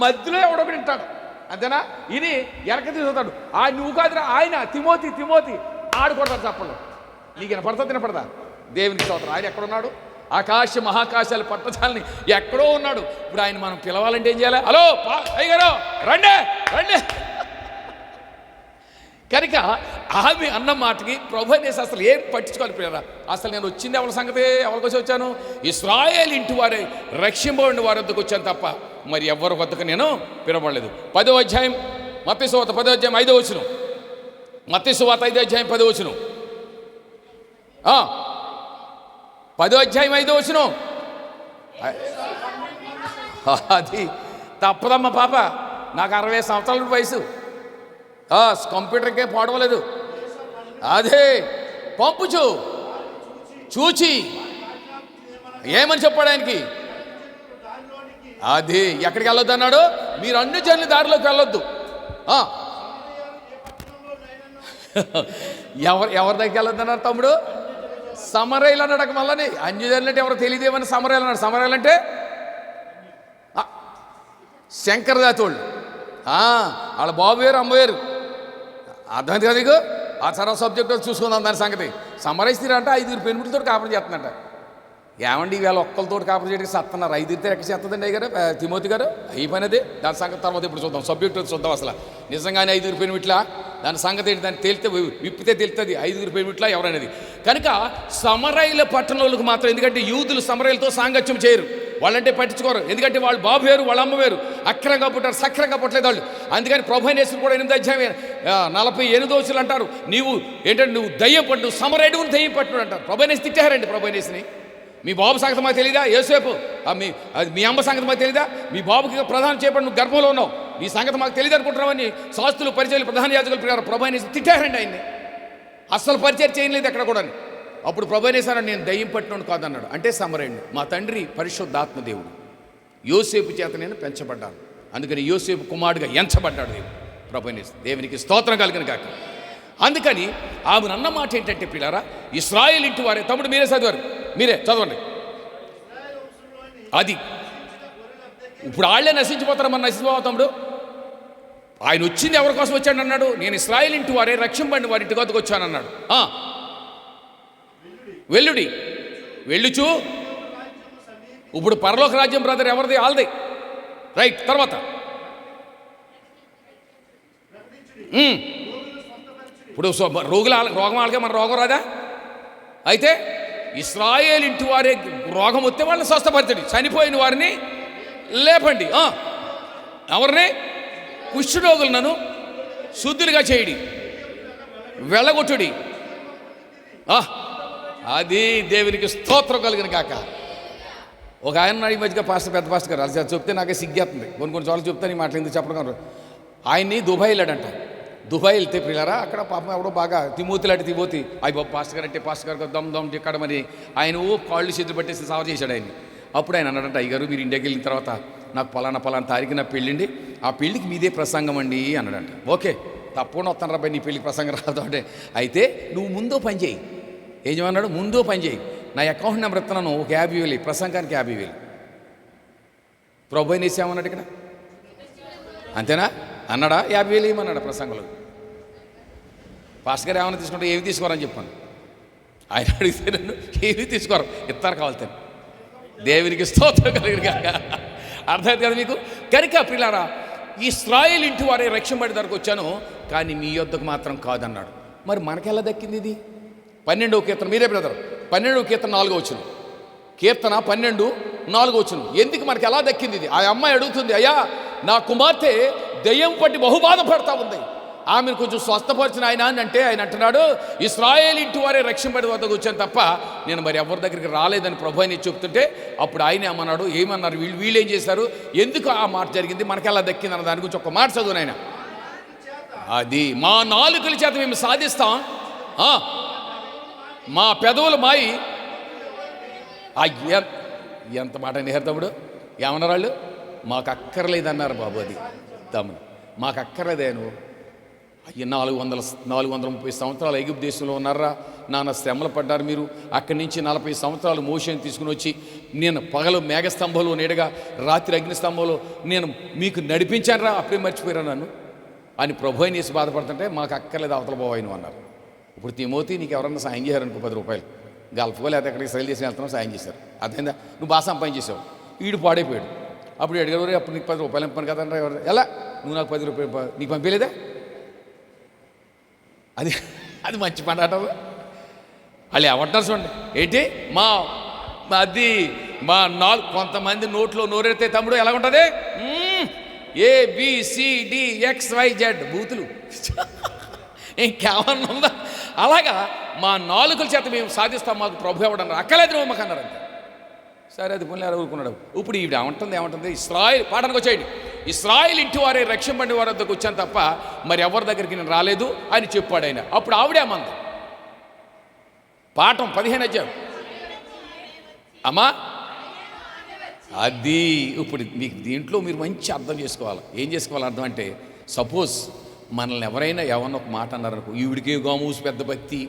మధ్యలో ఎవడో వింటాడు, అంతేనా? ఇది వెనక తీసుకుంటాడు. నువ్వు కాదురా ఆయన తిమోతి ఆడుకుంటాడు చప్పలు. నీకు వినపడదా? దేవునికి స్తోత్రం. ఆయన ఎక్కడున్నాడు? ఆకాశ మహాకాశాలు పట్టచాలని ఎక్కడో ఉన్నాడు. ఇప్పుడు ఆయన మనం పిలవాలంటే ఏం చేయాలి? హలో అయ్యగారు రండి. కనుక ఆమె అన్న మాటకి ప్రభు అనేసి అసలు ఏం పట్టించుకోవాలి పిల్లరా. అసలు నేను వచ్చింది ఎవరి సంగతి, ఎవరికోసం వచ్చాను? ఇశ్రాయేలు ఇంటి వారే రక్షింపబడిన వారి వద్దకు వచ్చాను తప్ప మరి ఎవరి వద్దకు నేను పిలవబడలేదు. 10వ అధ్యాయం మత్తయి సువార్త 10వ అధ్యాయం 5వ వచనం. మత్తయి సువార్త 5వ అధ్యాయం 10వ వచనం. 10వ అధ్యాయం 5వ వచనం. అది తప్పదమ్మ పాప, నాకు 60 సంవత్సరాల వయసు, కంప్యూటర్కే పోవలేదు. అదే పంపుచు చూచి ఏమని చెప్పాడు ఆయనకి? అది ఎక్కడికి వెళ్ళొద్దు అన్నాడు? మీరు అన్ని జనుల దారిలోకి వెళ్ళొద్దు. ఎవరి దగ్గరికి వెళ్ళొద్దు అన్నారు తమ్ముడు? సమరయ్యలు అన్నాడు. మళ్ళీ అన్ని జనులు అంటే ఎవరు తెలియదేమని సమరయ్యలు అన్నాడు. సమరయ్యలు అంటే శంకరదాతి వాళ్ళు, వాళ్ళ బాబు వేరు అమ్మ వేరు. అర్థమైంది కదా నీకు? ఆ సర్వ సబ్జెక్ట్ చూసుకుందాం దాని సంగతి. సమరైస్తీరంటే 5 పెనుగులతో కాపురం చేస్తున్నట్ట. ఏమండి ఈవేళ ఒక్కరితో కాపురం చేయడానికి సత్తన్నారు. 5 ఎక్కడ చేస్తుందండి అయ్య గారు, తిమోతి గారు? అయిపోయినది దాని సంగతి తర్వాత ఇప్పుడు చూద్దాం. సబ్జెక్ట్ చూద్దాం. అసలు నిజంగానే 5 పెనుమిట్లా దాని సంగతి ఏంటి? దాన్ని తేలితే విప్పితే తెలుస్తుంది 5 పెనుమిట్లా ఎవరనేది. కనుక సమరయ్యల పట్టణంలోకి మాత్రం, ఎందుకంటే యూదులు సమరయ్యలతో సాంగత్యం చేయరు, వాళ్ళంటే పట్టించుకోరు. ఎందుకంటే వాళ్ళు బాబు వేరు, వాళ్ళ అమ్మ వేరు. అక్రంగా పుట్టారు, సక్రంగా పుట్టలేదు వాళ్ళు. అందుకని ప్రభు నేసుడు కూడా 8వ అధ్యాయం 48వ వచనం అంటారు, నీవు ఏంటంటే నువ్వు దయ్యం పట్టు, సమరయ్యుడు దయ్యం పట్టుడు అంటారు. ప్రభు నేసి తిట్టారండి. ప్రభు నేసిని మీ బాబు సంగతి మాకు తెలియదా? యోసేపు మీ అమ్మ సంగతి మాకు తెలియదా? మీ బాబుకి ప్రధానం చేయబడి నువ్వు గర్భంలో ఉన్నావు, నీ సంగతి మాకు తెలియదు అనుకుంటున్నావని శాస్త్రులు, పరిచయాలు, ప్రధాన యాజకులు ప్రకారం ప్రభు నేసి తిట్టారండి ఆయన్ని. అస్సలు పరిచయం చేయలేదు ఎక్కడ కూడా. అప్పుడు ప్రభు అనేసాడు, నేను దయ్యం పట్టినోడు కాదన్నాడు. అంటే సమరయ్యుడు. మా తండ్రి పరిశుద్ధాత్మ దేవుడు, యోసేపు చేత నేను పెంచబడ్డాను, అందుకని యోసేపు కుమారుడుగా ఎంచబడ్డాడు దేవుడు. ప్రభు అనేసి దేవునికి స్తోత్రం కలిగిన కాక. అందుకని ఆమెను అన్న మాట ఏంటంటే పిల్లారా, ఇశ్రాయేలు ఇంటి వారే. తమ్ముడు మీరే చదివారు, మీరే చదవండి. అది ఇప్పుడు వాళ్ళే నశించిపోతారు, మన నశించిపోతాం తమ్ముడు. ఆయన వచ్చింది ఎవరి కోసం వచ్చాడు అన్నాడు? నేను ఇశ్రాయేలు ఇంటి వారే రక్షింపబడిన వారి ఇంటి వద్దకు వచ్చానన్నాడు. వెల్లుడి వెళ్ళుచు. ఇప్పుడు పరలోక రాజ్యం బ్రదర్ ఎవరిది? వాళ్ళది. రైట్. తర్వాత ఇప్పుడు రోగం వాళ్ళకే మన రోగం రాదా? అయితే ఇశ్రాయేలు ఇంటి వారే రోగం వస్తే వాళ్ళని స్వస్థపరచండి, చనిపోయిన వారిని లేపండి. ఎవరిని? కుష్ఠరోగులను శుద్ధులుగా చేయడి, వెళ్ళగొట్టుడి. అది దేవునికి స్తోత్రం కలిగిన కాక. ఒక ఆయన ఈ మధ్యగా పెద్ద పాస్టర్ గారు అది చెప్తే నాకే సిగ్గేస్తుంది. కొన్ని సార్లు చెప్తాను ఈ మాటలు ఎందుకు చెప్పడం. ఆయన్ని దుబాయ్ వెళ్ళాడంట. దుబాయ్ వెళ్తే పిల్లరా అక్కడ పాపం ఎవడో బాగా తిమోతిలాంటి తిమోతి అయ్యి బాబు పాస్టర్ గారు అంటే పాస్టర్ గారు దమ్ దమ్ చిక్కడమని ఆయన కాళ్ళు చేతులు పట్టేసి సావ చేశాడు ఆయన్ని. అప్పుడు ఆయన అన్నాడంట, అయ్యగారు మీరు ఇండియాకి వెళ్ళిన తర్వాత నాకు పలానా తారీఖు నా పెళ్ళిండి, ఆ పెళ్ళికి మీదే ప్రసంగం అండి అన్నాడంట. ఓకే తప్పకుండా వస్తాను రాబాయి, నీ పెళ్ళికి ప్రసంగం రాదు అంటే. అయితే నువ్వు ముందో పని చేయి. ఏం చేయమన్నాడు? ముందో పని చేయి. నా అకౌంట్ నెంబర్ ఇస్తున్నాను, ఒక 50,000 ప్రసంగానికి 50,000. ప్రభు నేసేమన్నాడు ఇక్కడ? అంతేనా అన్నాడా? 50,000 ఇవ్వమన్నాడు ప్రసంగంలో. పాస్టర్ గారు ఏమైనా తీసుకుంటే ఏమి తీసుకోరని చెప్పాను. ఆయన అడిగితే నన్ను ఏమి తీసుకోరు, ఇస్తారు కావాలితే. దేవునికి స్తోత్రం కలిగిన కాక. అర్థమైంది కదా మీకు? కనుక పిల్లారా, ఇశ్రాయేలు ఇంటి వారే రక్షింపబడి దగ్గరకు వచ్చాను, కానీ మీ యొద్దకు మాత్రం కాదన్నాడు. మరి మనకెలా దక్కింది ఇది? 12వ కీర్తన, మీరే బ్రదర్, 12వ కీర్తన 4వ వచనం. కీర్తన 12:4 వచనం. ఎందుకు మనకి ఎలా దక్కింది ఇది? ఆ అమ్మాయి అడుగుతుంది, అయ్యా నా కుమార్తె దెయ్యం పట్టి బహుబాధపడతా ఉంది, ఆమెను కొంచెం స్వస్థపరిచిన ఆయన అని అంటే ఆయన అంటున్నాడు, ఇశ్రాయేలు ఇంటి వారే రక్షింపడి వద్దకు వచ్చాను తప్ప నేను మరి ఎవరి దగ్గరికి రాలేదని ప్రభు అని చెప్తుంటే అప్పుడు ఆయన ఏమన్నాడు? ఏమన్నారు? వీళ్ళు ఏం చేశారు? ఎందుకు ఆ మాట జరిగింది, మనకి ఎలా దక్కింది అన్న దాని గురించి ఒక మాట చదువు ఆయన. అది మా నాలుకల చేత మేము సాధిస్తాం, మా పెదవులు మాయి. ఎంత మాట నేర్ తమ్ముడు. ఏమన్నారు వాళ్ళు? మాకు అక్కర్లేదన్నారు బాబు. అది తమ్ముడు మాకు అక్కర్లేదే. నువ్వు 430 సంవత్సరాలు ఐగుప్తు దేశంలో ఉన్నారా, నాన్న శ్రమలు పడ్డారు మీరు. అక్కడి నుంచి 40 సంవత్సరాలు మోషేని తీసుకుని వచ్చి నేను పగలు మేఘస్తంభంలో నీడగా, రాత్రి అగ్నిస్తంభంలో నేను మీకు నడిపించాను రా, అప్పుడే మర్చిపోయారా నన్ను అని ప్రభు అని వేసి బాధపడుతుంటే మాకు అక్కర్లేదు అవతల పోవాయిను అన్నారు. ఇప్పుడు తిమోతి నీకు ఎవరన్నా సాయం చేశారనుకో 10 రూపాయలు, గల్ఫ్కో లేకపోతే ఎక్కడికి సైల్ చేసి వెళ్తున్నావు, సాయం చేశారు. అదేందా నువ్వు బాగా సంపాదించేసావు, వీడు పాడైపోయాడు. అప్పుడు అడిగారు, అప్పుడు నీకు 10 రూపాయలు పంపాను కదంటే ఎవరు ఎలా నువ్వు నాకు 10 రూపాయలు నీకు పంపించలేదా? అది అది మంచి పని అంటారు. వాళ్ళు ఏమంటారు చూడండి, ఏంటి అది మా కొంతమంది నోట్లో నోరెడితే తమ్ముడు ఎలాగుంటుంది, ABCDXYZ బూతులు ఇంకేమన్నా ఉందా? అలాగా మా నాలుగుల చేత మేము సాధిస్తాం, మాకు ప్రభు ఎవడన్నారు, అక్కలేదు నువ్వు మాకు అన్నారు. అంతే, సరే అది పుణ్యాలు ఊరుకున్నాడు. ఇప్పుడు ఈవిడ ఏమంటుంది, ఇశ్రాయేల్ పాఠానికి వచ్చేయండి, ఇశ్రాయేల్ ఇంటి వారే రక్షింపండి వారి వద్దకు వచ్చాను తప్ప మరి ఎవరి దగ్గరికి నేను రాలేదు అని చెప్పాడు ఆయన. అప్పుడు ఆవిడేమంది, పాఠం 15 అధ్యాయం అమ్మా. అది ఇప్పుడు మీకు దీంట్లో మీరు మంచి అర్థం చేసుకోవాలి. ఏం చేసుకోవాలి అర్థం అంటే, సపోజ్ మనల్ని ఎవరైనా ఏమన్నా ఒక మాట అన్నారనుకో, ఈవిడికే గామూసు పెద్ద భక్తి,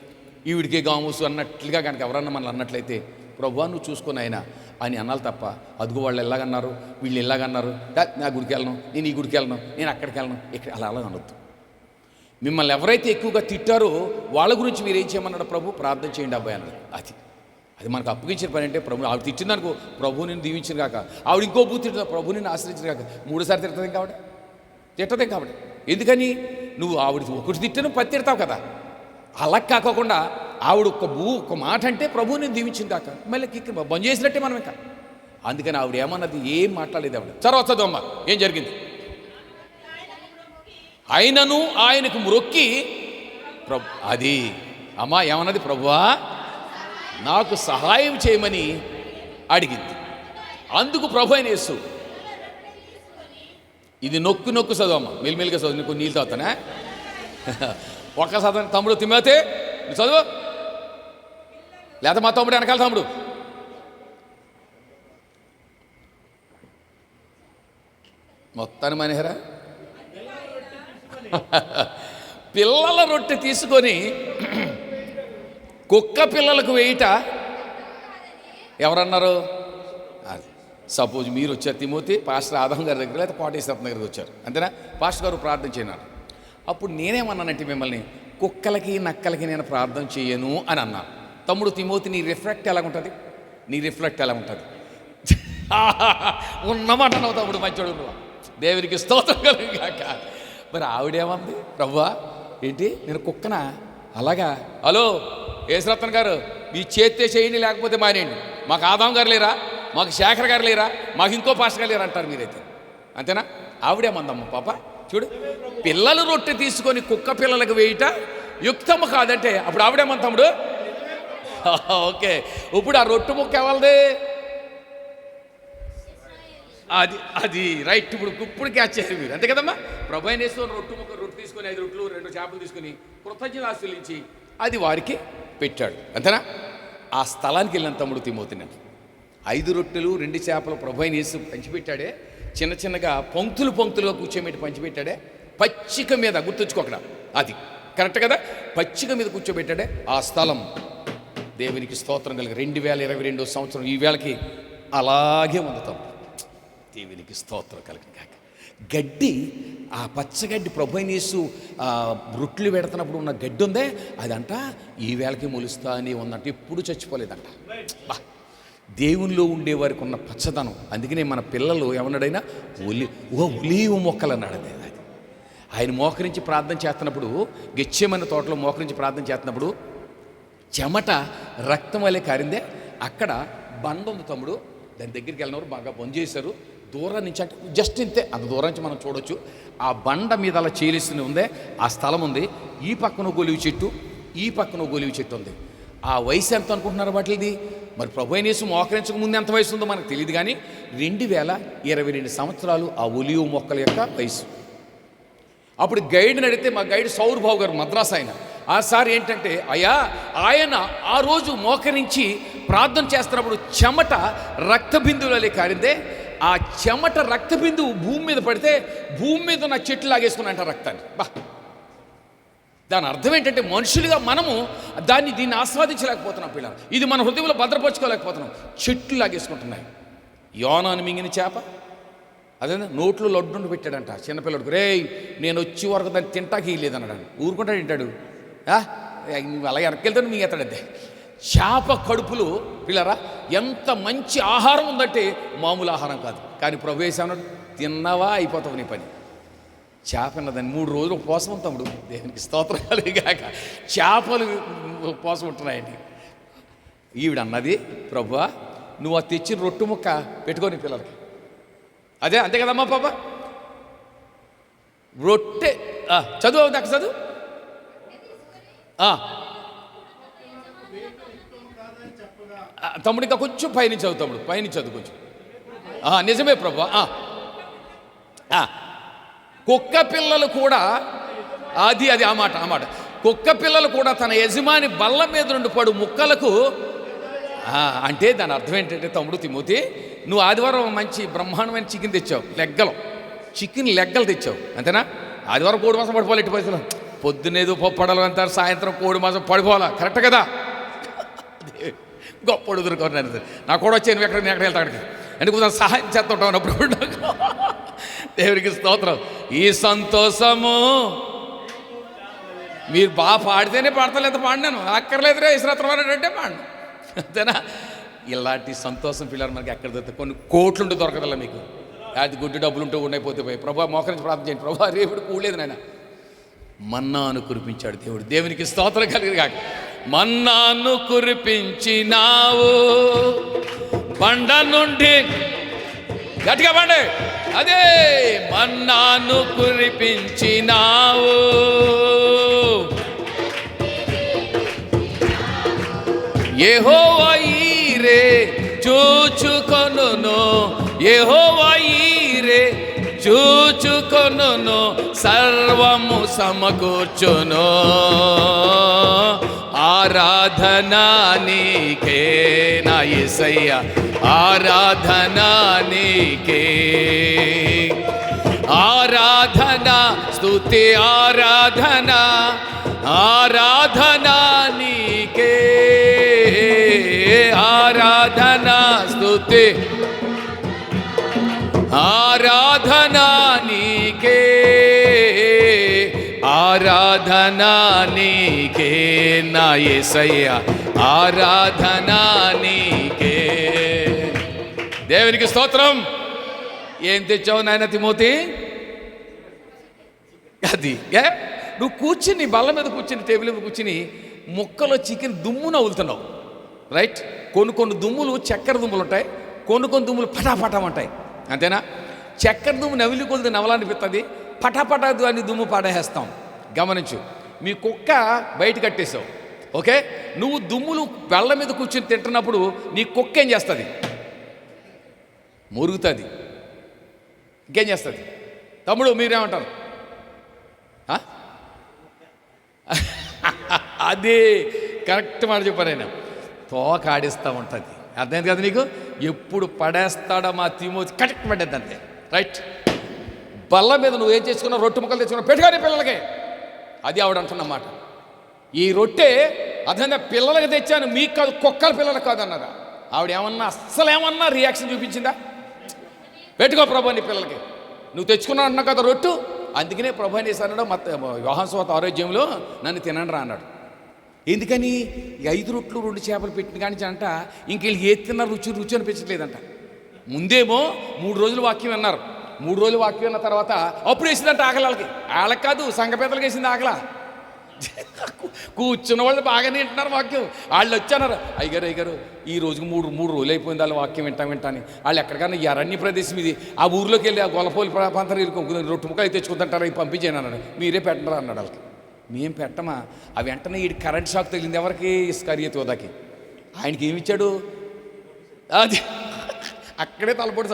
ఈవిడికే గామూసు అన్నట్లుగా కనుక ఎవరన్నా మనల్ని అన్నట్లయితే, ప్రభువా నువ్వు చూసుకొని ఆయన అని అనాలి తప్ప, అదుగు వాళ్ళు ఎలాగన్నారు వీళ్ళు ఎలాగన్నారు, నా గుడికి వెళ్ళను, నేను ఈ గుడికి వెళ్ళను, నేను అక్కడికి వెళ్ళను, ఇక్కడ అలా అనొద్దు. మిమ్మల్ని ఎవరైతే ఎక్కువగా తిట్టారో వాళ్ళ గురించి మీరు ఏం చేయమన్నాడు ప్రభు, ప్రార్థన చేయండి అబ్బాయి అన్నాడు. అది మనకు అప్పగించిన పని. అంటే ప్రభు ఆవిడ తిట్టిందనుకో, ప్రభు నేను దీవించిన కాక, ఆవిడ ఇంకో బూ తిట్టిన ప్రభు నేను ఆశ్రయించిన కాక, 3 సార్లు తిట్టదేం కాబట్టి. ఎందుకని, నువ్వు ఆవిడ ఒకటి తిట్టిన 10 తిడతావు కదా. అలా కాకోకుండా ఆవిడ ఒక మాట అంటే ప్రభు నేను దీవించింది కాక, మళ్ళీ కిక్కి బంద్ చేసినట్టే మనం ఇంకా. అందుకని ఆవిడ ఏమన్నది, ఏం మాట్లాడలేదు ఆవిడ. తర్వాత చదవమ్మ ఏం జరిగింది. ఆయనను ఆయనకు మ్రొక్కి అది అమ్మా ఏమన్నది, ప్రభువా నాకు సహాయం చేయమని అడిగింది. అందుకు ప్రభు అయిన యేసు, ఇది నొక్కు చదువమ్మ, మెల్లిమెల్లిగా చదువు, నీకు నీళ్ళు తాగుతానా ఒక్క చదవని. తమ్ముడు తిమ్మతే నువ్వు చదువు, లేదా మా తమ్ముడు వెనకాల తమ్ముడు. మొత్తాన్ని మనహరా పిల్లల రొట్టె తీసుకొని కుక్క పిల్లలకు వేయట ఎవరన్నారు? సపోజ్ మీరు వచ్చారు, తిమోతి పాస్టర్ ఆదం గారి దగ్గర లేదా కోటేశ్వరం దగ్గరికి వచ్చారు, అంతేనా? పాస్టర్ గారు ప్రార్థన చేయన్నారు. అప్పుడు నేనేమన్నానంటే మిమ్మల్ని, కుక్కలకి నక్కలకి నేను ప్రార్థన చేయను అని అన్నాను. తమ్ముడు తిమోతి నీ రిఫ్లెక్ట్ ఎలా ఉంటుంది, ఉన్నమాట నవ్వు తమ్ముడు, మంచోడు నువ్వు, దేవునికి స్తోత్రం కలుగుగాక. మరి ఆవిడేమంది, ప్రభువా ఏంటి నేను కుక్కనా? అలాగా, హలో యేసురత్న గారు మీ చేత్తే చేయండి లేకపోతే మానేయండి, మాకు ఆదాం గారు లేరా, మాకు శేఖర్ గారు లేరా, మాకు ఇంకో పాస్టర్ గారు లేరా అంటారు మీరైతే, అంతేనా? ఆవిడేమందమ్మ పాప చూడు, పిల్లలు రొట్టె తీసుకొని కుక్క పిల్లలకు వేయట యుక్తము కాదంటే అప్పుడు ఆవిడేమంది తమ్ముడు. ఓకే, ఇప్పుడు ఆ రొట్టె ముక్క ఎవరిది? అది రైట్. ఇప్పుడు క్యాచ్ చేయాలి మీరు, అంతే కదమ్మా. ప్రభు అయిన యేసు రొట్టె తీసుకొని 5 రొట్టెలు 2 చేపలు తీసుకొని కృతజ్ఞత ఆశీర్వదించి అది వారికి పెట్టాడు, అంతేనా? ఆ స్థలానికి వెళ్ళిన తమ్ముడు తిమోతి, నేను 5 రొట్టెలు 2 చేపలు ప్రభు అయిన యేసు పంచిపెట్టాడే, చిన్నగా పంక్తులుగా కూర్చోబెట్టి పంచిపెట్టాడే, పచ్చిక మీద గుర్తుంచుకోకడా, అది కరెక్ట్ కదా, పచ్చిక మీద కూర్చోబెట్టాడే. ఆ స్థలం దేవునికి స్తోత్రం కలిగి 2022 సంవత్సరం ఈ వేళకి అలాగే ఉంది తమ్ముడు, దేవునికి స్తోత్రం కలిగిన కాక. గడ్డి, ఆ పచ్చగడ్డి ప్రభు అయిన యేసు రొట్టెలు పెడుతున్నప్పుడు ఉన్న గడ్డి ఉందే అదంట ఈ వేళకి మొలుస్తా అని ఉందంట, ఎప్పుడు చచ్చిపోలేదంట. దేవునిలో ఉండేవారికి ఉన్న పచ్చదనం. అందుకనే మన పిల్లలు ఏమన్నాడైనా ఒలీవ మొక్కలు అన్నాడు. అది ఆయన మోకరించి ప్రార్థన చేస్తున్నప్పుడు, గెచ్చేమన్న తోటలో మోకరించి ప్రార్థన చేస్తున్నప్పుడు చెమట రక్తం వల్లే కారిందే. అక్కడ బండ ఉంది తమ్ముడు, దాని దగ్గరికి వెళ్ళినవారు బాగా బంద్ చేశారు. దూరం నుంచి అంటే జస్ట్ ఇంతే, అంత దూరం నుంచి మనం చూడొచ్చు. ఆ బండ మీద అలా చేలిస్తూనే ఉందే ఆ స్థలం ఉంది. ఈ పక్కన గొలివి చెట్టు, ఈ పక్కన గొలివి చెట్టు ఉంది. ఆ వయసు ఎంత అనుకుంటున్నారు వాటిది? మరి ప్రభు అయిన యేసు మోకరించక ముందు ఎంత వయసు ఉందో మనకు తెలియదు, కానీ 2022 సంవత్సరాలు ఆ ఒలివ్ మొక్కల యొక్క వయసు. అప్పుడు గైడ్ని అడిగితే, మా గైడ్ సౌరభావు గారు మద్రాసు ఆయన, ఆ సార్ ఏంటంటే, అయ్యా ఆయన ఆ రోజు మోకరించి ప్రార్థన చేస్తున్నప్పుడు చెమట రక్త బిందువులే కారిందే, ఆ చెమట రక్త బిందువు భూమి మీద పడితే భూమి మీద ఉన్న చెట్లు లాగేసుకున్నాయంట రక్తాన్ని. దాని అర్థం ఏంటంటే, మనుషులుగా మనము దీన్ని ఆస్వాదించలేకపోతున్నాం పిల్లలు, ఇది మన హృదయంలో భద్రపరచుకోలేకపోతున్నాం, చెట్లు లాగేసుకుంటున్నాయి. యోనాను మింగిన చేప అదే నోట్లో లడ్డుండి పెట్టాడంట చిన్నపిల్లడికి, రే నేను వచ్చి వరకు దాన్ని తింటాకి లేదన్నాడు. ఊరుకుంటాడు తింటాడు, అలాగే వెనక్కెళ్తాడు మీ ఎత్తాడంతే. చేప కడుపులో పిల్లరా ఎంత మంచి ఆహారం ఉందంటే మామూలు ఆహారం కాదు. కానీ ప్రభు వేసామన్నాడు, తిన్నావా అయిపోతావు నీ పని. చేప ఉన్నదాన్ని 3 రోజులు ఉపవాసం తమ్ముడు, దేవునికి స్తోత్రం కలిగాక చేపలు ఉపవాసం ఉంటున్నాయండి. ఈవిడ అన్నది, ప్రభువా నువ్వు ఆ తెచ్చిన రొట్టు ముక్క పెట్టుకొని పిల్లలకి. అదే అంతే కదమ్మా పాప, రొట్టె చదువు అవుతుంది అక్కడ చదువు. తమ్ముడు ఇంకా కొంచెం పైనుంచి చదువు తమ్ముడు, పైనుంచి చదువు కొంచెం. నిజమే ప్రభు. కుక్క పిల్లలు కూడా అది ఆ మాట కుక్క పిల్లలు కూడా తన యజమాని బల్ల మీద నుండి పడు ముక్కలకు, అంటే దాని అర్థం ఏంటంటే తమ్ముడు తిమోతి, నువ్వు ఆదివారం మంచి బ్రహ్మాండమైన చికెన్ తెచ్చావు, చికెన్ లెగ్గలు తెచ్చావు అంతేనా. ఆదివారం కోడి మాసం పడిపోవాలి, ఇటు పైసలు పొద్దున్నేదో పప్పడలు అంటారు, సాయంత్రం కోడి మాసం పడిపోవాలా, కరెక్ట్ కదా. గొప్ప ఎదుర్కొన్నాను, నా కూడా వచ్చాను, నేను ఎక్కడ వెళ్తా అక్కడికి అంటే కొంచెం సహాయం చేస్తుంటాం అన్నప్పుడు. దేవునికి స్తోత్రం. ఈ సంతోషము మీరు బాగా పాడితేనే పాడతలేదు, పాడినాను అక్కర్లేదురే ఇసురత్రం అంటే పాడినా అంతేనా. ఇలాంటి సంతోషం పిల్లలు మనకి ఎక్కడ దొరుకుతాయి, కొన్ని కోట్లుంటే దొరకదల్లా మీకు. అది గుడ్డి డబ్బులు ఉంటూ ఉండైపోతే పోయి ప్రభా మోకరించి ప్రార్థన చేయండి, ప్రభా రేపుడు కూడలేదు నాయన. మన్నాను కురిపించాడు దేవుడు, దేవునికి స్తోత్రం కలిగి కాక. మన్నాను కురిపించినావు బండ నుండి, గట్టిగా బండి, అదే మన్నాను కురిపించినావు యెహోవా ఈరే చూచుకొనును, యెహోవా ఈరే చూచుకొనును, సర్వము సమకూర్చును. ఆరాధనా నీకే నా యేసయ్య, ఆరాధనా నీకే, ఆరాధనా స్తుతి ఆరాధనా, ఆరాధనా నీకే, ఆరాధనా స్తుతి ఆరాధనా నీకే, ఆరాధనా నీకే నా యేసయ్య, ఆరాధనా నీకే. దేవునికి స్తోత్రం. ఏం తెచ్చావు నాయన తిమోతి? అది నువ్వు కూర్చుని బల్ల మీద కూర్చుని టేబుల్ మీద కూర్చుని ముక్కలో చికెన్ దుమ్ము నవ్వులుతున్నావు, రైట్. కొన్ని దుమ్ములు చక్కెర దుమ్ములు ఉంటాయి, కొన్ని దుమ్ములు పటాపటా ఉంటాయి అంతేనా. చక్కెర దుమ్ము నవిలి కొద్ది నవలనిపిస్తుంది, పటాపటా అని దుమ్ము పాడేస్తాం. గమనించు, మీ కుక్క బయట కట్టేసావు, ఓకే. నువ్వు దుమ్ములు బల్ల మీద కూర్చొని తింటున్నప్పుడు నీ కుక్క ఏం చేస్తుంది? మురుగుతుంది. ఇంకేం చేస్తుంది? తమ్ముడు మీరేమంటారు? అదే కరెక్ట్ మాట చెప్పాను నేను. తోక ఆడిస్తూ ఉంటుంది, అర్థమైంది కదా నీకు. ఎప్పుడు పడేస్తాడో మా తిమోతి కరెక్ట్ పడేది అంతే, రైట్. బల్ల మీద నువ్వు ఏం చేసుకున్నావు? రొట్టె ముక్కలు తెచ్చుకున్నావు, పెట్టుకొని పిల్లలకి. అది ఆవిడ అంటున్నమాట. ఈ రొట్టె అర్థంగా పిల్లలకి తెచ్చాను, మీకు కాదు, కుక్కల పిల్లలకు కాదు అన్నారా. ఆవిడ ఏమన్నా అస్సలు ఏమన్నా రియాక్షన్ చూపించిందా? పెట్టుకో ప్రభు నీ పిల్లలకి, నువ్వు తెచ్చుకున్నావు అన్నావు కదా రొట్టు, అందుకనే ప్రభు అని అన్నాడు యోహాను సువార్త ఆరోగ్యంలో నన్ను తినండి రా అన్నాడు. ఎందుకని? 5 రొట్లు 2 చేపలు పెట్టిన కానీ అంట ఇంక వీళ్ళు ఏది తిన్నా రుచి అనిపించట్లేదంట. ముందేమో 3 రోజులు వాక్యం అన్నారు, 3 రోజులు వాక్యం అన్న తర్వాత అప్పుడు వేసిందంట ఆకలి. వాళ్ళకి కాదు, సంఘ పెద్దలకు వేసింది ఆకల. కూర్చున్న వాళ్ళు బాగానే వింటున్నారు వాక్యం. వాళ్ళు వచ్చన్నారు, అయ్యగారు ఈ రోజుకి 3 రోజులు అయిపోయింది వాళ్ళ వాక్యం వింటాని. వాళ్ళు ఎక్కడికన్నా ఈ అరణ్య ప్రదేశం ఇది, ఆ ఊర్లోకి వెళ్ళి ఆ గొల్లపోలి ప్రాంతాలు రొట్టు ముక్కలు తెచ్చుకుంటుంటారా, ఇవి పంపించాను అన్నాడు. మీరే పెట్టరా అన్నాడు. వాళ్ళకి మేము పెట్టమా? ఆ వెంటనే ఈ కరెంట్ షాక్ తగిలింది ఎవరికి? ఇస్కరియోతు యోధాకి. ఆయనకి ఏమిచ్చాడు? అది అక్కడే తలపోటు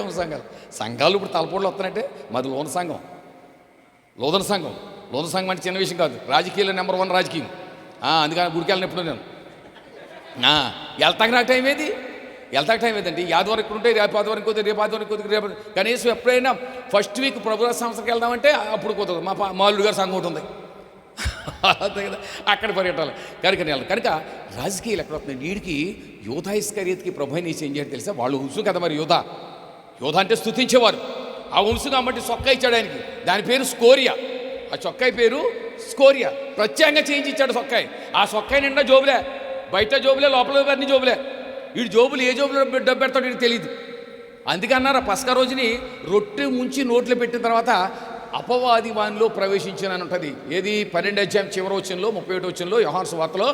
సంఘాలు ఇప్పుడు తలపోట్లు వస్తున్నాయంటే మాది లోన సంఘం అంటే చిన్న విషయం కాదు. రాజకీయాల్లో నెంబర్ 1 రాజకీయం. అందుకని గుడికి వెళ్ళినప్పుడు నేను వెళ్తాక నాకు టైం ఏది? ఏదండి? ఈ ఆదివారం ఇక్కడ ఉంటే రేపు ఆదివారం కొద్ది, రేపు ఆదివారం కొద్ది, రేపు కనీసం ఎప్పుడైనా ఫస్ట్ వీక్ ప్రభుత్వ సంస్థకి వెళ్దామంటే అప్పుడు కుదరదు. మా మాలుడు గారు సంఘం ఒకటి ఉంది, అంతే కదా, అక్కడ పరిగెట్టాలి. కనుక రాజకీయాలు ఎక్కడ వస్తున్నాయి? వీడికి యోధా ఇస్కరియోతుకి ప్రభు నీ ఏం చేయాలి తెలుసా? వాళ్ళు వంశం కదా మరి. యోధా అంటే స్తుతించేవారు. ఆ వంశం కాబట్టి చొక్కా ఇచ్చాడు ఆయనకి, దాని పేరు స్కోరియా. ఆ చొక్కాయి పేరు స్కోరియా. ప్రత్యేకంగా చేయించి ఇచ్చాడు చొక్కాయి. ఆ చొక్కాయి నిండా జోబులే, బయట జోబులే, లోపల అన్ని జోబులే. వీడు జోబులు ఏ జోబులో డబ్బు పెడతాడు వీడికి తెలియదు. అందుకన్నారు పస్కా రోజుని రొట్టె ముంచి నోట్లో పెట్టిన తర్వాత అపవాది వానిలో ప్రవేశించిన ఉంటుంది. ఏది 12వ అధ్యాయం చివరి వచనంలో 31వ వచనంలో యోహాను సువార్తలో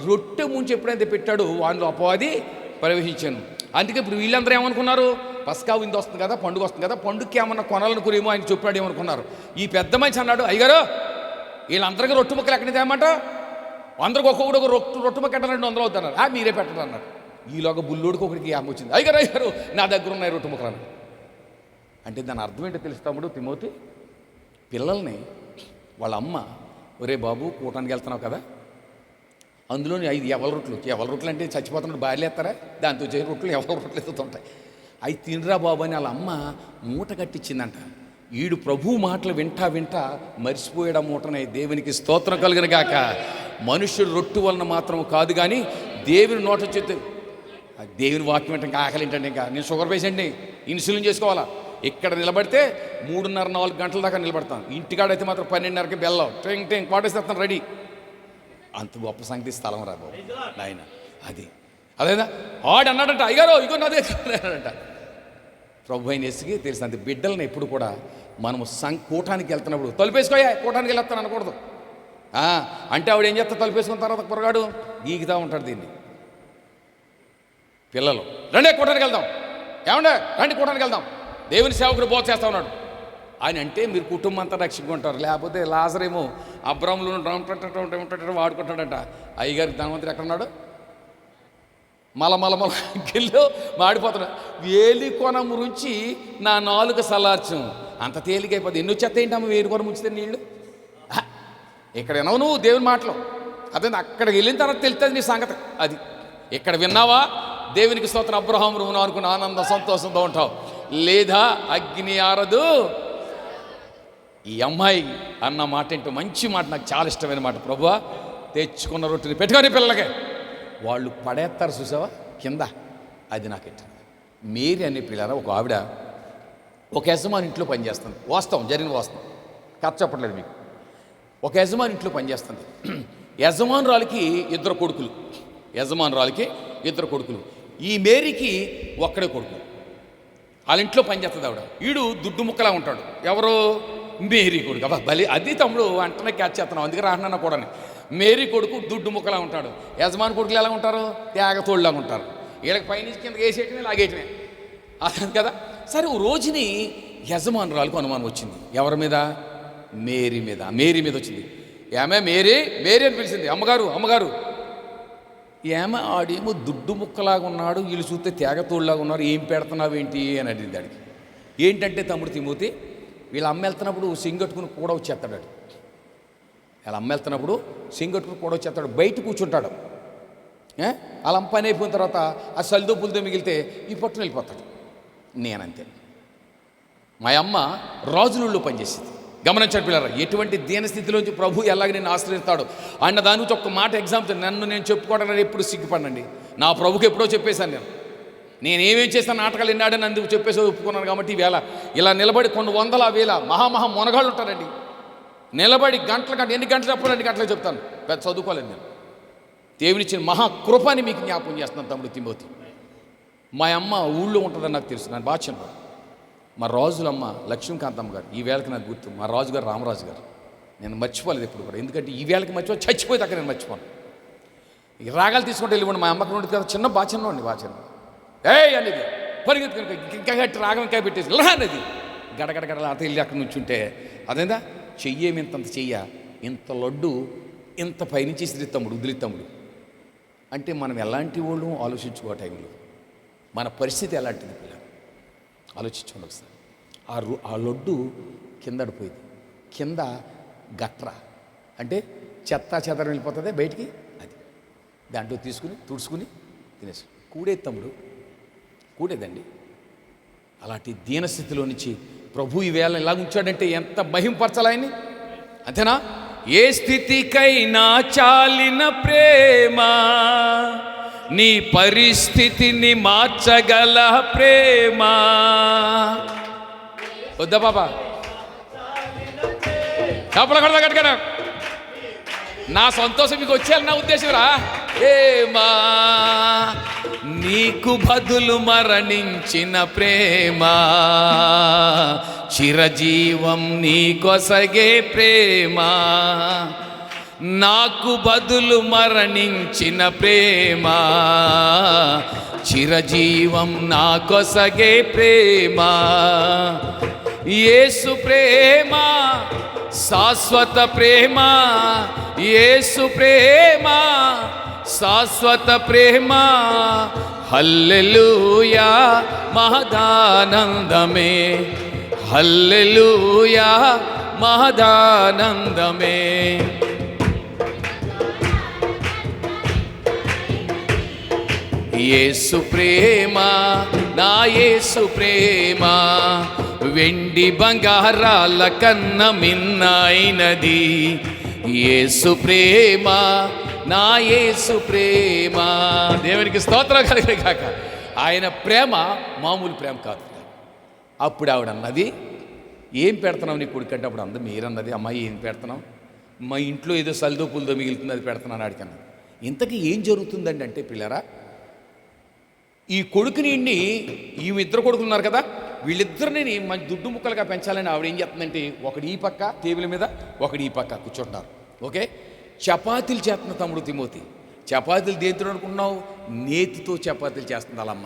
రొట్టె ముంచి ఎప్పుడైతే పెట్టాడో వానిలో అపవాది ప్రవేశించాను. అందుకే ఇప్పుడు వీళ్ళందరూ ఏమనుకున్నారు, పస్కా విందు వస్తుంది కదా, పండుగ వస్తుంది కదా, పండుగకి ఏమన్నా కొనాలనుకునేమో ఆయన చెప్పాడు ఏమనుకున్నారు. ఈ పెద్ద మనిషి అన్నాడు, అయ్యగారు వీళ్ళందరికీ రొట్టె ముక్కలు ఎక్కడి నుంచి ఏమంట, అందరికి ఒక్కొక్కడు ఒక రొట్టె ముక్క పెట్టాలంటే 100 అవుతున్నారు. మీరే పెట్టరు అన్నాడు. ఈలోగా బుల్లోడికి ఒకరికి ఏమ వచ్చింది, అయ్యగారు నా దగ్గర ఉన్నాయి రొట్టె ముక్కలు అన్నాడు. అంటే దాని అర్థం ఏంటో తెలుస్తాముడు తిమోతి, పిల్లల్ని వాళ్ళ అమ్మ, ఒరే బాబు కూటానికి వెళ్తున్నావు కదా, అందులోని 5 ఎవల రొట్టెలు అంటే చచ్చిపోతున్నాడు భార్యలు ఎత్తారా, దాంతో చేయ రొట్టెలు ఎవల రొట్టెలు ఎత్తుతుంటాయి, అవి తినరా బాబు అని వాళ్ళ అమ్మ మూట కట్టించిందంట. ఈడు ప్రభు మాటలు వింటా మరిచిపోయాడు ఆ మూటనే. దేవునికి స్తోత్రం కలుగును గాక. మనుషుడు రొట్టు వలన మాత్రం కాదు కానీ దేవుని నోట చేతి దేవుని వాక్యం అంటే ఇంకా ఆకలి ఏంటంటే, ఇంకా నేను షుగర్ పేషెంట్ని, ఇన్సులిన్ చేసుకోవాలా. ఇక్కడ నిలబడితే 3:30-4 గంటల దాకా నిలబడతాను. ఇంటికాడైతే మాత్రం 12:30కి బెల్లం టెంగ్ పాటేసేస్తాను రెడీ. అంత గొప్ప సంగతి స్థలం రా బాబు నాయన. అదేనా ఆడు అన్నాడంట, అయ్యారో ఇగో నాదే అన్నాడంట. ప్రభు అయిన యేసుకి తెలుసు. అంత బిడ్డలను ఎప్పుడు కూడా మనము కూటానికి వెళ్తున్నప్పుడు తలుపేసుకోయా కూటానికి వెళ్ళొస్తాను అనకూడదు. అంటే ఆవిడ ఏం చేస్తా, తలుపేసుకున్న తర్వాత పొరగాడు గీకుతూ ఉంటాడు దీన్ని. పిల్లలు రండి కూటానికి వెళ్దాం, ఏమండే రండి కూటానికి వెళ్దాం, దేవుని సేవకుడు బోధ చేస్తా ఉన్నాడు ఆయన అంటే మీరు కుటుంబం అంతా రక్షించుకుంటారు. లేకపోతే లాజరేమో అబ్రాములు వాడుకుంటాడంట. అయ్యగారి ధనవంతుడు ఎక్కడున్నాడు, మల గిల్లు మాడిపోతున్నాడు. వేలి కొన మురించి నా 4 సలార్చం అంత తేలికైపోతుంది. ఎన్ని వచ్చేస్తా ఏంటమ్మా వేలి కొన ముంచితే నీళ్ళు. ఇక్కడ వినవు నువ్వు దేవుని మాటలు, అదే అక్కడికి వెళ్ళిన తర్వాత తెలుస్తుంది నీ సంగతి. అది ఇక్కడ విన్నావా, దేవునికి స్తోత్రం, అబ్రహాము నువ్వు అనుకున్న ఆనంద సంతోషంతో ఉంటావు. లేదా అగ్ని ఆరదు. ఈ అమ్మాయి అన్న మాట ఏంటో మంచి మాట, నాకు చాలా ఇష్టమైన మాట. ప్రభువా తెచ్చుకున్న రొట్టెని పెట్టుకొని పిల్లలకే వాళ్ళు పడేస్తారు చూసావా కింద, అది నాకు ఇష్టం. మేరీ అనే పిల్లల ఒక ఆవిడ ఒక యజమాని ఇంట్లో పనిచేస్తుంది. వాస్తవం, జరిగిన వాస్తవం, కథ చెప్పట్లేదు మీకు. ఒక యజమాని ఇంట్లో పనిచేస్తుంది. యజమానురాలికి 2 కొడుకులు. ఈ మేరీకి ఒక్కడే కొడుకు. వాళ్ళ ఇంట్లో పనిచేస్తుంది ఆవిడ. వీడు దుడ్డు ముక్కలా ఉంటాడు. ఎవరు, మేరీ కొడుకు. అబ్బా బలి, అది తమ్ముడు వెంటనే క్యాచ్ చేస్తున్నాం, అందుకే రాహన్నా కూడా. మేరీ కొడుకు దుడ్డు ముక్కలా ఉంటాడు. యజమాని కొడుకులు ఎలా ఉంటారు, తేగతోళ్ళలాగా ఉంటారు. వీళ్ళకి పైనుంచి కింద వేసేయటమే లాగేయటమే, అర్థం కదా. సరే ఓ రోజుని యజమానురాలకు అనుమానం వచ్చింది. ఎవరి మీద, మేరీ మీద వచ్చింది. ఏమే మేరీ అని పిలిచింది. అమ్మగారు ఏమే ఆడేమో దుడ్డు ముక్కలాగా ఉన్నాడు, వీళ్ళు చూస్తే తేగతోళ్ళలాగా ఉన్నారు, ఏం పెడుతున్నావేంటి అని అడిగింది దానికి. ఏంటంటే తమ్ముడు తిమోతి, వీళ్ళ అమ్మ వెళ్తున్నప్పుడు సింగట్టుకుని కూడా వచ్చేస్తాడు. బయట కూర్చుంటాడు. వాళ్ళ అమ్మ పని అయిపోయిన తర్వాత ఆ సల్దో పుల్తో మిగిలితే ఈ పట్టున వెళ్ళిపోతాడు. నేనంతే. మా అమ్మ రాజులలో పనిచేసింది. గమనించండి పిల్లరా, ఎటువంటి దీనస్థితిలోంచి ప్రభు ఎలాగ నేను ఆశ్రయిస్తాడు అన్న దాని నుంచి ఒక్క మాట ఎగ్జాంపుల్. నన్ను నేను చెప్పుకోవడానికి ఎప్పుడు సిగ్గుపడండి. నా ప్రభుకి ఎప్పుడో చెప్పేశాను నేను ఏమేం చేస్తాను, నాటకాలు ఎన్నాడని అందుకు చెప్పేసి ఒప్పుకున్నాను. కాబట్టి ఈవేళ ఇలా నిలబడి కొన్ని 100,000 మహా మొనగాళ్ళు ఉంటారండి. నిలబడి ఎన్ని గంటలు చెప్పాలి, 2 గంటలు చెప్తాను. పెద్ద చదువుకోలేదు నేను. దేవునిచ్చిన మహాకృపని మీకు జ్ఞాపకం చేస్తున్నాను తమ్ముడు తిమోతి. మా అమ్మ ఊళ్ళో ఉంటుందని నాకు తెలుసు, నేను బాగా చిన్నవాడు. మా రాజులమ్మ లక్ష్మీకాంతమ్మ గారు, ఈ వేళకి నాకు గుర్తు. మా రాజుగారు రామరాజు గారు, నేను మర్చిపోలేదు ఎప్పుడు కూడా. ఎందుకంటే ఈ వేళకి చచ్చిపోయి అక్కడ నేను మర్చిపోను. ఈ రాగాలు తీసుకుంటే వెళ్ళిపోండి. మా అమ్మకి నుండి కదా బాగా చిన్న అనేది పరిగెత్తుకుని ఇంకా గట్టి రాగం ఇంకా పెట్టేసి ఇలా అనేది గడగడగడ అత వెళ్ళి అక్కడ నుంచి ఉంటే అదేందా చెయ్యేమింతంత చెయ్య, ఇంత లడ్డు ఇంత పైనుంచి వదిలితమ్ముడు అంటే మనం ఎలాంటి వాళ్ళు ఆలోచించుకో. టైంలో మన పరిస్థితి ఎలాంటిది పిల్లలు ఆలోచించుకోండి ఒకసారి. ఆ లడ్డు కిందడిపోయింది. కింద గట్ర అంటే చెదరం వెళ్ళిపోతుంది బయటికి. అది దాంట్లో తీసుకుని తుడుచుకుని తినేసి కూడేదండి. అలాంటి దీనస్థితిలో నుంచి ప్రభు ఈవేళ ఇలా ఉంచాడంటే ఎంత మహింపరచాలని, అంతేనా. ఏ స్థితికైనా చాలిన ప్రేమ, నీ పరిస్థితిని మార్చగల ప్రేమ. వద్దా బాబా కప్పల కడదా కట్టుకరా. నా సంతోషం మీకు వచ్చేయాలి నా ఉద్దేశం రా. ప్రేమ, నీకు బదులు మరణించిన ప్రేమ, చిరజీవం నీకొసగే ప్రేమ, నాకు బదులు మరణించిన ప్రేమ, చిరజీవం నాకొసగే ప్రేమ. యేసు ప్రేమ శాశ్వత ప్రేమ, యేసు ప్రేమ శాశ్వత ప్రేమ. హల్లెలూయా మహదానందమే, హల్లెలూయా మహదానందమే. యేసు ప్రేమ, నా యేసు ప్రేమ, వెండి బంగారాల కన్న మిన్నైనది. యేసు ప్రేమ, నా యేసు ప్రేమ. దేవునికి స్తోత్రం కలిగే కాక. ఆయన ప్రేమ మామూలు ప్రేమ కాదు. అప్పుడు ఆవిడ అన్నది, ఏం పెడుతున్నావు నీ కొడుకంటే? అప్పుడు అంది, మీరన్నది, అమ్మాయి ఏం పెడుతున్నావు? మా ఇంట్లో ఏదో సలిదో పులిదో మిగులుతుంది, అది పెడుతున్నాను అడిగాను. ఇంతకీ ఏం జరుగుతుందండి అంటే పిల్లరా, ఈ కొడుకుని ఈమె ఇద్దరు కొడుకులు ఉన్నారు కదా, వీళ్ళిద్దరిని మంచి దుడ్డు ముక్కలుగా పెంచాలని ఆవిడ ఏం చేస్తుందంటే, ఒకటి ఈ పక్క టేబుల్ మీద, ఒకటి ఈ పక్క కూర్చుంటున్నారు. ఓకే, చపాతీలు చేస్తున్న తమ్ముడు తిమోతి. చపాతీలు దేంతో అనుకున్నావు? నేతితో చపాతీలు చేస్తుంది వాళ్ళమ్మ.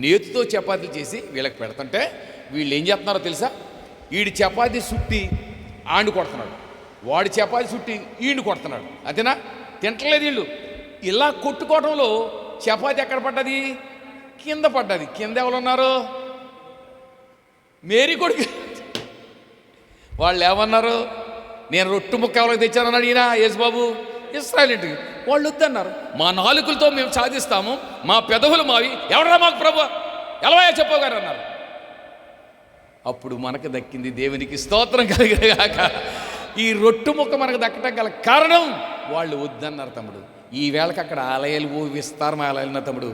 నేతితో చపాతీలు చేసి వీళ్ళకి పెడుతుంటే వీళ్ళు ఏం చేస్తున్నారో తెలుసా? వీడి చపాతీ సుట్టి ఆండు కొడుతున్నాడు, వాడి చపాతీ సుట్టి ఈండు కొడుతున్నాడు. అదేనా? తింటలేదు వీళ్ళు. ఇలా కొట్టుకోవడంలో చపాతీ ఎక్కడ పడ్డది? కింద పడ్డది. కింద ఎవరు ఉన్నారు? మేరీ కొడుకు. వాళ్ళు ఏమన్నారు? నేను రొట్టు ముక్క ఎవరికి తెచ్చానన్నాడు ఈయన యేసుబాబు ఇశ్రాయేలీయులకి. వాళ్ళు వద్దన్నారు. మా నాలుకలతో మేము సాధిస్తాము, మా పెదవులు మావి, ఎవడరా మాకు ప్రభు, ఎలవయా చెప్పగారు అన్నారు. అప్పుడు మనకు దక్కింది. దేవునికి స్తోత్రం కలిగేగాక. ఈ రొట్టు ముక్క మనకు దక్కటం గల కారణం వాళ్ళు వద్దన్నారు తమ్ముడు. ఈ వేళకి అక్కడ ఆలయాలు విస్తారమైన ఆలయాలు ఉన్నాయి తమ్ముడు,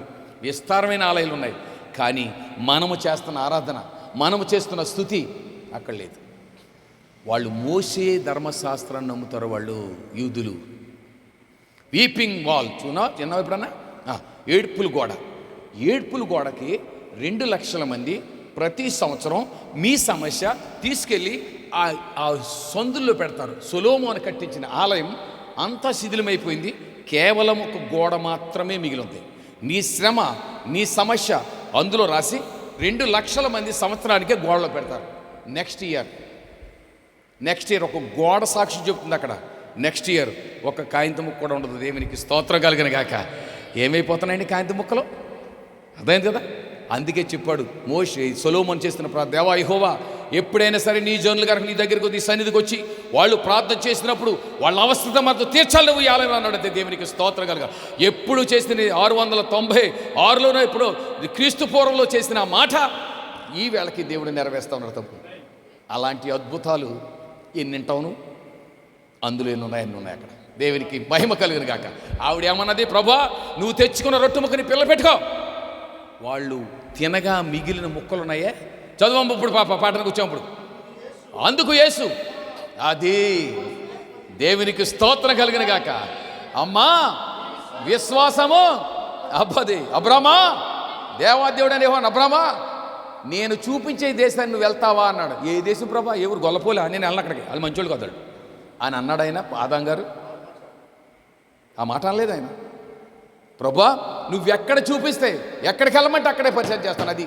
విస్తారమైన ఆలయాలు ఉన్నాయి. కానీ మనము చేస్తున్న ఆరాధన, మనము చేస్తున్న స్తుతి అక్కడ లేదు. వాళ్ళు మోసే ధర్మశాస్త్రాన్ని నమ్ముతారు వాళ్ళు యూదులు. వీపింగ్ వాల్ చిన్న ఎప్పుడన్నా ఏడ్పుల గోడ. ఏడ్పుల గోడకి 2 లక్షల మంది ప్రతి సంవత్సరం మీ సమస్య తీసుకెళ్ళి ఆ సందుల్లో పెడతారు. సొలొమోను కట్టించిన ఆలయం అంతా శిథిలమైపోయింది. కేవలం ఒక గోడ మాత్రమే మిగిలి ఉంది. నీ శ్రమ, నీ సమస్య అందులో రాసి 2 లక్షల మంది సంవత్సరానికే గోడలో పెడతారు. నెక్స్ట్ ఇయర్ ఒక గోడ సాక్షి చెప్తుంది అక్కడ. నెక్స్ట్ ఇయర్ ఒక కాయింత ముక్క కూడా ఉండదు. దేవునికి స్తోత్రం కలిగిన గాక. ఏమైపోతున్నాయండి కాయింత ముక్కలు? అర్థమైంది కదా. అందుకే చెప్పాడు మోషే, సొలొమోను చేస్తున్న దేవా యెహోవా, ఎప్పుడైనా సరే నీ జనులు కనుక నీ దగ్గరికి నీ సన్నిధికి వచ్చి వాళ్ళు ప్రార్థన చేసినప్పుడు వాళ్ళ అవస్థ మాత్రం తీర్చాలి నువ్వు ఈ ఆలయం అన్నాడు. దేవునికి స్తోత్రం కలుగా. ఎప్పుడు చేసిన 696లోనో ఇప్పుడు క్రీస్తు పూర్వంలో చేసిన మాట ఈ వేళకి దేవుడు నెరవేరుస్తా ఉన్నాడు తప్పు. అలాంటి అద్భుతాలు ఎన్నింటావును, అందులో ఎన్ని ఉన్నాయి అక్కడ. దేవునికి మహిమ కలిగిన గాక. ఆవిడ ఏమన్నది? ప్రభా, నువ్వు తెచ్చుకున్న రొట్టె ముక్కని పిల్ల పెట్టుకో. వాళ్ళు తినగా మిగిలిన ముక్కలు ఉన్నాయే, చదువు ఇప్పుడు పాటకు వచ్చాము. అందుకు యేసు, అది దేవునికి స్తోత్రం కలిగిన గాక. అమ్మా విశ్వాసము అబ్బది అబ్రామా, దేవాదేవుడు అని అబ్రామా, నేను చూపించే దేశాన్ని నువ్వు వెళ్తావా అన్నాడు. ఏ దేశం ప్రభా? ఏ ఊరు? గొల్లపోలే. నేను వెళ్ళను అక్కడికి, వాళ్ళు మంచోళ్ళు కదాడు అని అన్నాడు ఆయన. ఆదాం గారు ఆ మాట అనలేదు ఆయన. ప్రభా, నువ్వెక్కడ చూపిస్తే ఎక్కడికి వెళ్ళమంటే అక్కడే పరిచయం చేస్తాను, అది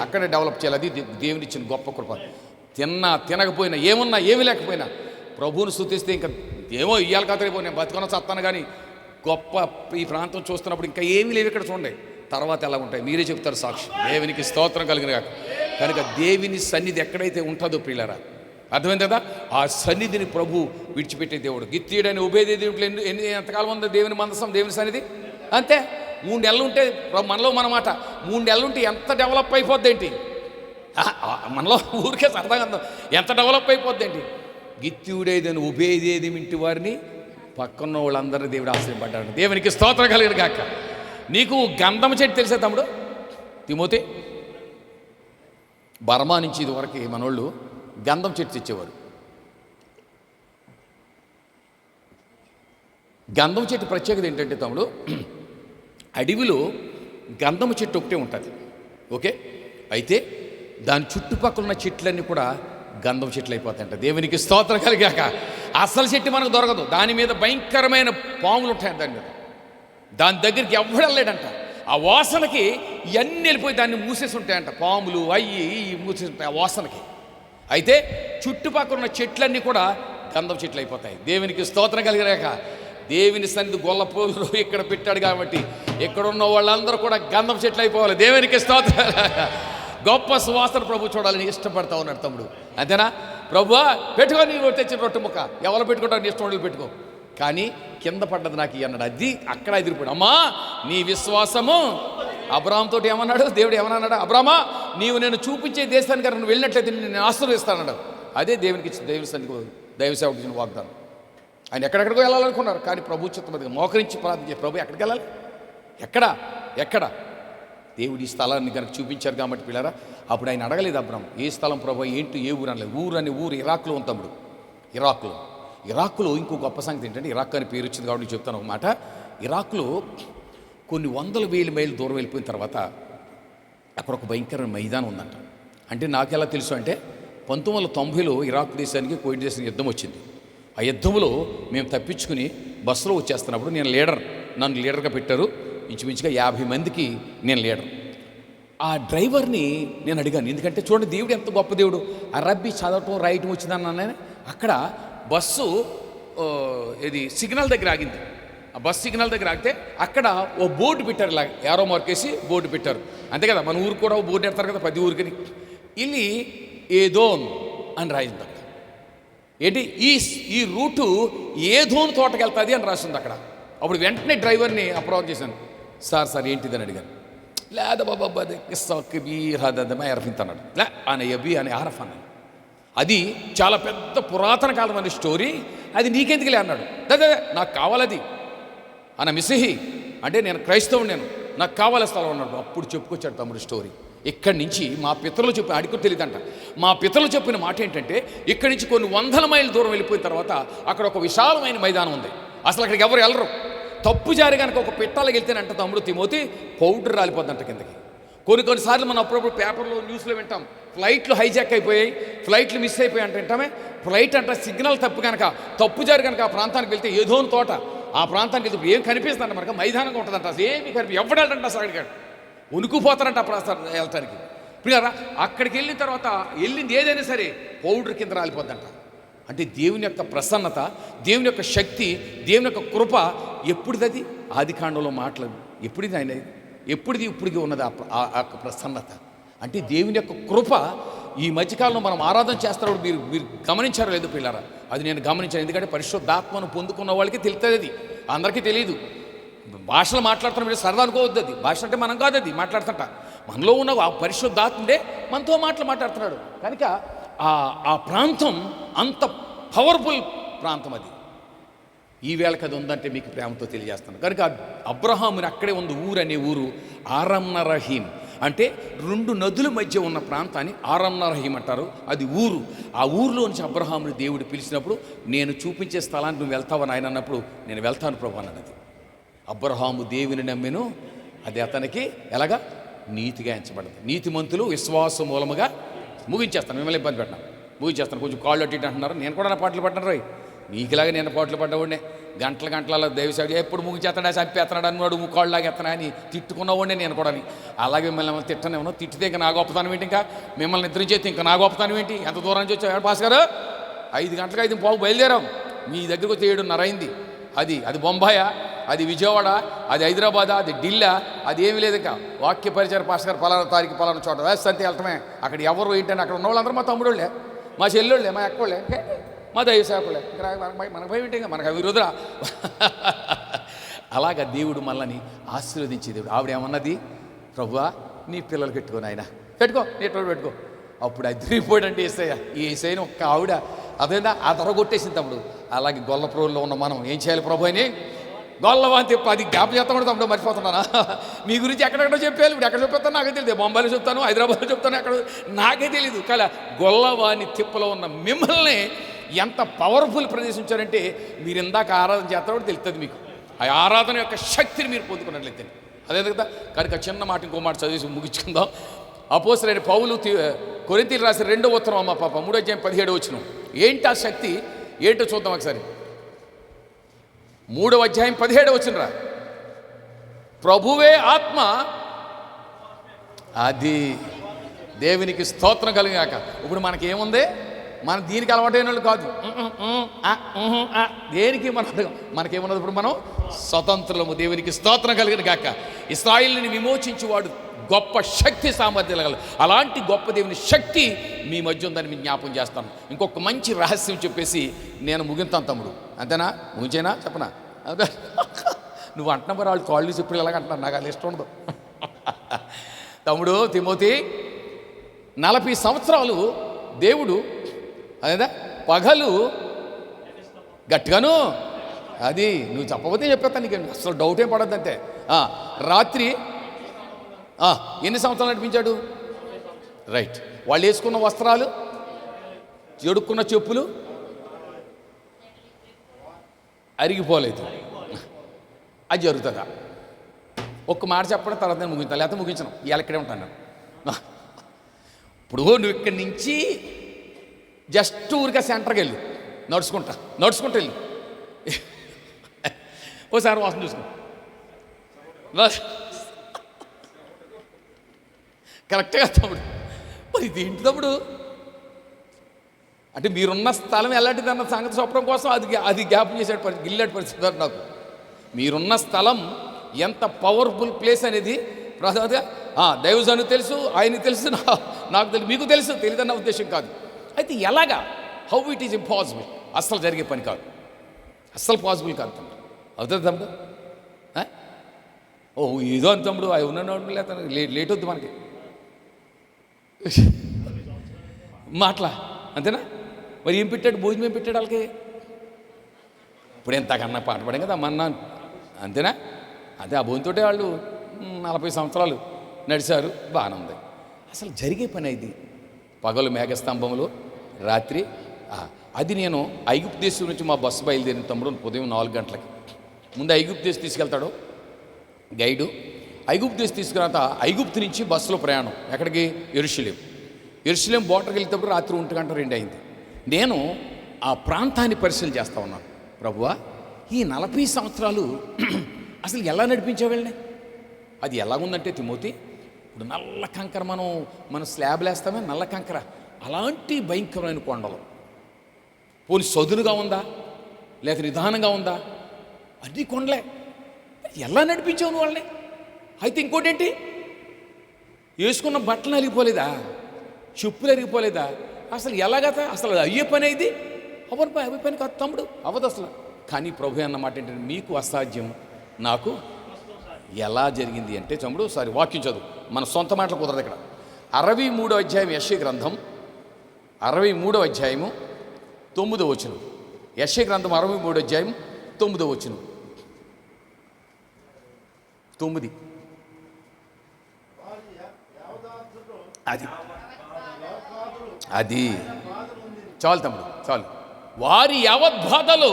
అక్కడే డెవలప్ చేయాలి. అది దేవునిచ్చిన గొప్ప కృప. తినకపోయినా, ఏమున్నా ఏమి లేకపోయినా ప్రభువును స్తుతిస్తే ఇంకా ఏమో ఇయ్యాలి కథ నేను బతుకున్న చస్తాను. కానీ గొప్ప ఈ ప్రాంతం చూస్తున్నప్పుడు ఇంకా ఏమీ లేవు ఇక్కడ. చూడండి తర్వాత ఎలా ఉంటాయి మీరే చెప్తారు సాక్షి. దేవునికి స్తోత్రం కలిగిన కాక. కనుక దేవుని సన్నిధి ఎక్కడైతే ఉంటుందో ప్రియులారా, అర్థమైంది కదా, ఆ సన్నిధిని ప్రభు విడిచిపెట్టే దేవుడు. గిత్తీయుడని ఉబేదేవుడు ఎంతకాలం ఉందో దేవుని మందసం, దేవుని సన్నిధి అంతే. 3 నెలలు ఉంటే మనలో మన మాట, 3 నెలలు ఉంటే ఎంత డెవలప్ అయిపోద్ది ఏంటి మనలో, ఊరికే సరదాగా ఎంత డెవలప్ అయిపోద్ది ఏంటి. గిత్తీయుడేదని ఉబేదేది ఇంటి వారిని పక్కన్న వాళ్ళందరూ దేవుడు ఆశ్రయపడ్డాడు. దేవునికి స్తోత్రం కలిగిన గాక. నీకు గంధం చెట్టు తెలిసే తమ్ముడు తిమోతి? బర్మా నుంచి ఇదివరకు మనోళ్ళు గంధం చెట్టు తెచ్చేవారు. గంధం చెట్టు ప్రత్యేకత ఏంటంటే తమ్ముడు, అడవిలో గంధము చెట్టు ఒకటే ఉంటుంది, ఓకే. అయితే దాని చుట్టుపక్కల ఉన్న చెట్లన్నీ కూడా గంధం చెట్లు అయిపోతాయంట. దేవునికి స్తోత్రం కలిగాక. అసలు చెట్టు మనకు దొరకదు, దాని మీద భయంకరమైన పాములు ఉంటాయి దాని మీద. దాని దగ్గరికి ఎవడు వెళ్ళలేడంట. ఆ వాసనకి ఇవన్నీ వెళ్ళిపోయి దాన్ని మూసేసి ఉంటాయంట, పాములు అయ్యి మూసేసి ఉంటాయి ఆ వాసనకి. అయితే చుట్టుపక్కల ఉన్న చెట్లన్నీ కూడా గంధం చెట్లు అయిపోతాయి. దేవునికి స్తోత్రం కలిగాక. దేవుని సన్నిధి గొల్లపూలు ఇక్కడ పెట్టాడు కాబట్టి ఇక్కడ ఉన్న వాళ్ళందరూ కూడా గంధం చెట్లు అయిపోవాలి. దేవునికి స్తోత్రం. గొప్ప సువాసన ప్రభు చూడాలని ఇష్టపడతా ఉన్నాడు తమ్ముడు, అంతేనా? ప్రభువా పెట్టుకో, నీవు తెచ్చిన రొట్టె ముక్క ఎవరు పెట్టుకుంటావు, నీ ఇష్టం వాళ్ళు పెట్టుకో, కానీ కింద పడ్డది నాకు అన్నాడు. అది అక్కడ ఎదిరిపోయాడు. అమ్మా నీ విశ్వాసము. అబ్రాహాముతో ఏమన్నాడు దేవుడు? ఏమన్నాడు? అబ్రామా నీవు నేను చూపించే దేశానికి నువ్వు వెళ్ళినట్లయితే నేను ఆశీర్వదిస్తానన్నాడు. అదే దేవునికి ఇచ్చిన దేవుని సన్నిధికి దైవ సేవకు ఇచ్చిన వాగ్దానం. ఆయన ఎక్కడెక్కడికో వెళ్ళాలనుకున్నారు, కానీ ప్రభు చిత్తమది మోకరించి ప్రార్థించే ప్రభు ఎక్కడికి వెళ్ళాలి? ఎక్కడ దేవుడు ఈ స్థలాన్ని కనుక చూపించారు కాబట్టి పిల్లరా, అప్పుడు ఆయన అడగలేదు అబ్రాహాము ఏ స్థలం ప్రభు, ఏంటి, ఏ ఊరు అనలేదు. ఊరు ఇరాక్లో ఉంది తమ్ముడు. ఇరాక్లో ఇంకో గొప్ప సంగతి ఏంటంటే, ఇరాక్ అని పేరు వచ్చింది కాబట్టి చెప్తాను ఒక మాట. ఇరాక్లో కొన్ని 100,000 మైళ్ళు దూరం వెళ్ళిపోయిన తర్వాత అక్కడ ఒక భయంకరమైన మైదానం ఉందంట. అంటే నాకెలా తెలుసు అంటే 1990లో ఇరాక్ దేశానికి కువైట్ దేశానికి యుద్ధం వచ్చింది. ఆ యుద్ధంలో మేము తప్పించుకుని బస్సులో వచ్చేస్తున్నప్పుడు నన్ను లీడర్గా పెట్టారు. ఇంచుమించుగా 50 మందికి నేను లీడర్. ఆ డ్రైవర్ని నేను అడిగాను, ఎందుకంటే చూడండి దేవుడు ఎంత గొప్ప దేవుడు. అరబ్బీ చదవటం రాయటం వచ్చిందన్నాను. అక్కడ బస్సు సిగ్నల్ దగ్గర ఆగింది. ఆ బస్ సిగ్నల్ దగ్గర ఆగితే అక్కడ ఓ బోర్డు పెట్టారు, ఇలా యారో మార్కేసి బోర్డు పెట్టారు, అంతే కదా. మన ఊరు కూడా ఓ బోర్డు పెడతారు కదా, 10 ఊరికని. ఇల్లి ఏదోన్ అని రాయింది అక్కడ. ఏంటి ఈ రూటు ఏదోన్ తోటకి వెళ్తుంది అని రాసింది అక్కడ. అప్పుడు వెంటనే డ్రైవర్ని అప్రోచ్ చేశాను. సార్ ఏంటిదని అడిగాను. లేదా బాబా అరఫింత్ అన్నాడు. లే అనే ఆరఫ్ అన్నాడు. అది చాలా పెద్ద పురాతన కాలమైన స్టోరీ, అది నీకెందుకులే అన్నాడు. నాకు కావాలది అన్న మిసిహి అంటే నేను క్రైస్తవుడు, నాకు కావాలి స్థలం అన్నాడు. అప్పుడు చెప్పుకొచ్చాడు తమ్ముడు స్టోరీ. ఇక్కడి నుంచి మా పితరులు చెప్పిన అడిగి తెలియదంట. మా పితరులు చెప్పిన మాట ఏంటంటే, ఇక్కడి నుంచి కొన్ని 100 మైళ్ళ దూరం వెళ్ళిపోయిన తర్వాత అక్కడ ఒక విశాలమైన మైదానం ఉంది. అసలు అక్కడికి ఎవరు వెళ్ళరు. తప్పు జారి కనుక ఒక పిట్టాలకు వెళ్తేనంట తమ్ముడు తిమోతి పౌడర్ రాలిపోద్దంట కిందకి. కొన్నిసార్లు మనం అప్పుడప్పుడు పేపర్లో న్యూస్లో వింటాం, ఫ్లైట్లు హైజాక్ అయిపోయాయి, ఫ్లైట్లు మిస్ అయిపోయాయి అంటే వింటామే. ఫ్లైట్ అంట సిగ్నల్ తప్పు జారి కనుక ఆ ప్రాంతానికి వెళ్తే ఏదోని తోట, ఆ ప్రాంతానికి వెళ్తే ఏం కనిపిస్తుందంట మనకు, మైదానంగా ఉంటుందంట. అసలు ఏమి ఎవడంట అసలు అడిగాడు, ఉనుకుపోతారంట ఆ ప్రాంతం వెళ్తానికి. ఇప్పుడు అక్కడికి వెళ్ళిన తర్వాత వెళ్ళింది ఏదైనా సరే పౌడర్ కింద రాలిపోద్దంట. అంటే దేవుని యొక్క ప్రసన్నత, దేవుని యొక్క శక్తి, దేవుని యొక్క కృప ఎప్పుడుది? ఆది కాండంలో మాట్లాడు ఎప్పుడుది ఆయన, ఎప్పుడుది ఇప్పటికి ఉన్నది ఆ ప్రసన్నత. అంటే దేవుని యొక్క కృప ఈ మధ్యకాలంలో మనం ఆరాధన చేస్తున్నప్పుడు మీరు గమనించారో లేదు పిల్లరా? అది నేను గమనించాను. ఎందుకంటే పరిశుద్ధాత్మను పొందుకున్న వాళ్ళకి తెలుస్తుంది, అది అందరికీ తెలియదు. భాషలు మాట్లాడుతున్న మీరు సరదా అనుకోవద్దు, అది భాష అంటే మనం కాదు, అది మాట్లాడుతుంట మనలో ఉన్న ఆ పరిశుద్ధాత్ముడే మనతో మాట్లాడుతున్నాడు. కనుక ఆ ప్రాంతం అంత పవర్ఫుల్ ప్రాంతం అది. ఈ వేళకి అది ఉందంటే మీకు ప్రేమతో తెలియజేస్తాను. కనుక అబ్రహాముని అక్కడే ఉంది ఊరు అనే ఊరు ఆరమ్నరహీం. అంటే 2 నదుల మధ్య ఉన్న ప్రాంతాన్ని ఆరమ్నరహీం అంటారు. అది ఊరు. ఆ ఊరిలో నుంచి అబ్రహాముని దేవుడు పిలిచినప్పుడు, నేను చూపించే స్థలానికి నువ్వు వెళ్తావని ఆయన అన్నప్పుడు, నేను వెళ్తాను ప్రభు అన్నది. అబ్రహాము దేవుని నమ్మెను, అది అతనికి ఎలాగా నీతిగా ఎంచబడింది. నీతిమంతులు విశ్వాస మూలముగా ముగించేస్తాను. మిమ్మల్ని ఇబ్బంది పెట్టినా ముగించేస్తాను. కొంచెం కాళ్ళు అట్టి అంటున్నారు, నేను కూడా నా పాటలు పడ్డాను రోయ్. నీకులాగా నేను పాటలు పడ్డవాడినే. గంటల దైవసేవ ఎప్పుడు ముగించేస్తాడా, చంపేస్తున్నాడు అన్నాడు, ముక్కాళ్ళలాగా ఎత్తనా అని తిట్టుకున్నవాడినే నేను కూడా. అలాగే మిమ్మల్ని తిట్టనేమో, తిట్టితే ఇంకా నా గొప్పతనం ఏంటి, ఇంకా మిమ్మల్ని నిద్ర చేస్తే ఇంకా నా గొప్పతనం ఏంటి? ఎంత దూరం నుంచి వచ్చాడు పాస్ గారు? 5 గంటలకు 5:15 బయలుదేరాం. మీ దగ్గరకు వచ్చి 7:30 అయింది. అది బొంబాయా, అది విజయవాడ, అది హైదరాబాద్, అది ఢిల్లీ, అది ఏమీ లేదు. ఇంకా వాక్య పరిచయ పాస్ గారు పలానా తారీఖు పలానా చోట వేస్తే వెళ్తామే. అక్కడ ఎవరు ఏంటని అక్కడ ఉన్న వాళ్ళందరూ మా తమ్ముడోళ్ళే, మా చెల్లెళ్ళే, మా అక్కోళ్ళే, మా దైవ సేవకులే. మనకు భయం ఏంటి, ఇంకా మనకు విరుదురా. అలాగా దేవుడు మనల్ని ఆశీర్వదించే దేవుడు. ఆవిడేమన్నది, ప్రభువా నీ పిల్లలు పెట్టుకో, ఆయన పెట్టుకో, నీటి పెట్టుకో. అప్పుడు అదిరిపోయాడంటే ఈ ఏసైని ఒక్క ఆవిడ అదేనా ఆ ధర కొట్టేసింది తమ్ముడు. అలాగే గొల్లప్రోల్లో ఉన్న మనం ఏం చేయాలి ప్రభు అని గొల్లవాంతి 10 జ్ఞాపకం చేస్తాం కూడా తమ్ముడు, మర్చిపోతున్నానా? మీ గురించి ఎక్కడెక్కడో చెప్పాలి. ఇప్పుడు ఎక్కడ చెప్తాను నాకే తెలియదు. బొంబాయిలో చెప్తాను, హైదరాబాద్లో చెప్తాను, ఎక్కడ నాకే తెలియదు. కానీ గొల్లవాని తిప్పలో ఉన్న మిమ్మల్ని ఎంత పవర్ఫుల్ ప్రదేశించారంటే, మీరు ఇందాక ఆరాధన చేస్తారో తెలుస్తుంది మీకు. ఆ ఆరాధన యొక్క శక్తిని మీరు పొందుకున్నట్లయితే అదే కదా. కనుక చిన్న మాట ఇంకో మాట చదివేసి ముగించుకుందాం. అపోస్తలుడైన పౌలు కొరింథీయులకు రాసిన 2వ ఉత్తరం అమ్మ పాప 3వ అధ్యాయం 17వ వచనం. ఏంటి ఆ శక్తి ఏంటో చూద్దాం ఒకసారి. 3వ అధ్యాయం 17వ వచనం రా. ప్రభువే ఆత్మ, అది దేవునికి స్తోత్రం కలిగాక. ఇప్పుడు మనకేముంది, మనం దీనికి అలవాటైన వాళ్ళు కాదు, దేనికి మనకేమున్నది. ఇప్పుడు మనం స్వతంత్రము, దేవునికి స్తోత్రం కలిగిన గాక. ఇశ్రాయేలుని విమోచించేవాడు గొప్ప శక్తి సామర్థ్యాలు కలదు. అలాంటి గొప్ప దేవుని శక్తి మీ మధ్య ఉందని మీ జ్ఞాపం చేస్తాను. ఇంకొక మంచి రహస్యం చెప్పేసి నేను ముగింతాను తమ్ముడు. అంతేనా? ముగించేనా చెప్పనా? అదే నువ్వు అంటున్నా మరి వాళ్ళు కాళ్ళు చెప్పి ఎలాగ అంటున్నారు, నాకు అది ఇష్టం ఉండదు. తమ్ముడు తిమోతి, 40 సంవత్సరాలు దేవుడు అదేదా పగలు గట్టిగాను, అది నువ్వు చెప్పకపోతే చెప్పేస్తా, నీకు అసలు డౌట్ ఏం పడద్దంతే. రాత్రి ఎన్ని సంవత్సరాలు నడిపించాడు? రైట్. వాళ్ళు వేసుకున్న వస్త్రాలు, చెడుక్కున్న చెప్పులు అరిగిపోలేదు. అది జరుగుతుందా? ఒక్క మాట చెప్పడం తర్వాత నేను ముగించాను, లేకపోతే ముగించను. ఇవాళ ఇక్కడే ఉంటాను నేను. ఇప్పుడు నువ్వు ఇక్కడి నుంచి జస్ట్ ఊరికే సెంటర్కి వెళ్ళు, నడుచుకుంటూ వెళ్ళు, ఓసారి వాసన చూసుకో. కరెక్ట్గా తమ్ముడు. మరి ఏంటి తమ్ముడు అంటే మీరున్న స్థలం ఎలాంటిది అన్న సంగతి చెప్పడం కోసం అది జ్ఞాపం చేసాడు గిల్లాడు పరిస్థితి. నాకు మీరున్న స్థలం ఎంత పవర్ఫుల్ ప్లేస్ అనేది ప్రసాద్ దైవజను తెలుసు, ఆయనకు తెలుసు, నాకు తెలుసు, మీకు తెలుసు, తెలియదన్న ఉద్దేశం కాదు. అయితే ఎలాగా, హౌ ఇట్ ఈజ్ ఇంపాసిబుల్, అస్సలు జరిగే పని కాదు, అస్సలు పాసిబుల్ కాదు తమ్ముడు. అవుతుంది తమ్ముడు? ఓ ఏదో అని తమ్ముడు, అవి ఉన్న లేట్ వద్దు మనకి మాటలా, అంతేనా? మరి ఏం పెట్టాడు? భోజనం ఏం పెట్టాడు వాళ్ళకి? ఇప్పుడు ఎంతకన్నా పాట పడాం కదా అమ్మన్నా, అంతేనా? అదే ఆ భోజనంతోటే వాళ్ళు 40 సంవత్సరాలు నడిచారు, బాగానే ఉంది. అసలు జరిగే పని ఇది. పగలు మేఘస్తంభంలో, రాత్రి అది. నేను ఐగుప్తు దేశం నుంచి మా బస్సు బయలుదేరిన తమ్ముడు ఉదయం 4 గంటలకి. ముందు ఐగుప్తు దేశం తీసుకెళ్తాడు గైడు. ఐగుప్తు దేశం తీసుకున్న తర్వాత ఐగుప్తు నుంచి బస్సులో ప్రయాణం ఎక్కడికి? యెరూషలేం బోర్డర్కి వెళ్తేప్పుడు రాత్రి 1 గంట 2 అయింది. నేను ఆ ప్రాంతాన్ని పరిశీలన చేస్తూ ఉన్నాను. ప్రభువా, ఈ 40 సంవత్సరాలు అసలు ఎలా నడిపించే వెళ్ళినాయి? అది ఎలాగుందంటే తిమోతి, ఇప్పుడు నల్ల కంకర, మనం స్లాబ్లు వేస్తామే, నల్ల కంకర, అలాంటి భయంకరమైన కొండలు. పోనీ సదునుగా ఉందా లేక నిదానంగా ఉందా? అన్ని కొండలే. ఎలా నడిపించావు నువ్వు వాళ్ళని? అయితే ఇంకోటి ఏంటి, వేసుకున్న బట్టలు అరిగిపోలేదా? చెప్పులు అరిగిపోలేదా? అసలు ఎలాగత? అసలు అయ్యే పని ఇది? అయ్యే పని కాదు తమ్ముడు, అవ్వదు అసలు. కానీ ప్రభు అన్నమాట ఏంటంటే, మీకు అసాధ్యం, నాకు ఎలా జరిగింది అంటే తమ్ముడు, సారీ వాక్యం చదువు, మన సొంత మాటలు కుదరదు ఇక్కడ. 63వ అధ్యాయం యెషయా గ్రంథం, 63వ అధ్యాయము 9వ వచనం. యెషయా గ్రంథం 63వ అధ్యాయం 9వ వచనం. 9. అది చాలు తమ్ముడు, చాలు. వారి యావత్ బాధలు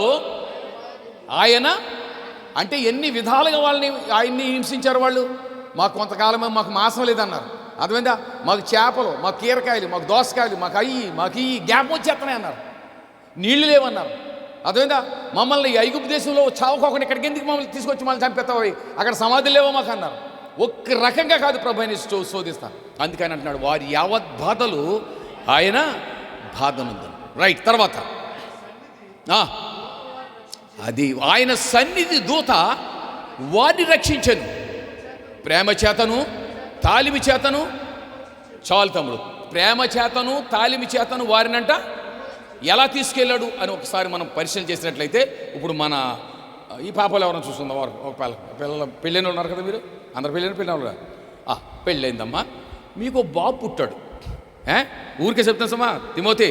ఆయన, అంటే ఎన్ని విధాలుగా ఆయన్ని హింసించారు వాళ్ళు. మాకు కొంతకాలమే మాకు మాసం లేదన్నారు, అర్థమైందా? మాకు చేపలు, మాకు కీరకాయలు, మాకు దోసకాయలు, మాకు ఈ గ్యాప్ వచ్చేస్తున్నాయి అన్నారు. నీళ్లు లేవన్నారు, అర్థమైందా? మమ్మల్ని ఐగుప్తు దేశంలో చావుకోకుండా ఇక్కడికి ఎందుకు మమ్మల్ని తీసుకొచ్చి మమ్మల్ని చంపేస్తావు, అక్కడ సమాధులు లేవో మాకు అన్నారు. ఒక్క రకంగా కాదు ప్రభుని శోధిస్తాను. అందుకని అంటున్నాడు, వారి యావత్ బాధలు ఆయన బాధనుందని. రైట్. తర్వాత అది ఆయన సన్నిధి దూత వారిని రక్షించను, ప్రేమ చేతను తాలిమి చేతను. చాలు తమ్ముడు, ప్రేమ చేతను తాలిమి చేతను వారినంట ఎలా తీసుకెళ్ళాడు అని ఒకసారి మనం పరిశీలన చేసినట్లయితే, ఇప్పుడు మన ఈ పాపలు ఎవరైనా చూస్తుందా? వారు ఒక పిల్లలు పెళ్ళైన ఉన్నారు కదా, మీరు అందరు పెళ్ళైన పెళ్ళయిందమ్మా, మీకు బాబు పుట్టాడు. ఊరికే చెప్తాను సమా తిమోతి,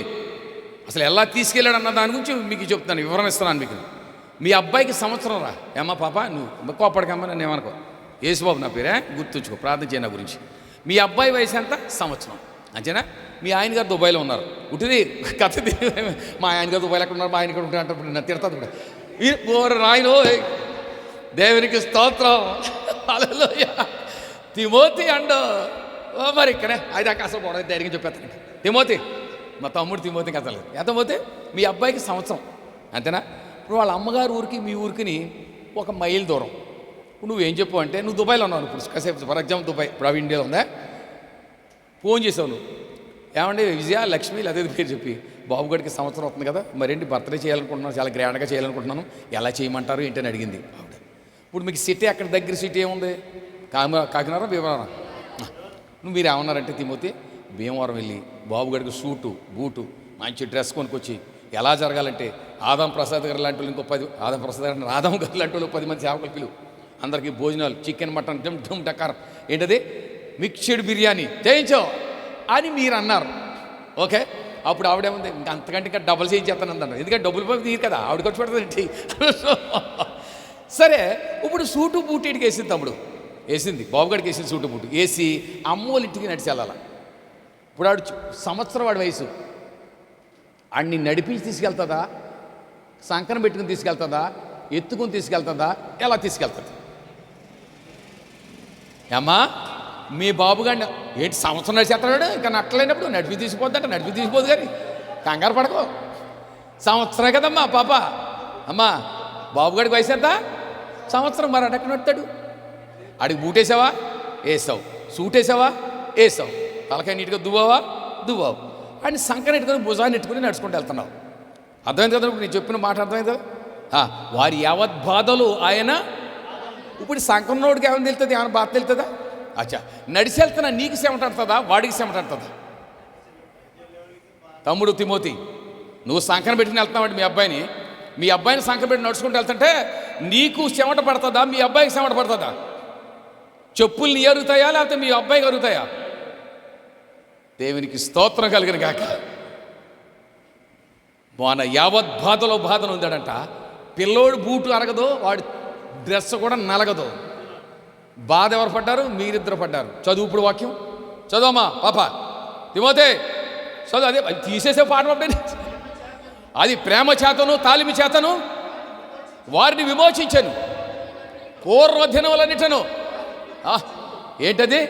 అసలు ఎలా తీసుకెళ్ళాడు అన్న దాని గురించి మీకు చెప్తాను, వివరణ ఇస్తున్నాను మీకు. మీ అబ్బాయికి సంవత్సరం రా. ఏమ్మా పాప, నువ్వు కోపడకమ్మా, నన్ను ఏమనుకో, యేసుబాబు నా పేరే, గుర్తుంచుకో, ప్రార్థన చేయన గురించి. మీ అబ్బాయి వయసు ఎంత? సంవత్సరం, అంతేనా? మీ ఆయన గారు దుబాయ్లో ఉన్నారు. ఉట్టిది కథ, మా ఆయన గారు దుబాయ్లో ఎక్కడ ఉన్నారు, మా ఆయన ఇక్కడ ఉంటారు అంటారు, నా తిడతాది కూడా. రాయను, దేవునికి స్తోత్రం, హల్లెలూయా. తిమోతి అండు మరి ఇక్కడే అది అసలు గొడవ ధైర్యంగా చెప్పేస్తాను. తిమోతి, మా తమ్ముడు తిమోతికి అసలు ఎంత పోతే మీ అబ్బాయికి సంవత్సరం అంతేనా. ఇప్పుడు వాళ్ళ అమ్మగారు ఊరికి మీ ఊరికి 1 మైల్ దూరం. నువ్వేం చెప్పు అంటే నువ్వు దుబాయ్లో ఉన్నావు ఇప్పుడు కాసేపు, ఫర్ ఎగ్జాంపుల్ దుబాయ్, ఇప్పుడు అవి ఇండియాలో ఉందా. ఫోన్ చేసావు నువ్వు, ఏమండి విజయ లక్ష్మి అదే పేరు చెప్పి, బాబు గడికి సంవత్సరం అవుతుంది కదా, మరేంటి బర్త్డే చేయాలనుకుంటున్నాను, చాలా గ్రాండ్గా చేయాలనుకుంటున్నాను, ఎలా చేయమంటారు ఏంటని అడిగింది ఆవిడ. ఇప్పుడు మీకు సిటీ అక్కడ దగ్గర సిటీ ఏముంది, కాకినాడ భీమవరం. మీరు ఏమన్నారంటే తిమోతి, భీమవరం వెళ్ళి బాబు గడికి సూటు బూటు మంచి డ్రెస్ కొనుక్కొచ్చి ఎలా జరగాలంటే ఆదాం ప్రసాద్ గారు లాంటి వాళ్ళు ఇంకో 10, ఆదాం ప్రసాద్ గారు ఆదాం గారు లాంటి వాళ్ళు 10 మంది సేవకులు పిలువు, అందరికీ భోజనాలు, చికెన్ మటన్ డుమ్ డుమ్ డకారం, ఏంటది మిక్స్డ్ బిర్యానీ చేయించో అని మీరు అన్నారు. ఓకే, అప్పుడు ఆవిడేముంది ఇంకా అంతకంటే ఇంకా డబుల్ చేయించేస్తాను అన్నారు. ఎందుకంటే డబ్బులు పోయి తీరు కదా, ఆవిడ ఖర్చు పెడుతుంది. సరే, ఇప్పుడు సూటు బూటు ఇటుకి వేసింది తమ్ముడు, వేసింది బాబుగాడికి వేసింది సూటు బూటు వేసి అమ్మోళ్ళ ఇంటికి నడిచి వెళ్ళాల. ఇప్పుడు ఆడు సంవత్సరం వాడి వయసు, ఆడిని నడిపించి తీసుకెళ్తుందా, సంకన పెట్టుకుని తీసుకెళ్తుందా, ఎత్తుకుని తీసుకెళ్తుందా, ఎలా తీసుకెళ్తుంది? అమ్మా మీ బాబుగాడిని ఏంటి సంవత్సరం నడిచేస్తాడు, ఇంకా నట్టలేనప్పుడు నడిపి తీసిపోద్దంట, నడిపి తీసిపోదు కానీ కంగారు పడకో, సంవత్సరం కదమ్మా పాప. అమ్మా బాబుగాడికి వయసు ఎంత? సంవత్సరం. మరి అడక్క నడుతాడు, ఆడికి బూటేసావా వేసావు, సూట్ వేసావా వేసావు, తలకాయ నీట్గా దువ్వావా దువ్వావు, ఆయన సంకన ఎట్టుకొని భుజాన్ని ఎట్టుకుని నడుచుకుంటూ వెళ్తున్నావు. అర్థమైంది కదా నేను చెప్పిన మాట, అర్థమైంది కదా. వారి యావత్ బాధలు ఆయన. ఇప్పుడు సంకన్నోడికి ఏమైనా తెలుస్తుంది, ఏమైనా బాధ తెలుతుందా? అచ్చా, నడిచి వెళ్తున్నా నీకు శ్రమటడుతుందా, వాడికి శ్రమటడుతుందా? తమ్ముడు తిమోతి, నువ్వు సంకన పెట్టుకుని వెళ్తున్నావు మీ అబ్బాయిని సంకన పెట్టి నడుచుకుంటూ వెళ్తుంటే నీకు చెమట పడుతుందా, మీ అబ్బాయికి చెమట పడుతుందా? చెప్పులు నీ అరుగుతాయా లేకపోతే మీ అబ్బాయికి అరుగుతాయా? దేవునికి స్తోత్రం కలిగిన గాక. మన యావత్ బాధను ఉందాడంట. పిల్లోడు బూటు అరగదు, వాడి డ్రెస్ కూడా నలగదు. బాధ ఎవరు పడ్డారు? మీరిద్దరు పడ్డారు. చదువు ఇప్పుడు వాక్యం చదవమ్మా పాప తిమోతే చదువు. అదే తీసేసే పాఠం అప్పుడే, అది ప్రేమ చేతను తాలిమి చేతను వారిని విమోచించను పూర్వదినములన్నిటను. ఏంటది?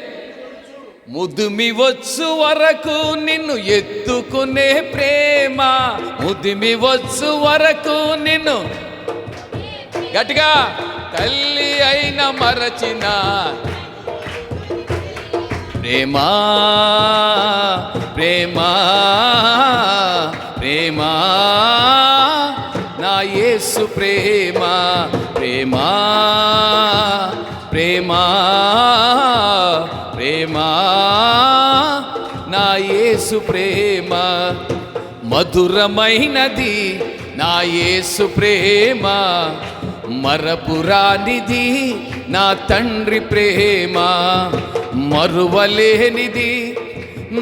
ముదిమి వచ్చు వరకు నిన్ను ఎత్తుకునే ప్రేమ, ముదిమి వచ్చు వరకు నిన్ను గట్టిగా తల్లి అయిన మరచిన ప్రేమ, ప్రేమ, ప్రేమ, నా యేసు ప్రేమ, ప్రేమ, ప్రేమ, ప్రేమ, నా యేసు ప్రేమ, మధురమైనది నా యేసు ప్రేమ, మరపురానిది నా తండ్రి ప్రేమ, మరువలేనిది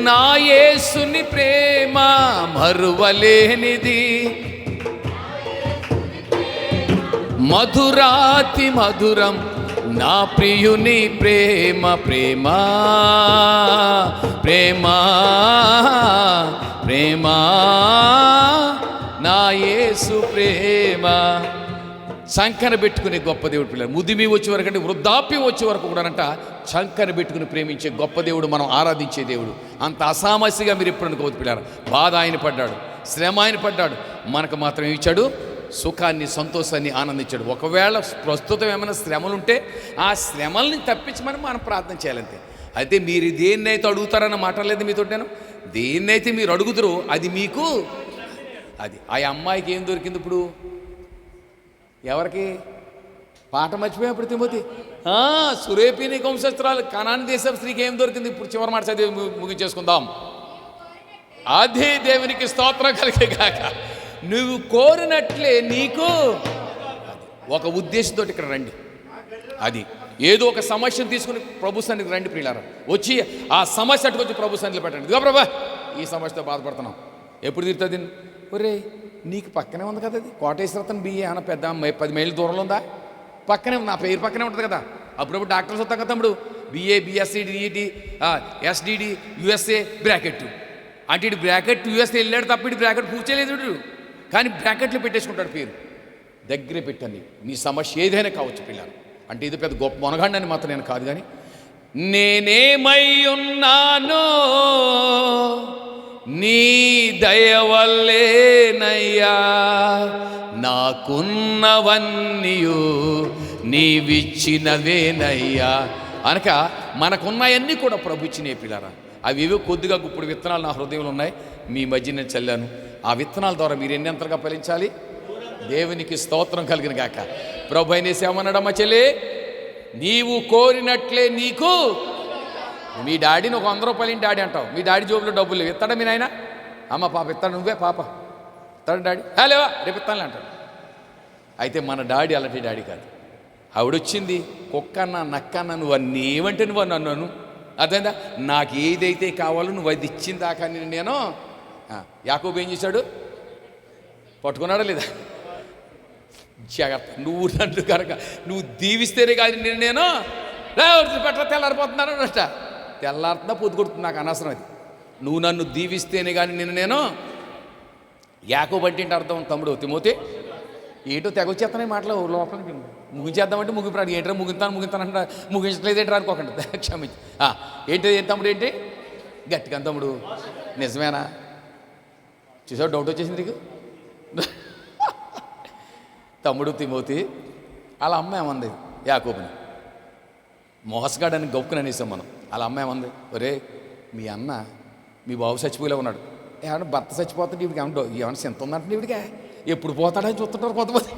నా యేసుని ప్రేమ, మరువలేనిది మధురాతి మధురం నా ప్రియుని ప్రేమ, ప్రేమ, ప్రేమ, ప్రేమ, నా యేసు ప్రేమ. సంకన పెట్టుకునే గొప్ప దేవుడు పిల్లలు. ముదిమి వచ్చే వరకు అంటే వృద్ధాప్యం వచ్చే వరకు కూడానంట సంకన పెట్టుకుని ప్రేమించే గొప్ప దేవుడు, మనం ఆరాధించే దేవుడు. అంత అసామస్యగా మీరు ఎప్పుడు అనుకోవద్దు పిల్లలు. బాధ ఆయన పడ్డాడు, శ్రమ ఆయన పడ్డాడు, మనకు మాత్రం ఇచ్చాడు సుఖాన్ని, సంతోషాన్ని, ఆనందించాడు. ఒకవేళ ప్రస్తుతం ఏమైనా శ్రమలు ఉంటే ఆ శ్రమల్ని తప్పించమని మనం ప్రార్థన చేయాలంతే. అయితే మీరు దేన్నైతే అడుగుతారన్న మాట లేదు మీతో. నేను దేన్నైతే మీరు అడుగుతారో అది మీకు, అది ఆ అమ్మాయికి ఏం దొరికింది ఇప్పుడు? ఎవరికి పాట మర్చిపోయినప్పుడు తిమోతి సురేపిని వంశస్త్రాలు కనాని దేశం స్త్రీకి ఏం దొరికింది? ఇప్పుడు చివరి మాట చదివి ముగించేసుకుందాం. అదే దేవునికి స్తోత్రం కలిగే కాక. నువ్వు కోరినట్లే నీకు ఒక ఉద్దేశంతో ఇక్కడ రండి. అది ఏదో ఒక సమస్యను తీసుకుని ప్రభు సన్నిధికి రండి ప్రియులారా. వచ్చి ఆ సమస్య అటుకొచ్చి ప్రభు సన్నిధిలో పెట్టండి. ఇదిగో ప్రభా ఈ సమస్యతో బాధపడుతున్నాం, ఎప్పుడు తీరుతుంది? ఒరే నీకు పక్కనే ఉంది కదా, అది కోటేశ్వరతను బిఏ అన్న పెద్ద 10 మైళ్ళ దూరంలో ఉందా? పక్కనే, నా పేరు పక్కనే ఉంటుంది కదా. అప్పుడప్పుడు డాక్టర్స్ వస్తాం కదా తమ్ముడు, BA, BSc, DET, SDD, USA bracket అంటే ఇటు బ్రాకెట్ యుఎస్ఏ వెళ్ళాడు తప్ప ఇటు బ్రాకెట్ పూర్చేయలేదు, కానీ బ్రాకెట్లు పెట్టేసుకుంటాడు పేరు. దగ్గరే పెట్టండి. మీ సమస్య ఏదైనా కావచ్చు పిల్లలు. అంటే ఇది పెద్ద గొప్ప మొనగాండని మాత్రం నేను కాదు, కానీ నేనేమై ఉన్నానో నీ దయ వల్లేనయ్యా, నాకున్నవన్నీయు నీవిచ్చినవేనయ్యా. అనక మనకున్నాయన్నీ కూడా ప్రభు ఇచ్చినే పిల్లరా. అవి ఏవో కొద్దిగా గుప్పుడు విత్తనాలు నా హృదయంలో ఉన్నాయి, మీ మధ్య నేను చల్లాను. ఆ విత్తనాల ద్వారా మీరు ఎన్నంతగా ఫలించాలి. దేవునికి స్తోత్రం కలిగిన గాక. ప్రభు అయినేసి ఏమన్నాడమ్మా చెల్లి, నీవు కోరినట్లే నీకు. మీ డాడీని ఒక 100 రూపాయలు డాడీ అంటావు, మీ డాడీ జోబులో డబ్బులు లేవు, ఇస్తాడా మీ నాయన? అమ్మ పాప ఇస్తాడు, నువ్వే పాప ఇస్తాడు డాడీ, లేవా రేపు ఇస్తానులే అంటాడు. అయితే మన డాడీ అలాంటి డాడీ కాదు. ఆవిడొచ్చింది కుక్కన్నా నక్కన్నా నువ్వు అన్నీ ఏమంటే నువ్వు అన్నాను, అదేందా నాకు ఏదైతే కావాలో నువ్వు అది ఇచ్చిన దాకా నేను. యాకోబు ఏం చేశాడు, పట్టుకున్నాడా లేదా? జాగ్రత్త, నువ్వు నన్ను కనుక నువ్వు దీవిస్తేనే కాదు నేను పెట్ట తెల్లారిపోతున్నాను అన్నట్ట. తెల్లారుతున్నా పొద్దు కొడుతుంది, నాకు అనవసరం అది. నువ్వు నన్ను దీవిస్తేనే కానీ నేను. యాకోబు అంటే ఏంటి అర్థం తమ్ముడు తిమోతి? ఏంటో తెగొచ్చేస్తానే మాటలు లోపలికి ముగించేద్దామంటే ముగిపోయాడు. ఏంటో ముగిస్తానంట, ముగించలేదు ఏంటో అనుకోకండి, క్షమించి. ఏంటి తమ్ముడు, ఏంటి గట్టిగా తమ్ముడు? నిజమేనా? చూసావు, డౌట్ వచ్చేసింది నీకు. తమ్ముడు తిమోతి వాళ్ళ అమ్మ ఏమంది యాకోబుని, మోసగాడని గొప్పని అనేసాం మనం. వాళ్ళ అమ్మ ఏమంది, ఒరే మీ అన్న మీ బాబు చచ్చిపోయేలా ఉన్నాడు, ఏమన్నా భర్త చచ్చిపోతాడు, ఇవిడికి ఏమన్నా చింత ఉందంటే ఇవిడిగా ఎప్పుడు పోతాడని చూస్తుంటారు కొంతమంది.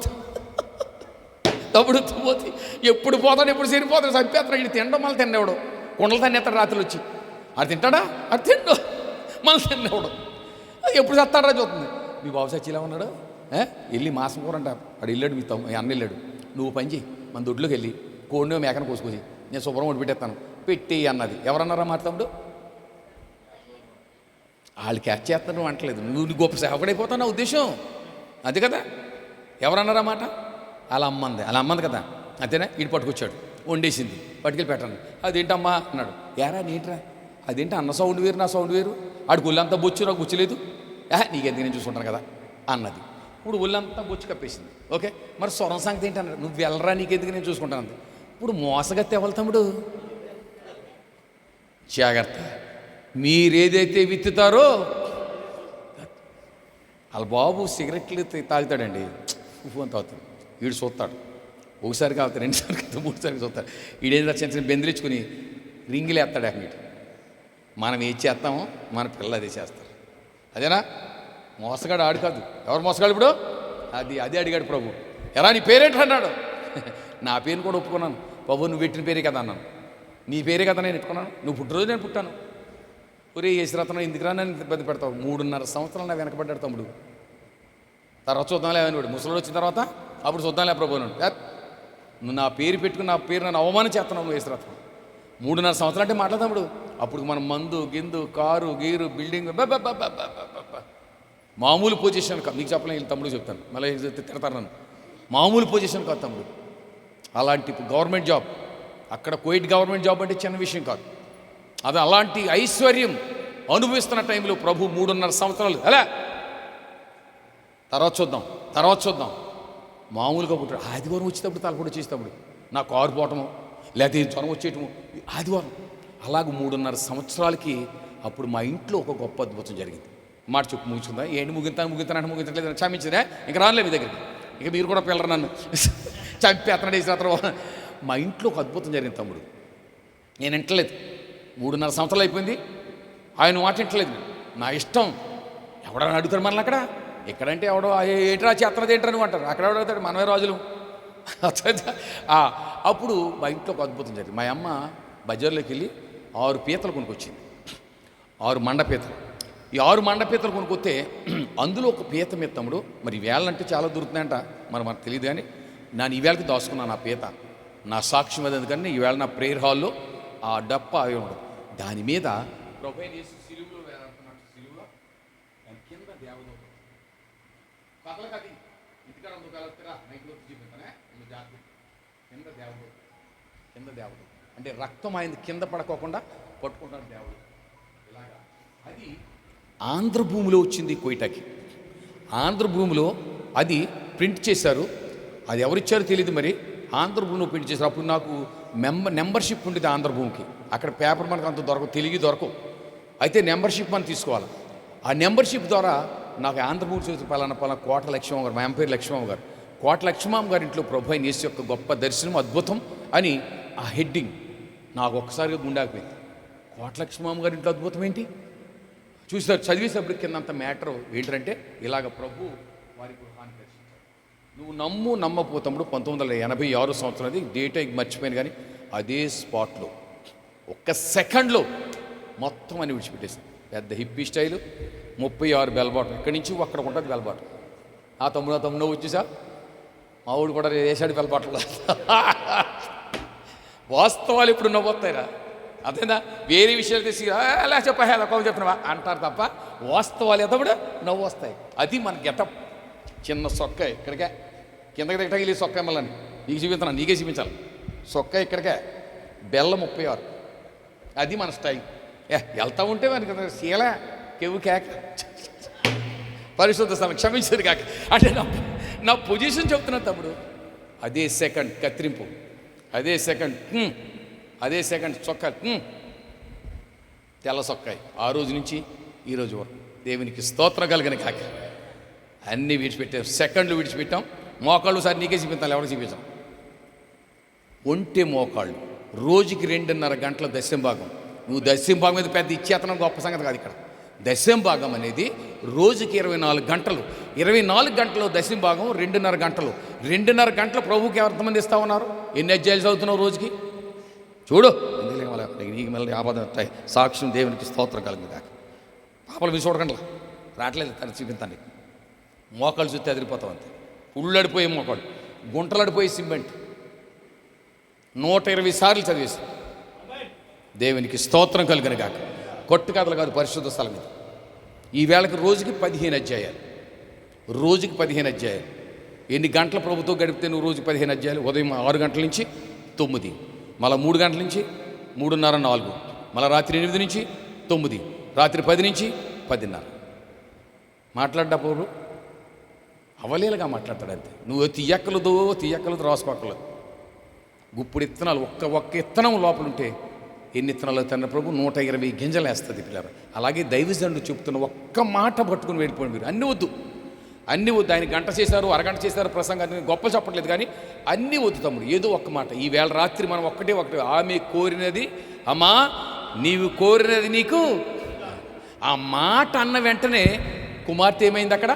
తమ్ముడు తిమోతి ఎప్పుడు పోతాడు, ఎప్పుడు సరిపోతాడు, చంపేస్తాడు. ఇది తినడం మళ్ళీ తినేవాడు, కుండలు తినేస్తాడు రాత్రులు వచ్చి. అది తింటాడా? అది తిండు మళ్ళీ తినేవాడు. ఎప్పుడు చస్తాడా చూస్తుంది. మీ బాబు చచ్చిలా ఉన్నాడు, వెళ్ళి మాసం కూర అంట వాడు వెళ్ళాడు, మీ అన్న వెళ్ళాడు, నువ్వు పని చేయి మన దొడ్లోకి వెళ్ళి కోడిని మేకను కోసుకొచ్చి నేను శుభ్రం ఒకటి పెట్టేస్తాను, పెట్టి అన్నది. ఎవరన్నారా మాట తమ్ముడు? వాళ్ళు క్యాచ్ చేస్తాను అంటలేదు, నువ్వు గొప్ప సేవకుడైపోతావు నా ఉద్దేశం అది కదా. ఎవరన్నారా మాట? అలా అమ్మంది కదా, అంతేనా? ఇటు పట్టుకొచ్చాడు, వండేసింది, పట్టుకెళ్ళి పెట్టండి. అదేంటమ్మా అన్నాడు. ఏరా నీట్రా, అదేంటి అన్న సౌండ్ వేరు నా సౌండ్ వేరు, ఆడికి ఒళ్ళంతా బొచ్చు నాకు గుచ్చలేదు, నీకెందుకు నేను చూసుకుంటాను కదా అన్నది. ఇప్పుడు ఒళ్ళంతా బొచ్చు కప్పేసింది. ఓకే, మరి స్వరం సంగతి ఏంటి అన్నాడు. నువ్వు వెళ్ళరా, నీకెందుకు నేను చూసుకుంటాను అంది. ఇప్పుడు మోసగత్తి ఎవరు తమ్ముడు? జాగ్రత్త, మీరేదైతే విత్తుతారో. వాళ్ళ బాబు సిగరెట్లు తాగుతాడండి, ఫోన్ తాగుతాడు, వీడు చూస్తాడు, ఒకసారి కావుతాడు, 2 సార్లు కాదు 3 సార్లు చూస్తాడు. వీడేదో చిన్న చిన్న బెదిరించుకుని రింగులు వేస్తాడు అక్కడికి. మనం ఏం చేస్తామో మన పిల్లలు అదే చేస్తారు. అదేనా? మోసగాడు ఆడు కాదు. ఎవరు మోసగాడు ఇప్పుడు? అదే అడిగాడు ప్రభు. ఎరా నీ పేరేంటి అన్నాడు. నా పేరుని కూడా ఒప్పుకున్నాను. ప్రభు నువ్వు పెట్టిన పేరే కదా అన్నాను. నీ పేరే కదా నేను ఎట్టుకున్నాను, నువ్వు పుట్టినరోజు నేను పుట్టాను. ఒరే యేసురత్నం ఎందుకురా నన్ను ఇబ్బంది పెడతావు? 3.5 సంవత్సరాలు నా వెనకబడ్డాడు తమ్ముడు. తర్వాత చూద్దాంలే అవన్నీ ముసలోడు వచ్చిన తర్వాత అప్పుడు చూద్దాంలే ప్రభు అన్నాడు. నువ్వు నా పేరు పెట్టుకుని నా పేరు నన్ను అవమానం చేస్తున్నావు నువ్వు యేసురత్నం. 3.5 సంవత్సరాలు అంటే మాట్లాడతాం ఇప్పుడు. అప్పుడు మనం మందు గిందు కారు గీరు బిల్డింగ్ మామూలు పొజిషన్ కాదు. నీకు చెప్పలే వీళ్ళు తమ్ముడు చెప్తాను, మళ్ళీ తిడతారు నన్ను. మామూలు పొజిషన్ కాదు తమ్ముడు. అలాంటి గవర్నమెంట్ జాబ్, అక్కడ కోయిట్ గవర్నమెంట్ జాబ్ అంటే చిన్న విషయం కాదు. అది అలాంటి ఐశ్వర్యం అనుభవిస్తున్న టైంలో ప్రభు 3.5 సంవత్సరాలు అలా తర్వాత చూద్దాం మామూలుగా పుట్టాడు. ఆదివారం వచ్చేటప్పుడు తలపడి వచ్చేటప్పుడు నా కారు పోవటము లేకపోతే జ్వరం వచ్చేయటము ఆదివారం. అలాగ 3.5 సంవత్సరాలకి అప్పుడు మా ఇంట్లో ఒక గొప్ప అద్భుతం జరిగింది. మాట చెప్పు ముగించుకుందా? ఏంటి ముగింతానంటే ముగించలేదు, క్షమించదే, ఇంకా రానులే మీ దగ్గరికి, ఇక మీరు కూడా పిల్లరు నన్ను చంపేస్తున్నాడు వేసిన తర్వాత. మా ఇంట్లో ఒక అద్భుతం జరిగింది తమ్ముడు. నేను వింటలేదు, 3.5 సంవత్సరాలు అయిపోయింది, ఆయన మాట వింటలేదు. నా ఇష్టం. ఎవడని అడుగుతాడు మనల్ని అక్కడ? ఎక్కడంటే ఎవడో ఏంట్రా చేస్తున్నది ఏంట్రా నువ్వు అంటారు. అక్కడ ఎవడవుతాడు? మనమే రాజులు. అప్పుడు మా ఇంట్లో ఒక అద్భుతం జరిగింది. మా అమ్మ బజార్లోకి వెళ్ళి 6 పీతలు కొనుక్కొచ్చింది, 6 మండ పీతలు. ఈ 6 మండ పీతలు కొనుక్కొస్తే అందులో ఒక పీత మీద తమ్ముడు, మరి వేళ్ళంటే చాలా దొరుకుతున్నాయంట, మరి మనకు తెలియదు. కానీ నేను ఈవేళకి దాచుకున్నాను ఆ పీత, నా సాక్ష్యం అది. అందుకని ఈవేళ నా ప్రేయర్ హాల్లో ఆ డప్ప అవి ఉండదు. దాని మీద సిలువులో వేలాడుతున్నాడు. సిలువులో దాని కింద దేవదూత కథలకది ఇంటికాడ వెళ్తారా నైట్లో చూపిస్తానే జాగ్రత్త. కింద దేవదూత అంటే రక్తం ఆయన కింద పడుకోకుండా పట్టుకుంటాడు దేవుడు. ఇలాగా అది ఆంధ్రభూమిలో వచ్చింది కోయిటాకి. ఆంధ్రభూమిలో అది ప్రింట్ చేశారు. అది ఎవరిచ్చారో తెలియదు, మరి ఆంధ్రభూమిలో ప్రింట్ చేశారు. అప్పుడు నాకు నెంబర్షిప్ ఉండేది ఆంధ్రభూమికి. అక్కడ పేపర్ మనకు అంత తెలుగు దొరకవు. అయితే నెంబర్షిప్ మనం తీసుకోవాలి. ఆ నెంబర్షిప్ ద్వారా నాకు ఆంధ్రభూమి చూసి పలానా కోట లక్ష్మమ్మ గారు, మా అమ్మ పేరు లక్ష్మమ్మ గారు, కోట లక్ష్మమ్మ గారి ఇంట్లో ప్రభు అయిన యేసు యొక్క గొప్ప దర్శనం, అద్భుతం అని ఆ హెడ్డింగ్ నాకు ఒక్కసారిగా గుండాకపోయింది. కోట లక్ష్మమ్మ గారి ఇంట్లో అద్భుతం ఏంటి చూసారు. చదివేసేప్పుడు కిందంత మ్యాటర్ ఏంటంటే ఇలాగ ప్రభు వారి గృహాన్ని దర్శించారు. నువ్వు నమ్మపోతాడు 1986 సంవత్సరం, అది డేట్ మర్చిపోయాను, కానీ అదే స్పాట్లో ఒక్క సెకండ్లో మొత్తం అని విడిచిపెట్టేసింది. పెద్ద హిప్పీ స్టైలు, 36 బెల్బాటం, ఇక్కడి నుంచి అక్కడ ఉంటుంది బెల్బాటం. ఆ తమ్ముడు వచ్చేసా, మా ఊడు కూడా వేసాడు బెల్బాటంలో. వాస్తవాలు ఇప్పుడు నవ్వుతాయిరా, అదేనా? వేరే విషయాలు తీసి అలా చెప్పినవా అంటారు తప్ప వాస్తవాలు ఎదప్పుడు నవ్వు వస్తాయి. అది మన గెటప్. చిన్న సొక్క ఇక్కడికే, కిందకి దిగటగిలి సొక్క మళ్ళీ నీకు చూపించాను, నీకే చూపించాలి. సొక్క ఇక్కడికే, బెల్ల 36, అది మన స్టైల్. వెళ్తా ఉంటే మనకి శీల కెవ్వు కేక, పరిశుద్ధ స్థలం క్షమించేది కాక అంటే నా పొజిషన్ చెప్తున్నాను తమ్ముడు. అదే సెకండ్ కత్తిరింపు, అదే సెకండ్ అదే సెకండ్ చొక్కాలు, తెల్ల చొక్కాయి. ఆ రోజు నుంచి ఈ రోజు వరకు దేవునికి స్తోత్రం కలిగిన కాక అన్నీ విడిచిపెట్టాం, సెకండ్లు విడిచిపెట్టాం. మోకాళ్ళు సార్ నీకే చూపించాలి, ఎవరికి చూపించాం. ఒంటె మోకాళ్ళు రోజుకి 2.5 గంటల దశంభాగం. నువ్వు దశంభాగం మీద పెద్ద ఇచ్చేతనం గొప్ప సంగతి కాదు. ఇక్కడ దశంభాగం అనేది రోజుకి 24 గంటలు. 24 గంటలు దశంభాగం 2.5 గంటలు. 2.5 గంటలు ప్రభువుకి ఎంతమంది ఇస్తా ఉన్నారు? ఎన్ని అధ్యాయాలు చదువుతున్నావు రోజుకి? చూడు, నీకు మళ్ళీ ఆపదం వస్తాయి. సాక్ష్యం దేవునికి స్తోత్రం కలిగింది కాక. పాపలు మీ చూడకండి రావట్లేదు, తను చూపించాను. మోకాళ్ళు చూస్తే అదిరిపోతాం అంతే. ఉళ్ళడిపోయే మోకాళ్ళు, గుంటలడిపోయి సిమెంట్ 120 సార్లు చదివేసి దేవునికి స్తోత్రం కలిగిన కాక. కొట్టు కథలు కాదు, పరిశుద్ధ స్థలం ఇది. ఈ వేళకి రోజుకి 15 అధ్యాయాలు, రోజుకి 15 అధ్యాయాలు. ఎన్ని గంటల ప్రభుత్వం గడిపితే నువ్వు రోజుకి 15 అధ్యాయాలు? ఉదయం 6 గంటల నుంచి 9, మళ్ళీ 3 గంటల నుంచి 3:30, 4, మళ్ళీ రాత్రి 8 నుంచి 9, రాత్రి 10 నుంచి 10:30. మాట్లాడ్డప్పుడు అవలేలుగా మాట్లాడతాడు అంతే. నువ్వు తీయక్కలతో రాసుకోక్కలేదు. గుప్పుడు ఇత్తనాలు ఒక్క ఇత్తనం లోపల ఉంటే ఎన్ని ఇత్తనాలు తన ప్రభు 120 గింజలు వేస్తుంది పిల్లలు. అలాగే దైవజనుడు చెప్తున్న ఒక్క మాట పట్టుకుని వెళ్ళిపోండి మీరు. అన్నీ వద్దు. ఆయన గంట చేశారు, అరగంట చేశారు ప్రసంగాన్ని, గొప్ప చెప్పట్లేదు, కానీ అన్నీ వద్దు తమ్ముడు. ఏదో ఒక్క మాట. ఈవేళ రాత్రి మనం ఒకటే ఆమె కోరినది, అమ్మా నీవు కోరినది నీకు. ఆ మాట అన్న వెంటనే కుమార్తె ఏమైంది అక్కడ?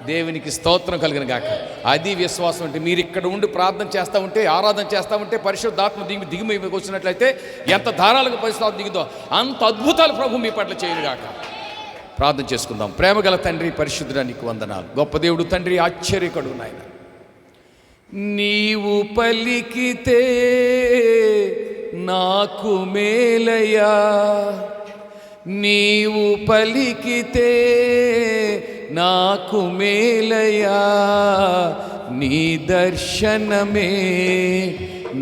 దేవునికి స్తోత్రం కలిగిన గాక. అది విశ్వాసం. అంటే మీరు ఇక్కడ ఉండి ప్రార్థన చేస్తూ ఉంటే, ఆరాధన చేస్తూ ఉంటే, పరిశుద్ధాత్మ దిగి మీకు వచ్చినట్లయితే ఎంత ధారాళంగా పరిశుద్ధాత్మ దిగుతో అంత అద్భుతాలు ప్రభు మీ పట్ల చేయను గాక. ప్రార్థన చేసుకుందాం. ప్రేమగల తండ్రి, పరిశుద్ధుడా నీకు వందనాలు. గొప్ప దేవుడు తండ్రి, ఆశ్చర్యకడు నాయన. నీవు పలికితే నాకు మేలయ్యా, నీవు పలికితే నాకు మేలయ్యా, నీ దర్శనమే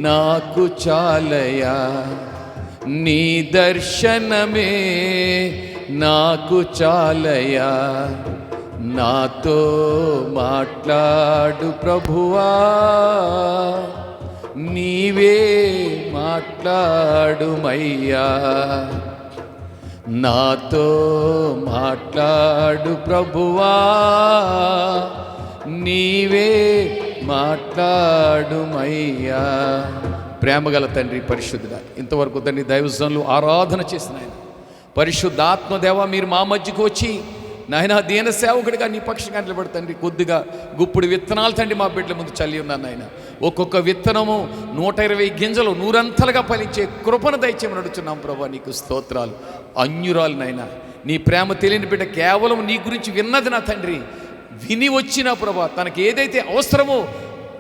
నాకు చాలయ్యా, నీ దర్శనమే నాకు చాలయ్యా. నాతో మాట్లాడు ప్రభువా, నీవే మాట్లాడుమయ్యా. నాతో మాట్లాడు ప్రభువా, నీవే మాట్లాడుమయ్యా. ప్రేమగల తండ్రి, పరిశుద్ధుడా, ఇంతవరకు తండ్రి దైవజనులు ఆరాధన చేసిన ఆయన పరిశుద్ధాత్మదేవ, మీరు మా మధ్యకు వచ్చి నాయన దీన సేవకుడిగా నీ పక్షంగా నిలబడి తండ్రి, కొద్దిగా గుప్పుడు విత్తనాలు తండ్రి మా బిడ్డల ముందు చల్లి ఉన్నాను నాయన. ఒక్కొక్క విత్తనము 120 గింజలు 100 ఫలించే కృపను దయచేయమని అడుగుతున్నాం ప్రభా. నీకు స్తోత్రాలు. అన్యురాలు నాయన, నీ ప్రేమ తెలియని బిడ్డ కేవలం నీ గురించి విన్నది నా తండ్రి, విని వచ్చిన ప్రభా, తనకి ఏదైతే అవసరమో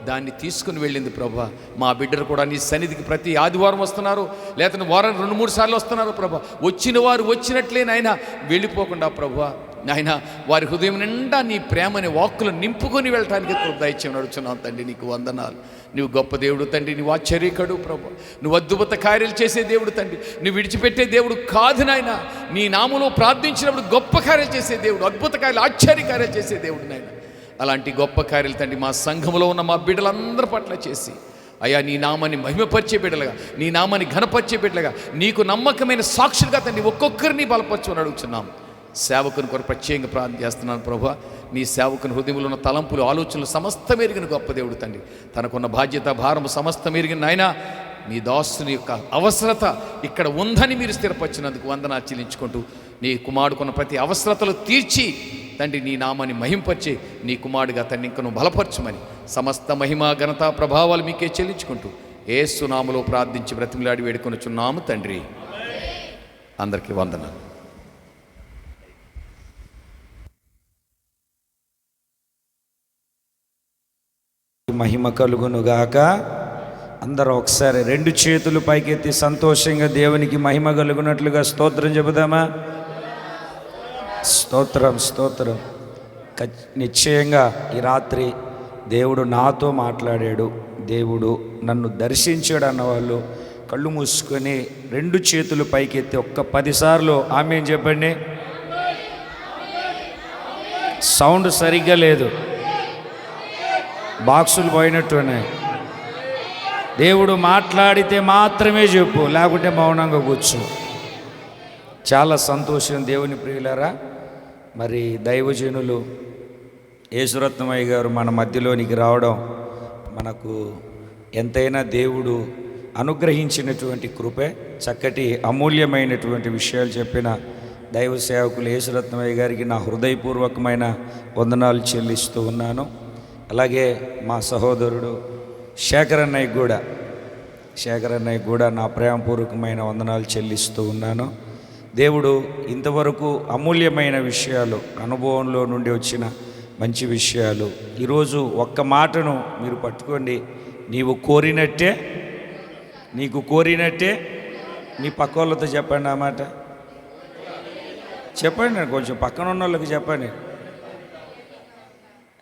దాన్ని తీసుకుని వెళ్ళింది ప్రభా. మా బిడ్డలు కూడా నీ సన్నిధికి ప్రతి ఆదివారం వస్తున్నారు, లేకపోతే వారం 2-3 సార్లు వస్తున్నారు ప్రభా. వచ్చిన వారు వచ్చినట్లే నాయన వెళ్ళిపోకుండా ప్రభా, నాయన వారి హృదయం నిండా నీ ప్రేమని వాక్కులు నింపుకొని వెళ్ళటానికి దయచేయమని నడుచున్నావు తండ్రి. నీకు వందనాలు. నువ్వు గొప్ప దేవుడు తండ్రి, నువ్వు ఆశ్చర్యకడు ప్రభు, నువ్వు అద్భుత కార్యాలు చేసే దేవుడు తండ్రి, నువ్వు విడిచిపెట్టే దేవుడు కాదు నాయన. నీ నామములో ప్రార్థించినప్పుడు గొప్ప కార్యాలు చేసే దేవుడు, అద్భుత కార్యాలు, ఆశ్చర్య కార్యాలు చేసే దేవుడు నాయన. అలాంటి గొప్ప కార్యాలు తండ్రి మా సంఘంలో ఉన్న మా బిడ్డలందరి పట్ల చేసి అయ్యా నీ నామాన్ని మహిమపరిచే బిడ్డలుగా, నీ నామాన్ని ఘనపరిచే బిడ్డలుగా, నీకు నమ్మకమైన సాక్షులుగా తండ్రి ఒక్కొక్కరిని బలపరచమని అడుగుతున్నాం. సేవకుని కొరకు ప్రత్యేకంగా ప్రార్థన చేస్తున్నాను ప్రభువా. నీ సేవకుని హృదయంలో ఉన్న తలంపులు, ఆలోచనలు సమస్తం ఎరిగిన గొప్ప దేవుడు తండ్రి. తనకున్న బాధ్యత భారము సమస్తం ఎరిగిన నాయన, నీ దాసుని యొక్క అవసరత ఇక్కడ ఉందని మీరు స్థిరపరిచినందుకు వందనాలు చెల్లించుకుంటూ, నీ కుమారుడుకున్న ప్రతి అవసరతలు తీర్చి తండ్రి నీ నామాన్ని మహింపరిచి నీ కుమారుడిగా తండ్రి ఇంకను బలపరచుమని సమస్త మహిమ ఘనత ప్రభావాలు మీకే చెల్లించుకుంటూ యేసు నామములో ప్రార్థించి బ్రతిమలాడి వేడుకొనుచున్నాము తండ్రి. అందరికీ వందనాలు. మహిమ కలుగునుగాక. అందరూ ఒకసారి 2 చేతులు పైకెత్తి సంతోషంగా దేవునికి మహిమ కలుగునట్లుగా స్తోత్రం చెబుదామా? స్తోత్రం, స్తోత్రం. నిశ్చయంగా ఈ రాత్రి దేవుడు నాతో మాట్లాడాడు, దేవుడు నన్ను దర్శించాడు అన్నవాళ్ళు కళ్ళు మూసుకొని 2 చేతులు పైకెత్తి ఒక్క 10 సార్లు ఆమేన్ చెప్పండి. సౌండ్ సరిగ్గా లేదు, బాక్సులు పోయినట్టునే. దేవుడు మాట్లాడితే మాత్రమే చెప్పు, లేకుంటే మౌనంగా కూర్చో. చాలా సంతోషం దేవుని ప్రియులారా. మరి దైవజనులు యేసురత్నమయ్య గారు మన మధ్యలోనికి రావడం మనకు ఎంతైనా దేవుడు అనుగ్రహించినటువంటి కృపే. చక్కటి అమూల్యమైనటువంటి విషయాలు చెప్పిన దైవ సేవకులు యేసురత్నమయ్య గారికి నా హృదయపూర్వకమైన వందనాలు చెల్లిస్తూ ఉన్నాను. అలాగే మా సహోదరుడు శేఖర్ అన్నయ్య కూడా నా ప్రేమపూర్వకమైన వందనాలు చెల్లిస్తూ ఉన్నాను. దేవుడు ఇంతవరకు అమూల్యమైన విషయాలు, అనుభవంలో నుండి వచ్చిన మంచి విషయాలు, ఈరోజు ఒక్క మాటను మీరు పట్టుకోండి. నీకు కోరినట్టే మీ పక్క వాళ్ళతో చెప్పండి. ఆ మాట చెప్పండి, కొంచెం పక్కన ఉన్న వాళ్ళకి చెప్పండి.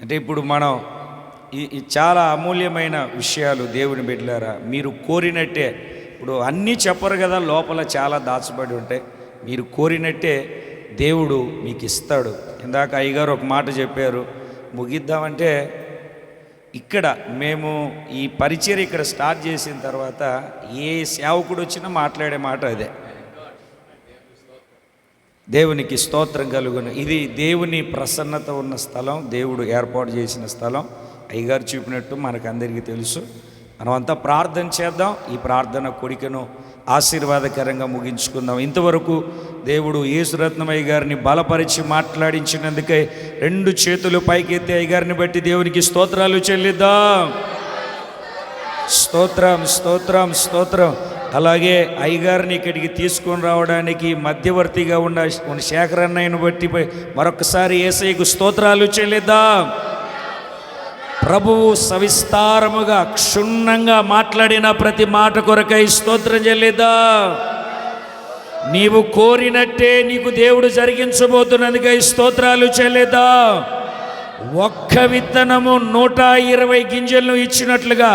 అంటే ఇప్పుడు మనం ఈ చాలా అమూల్యమైన విషయాలు దేవుని బిడ్డలారా. మీరు కోరినట్టే, ఇప్పుడు అన్నీ చెప్పరు కదా, లోపల చాలా దాచబడి ఉంటాయి. మీరు కోరినట్టే దేవుడు మీకు ఇస్తాడు. ఇందాక అయ్యగారు ఒక మాట చెప్పారు, ముగిద్దామంటే ఇక్కడ మేము ఈ పరిచయం ఇక్కడ స్టార్ట్ చేసిన తర్వాత ఏ సేవకుడు వచ్చినా మాట్లాడే మాట అదే, దేవునికి స్తోత్రం కలుగును. ఇది దేవుని ప్రసన్నత ఉన్న స్థలం, దేవుడు ఏర్పాటు చేసిన స్థలం. అయ్యగారు చూపినట్టు మనకందరికీ తెలుసు. మనమంతా ప్రార్థన చేద్దాం. ఈ ప్రార్థన కోరికను ఆశీర్వాదకరంగా ముగించుకుందాం. ఇంతవరకు దేవుడు యేసురత్నమయ్య గారిని బలపరిచి మాట్లాడించినందుకే 2 చేతులు పైకెత్తి అయ్యగారిని బట్టి దేవునికి స్తోత్రాలు చెల్లిద్దాం. స్తోత్రం, స్తోత్రం, స్తోత్రం. అలాగే అయ్యగారిని ఇక్కడికి తీసుకొని రావడానికి మధ్యవర్తిగా ఉన్న శేఖర్ అన్నయ్యను బట్టి మరొకసారి యేసయ్యకు స్తోత్రాలు చెల్లిద్దాం. ప్రభువు సవిస్తారముగా క్షుణ్ణంగా మాట్లాడిన ప్రతి మాట కొరకై స్తోత్రం చెల్లిద్దాం. నీవు కోరినట్టే నీకు దేవుడు జరిగించబోతున్నందుకై స్తోత్రాలు చెల్లిద్దాం. ఒక్క విత్తనము 120 గింజలను ఇచ్చినట్లుగా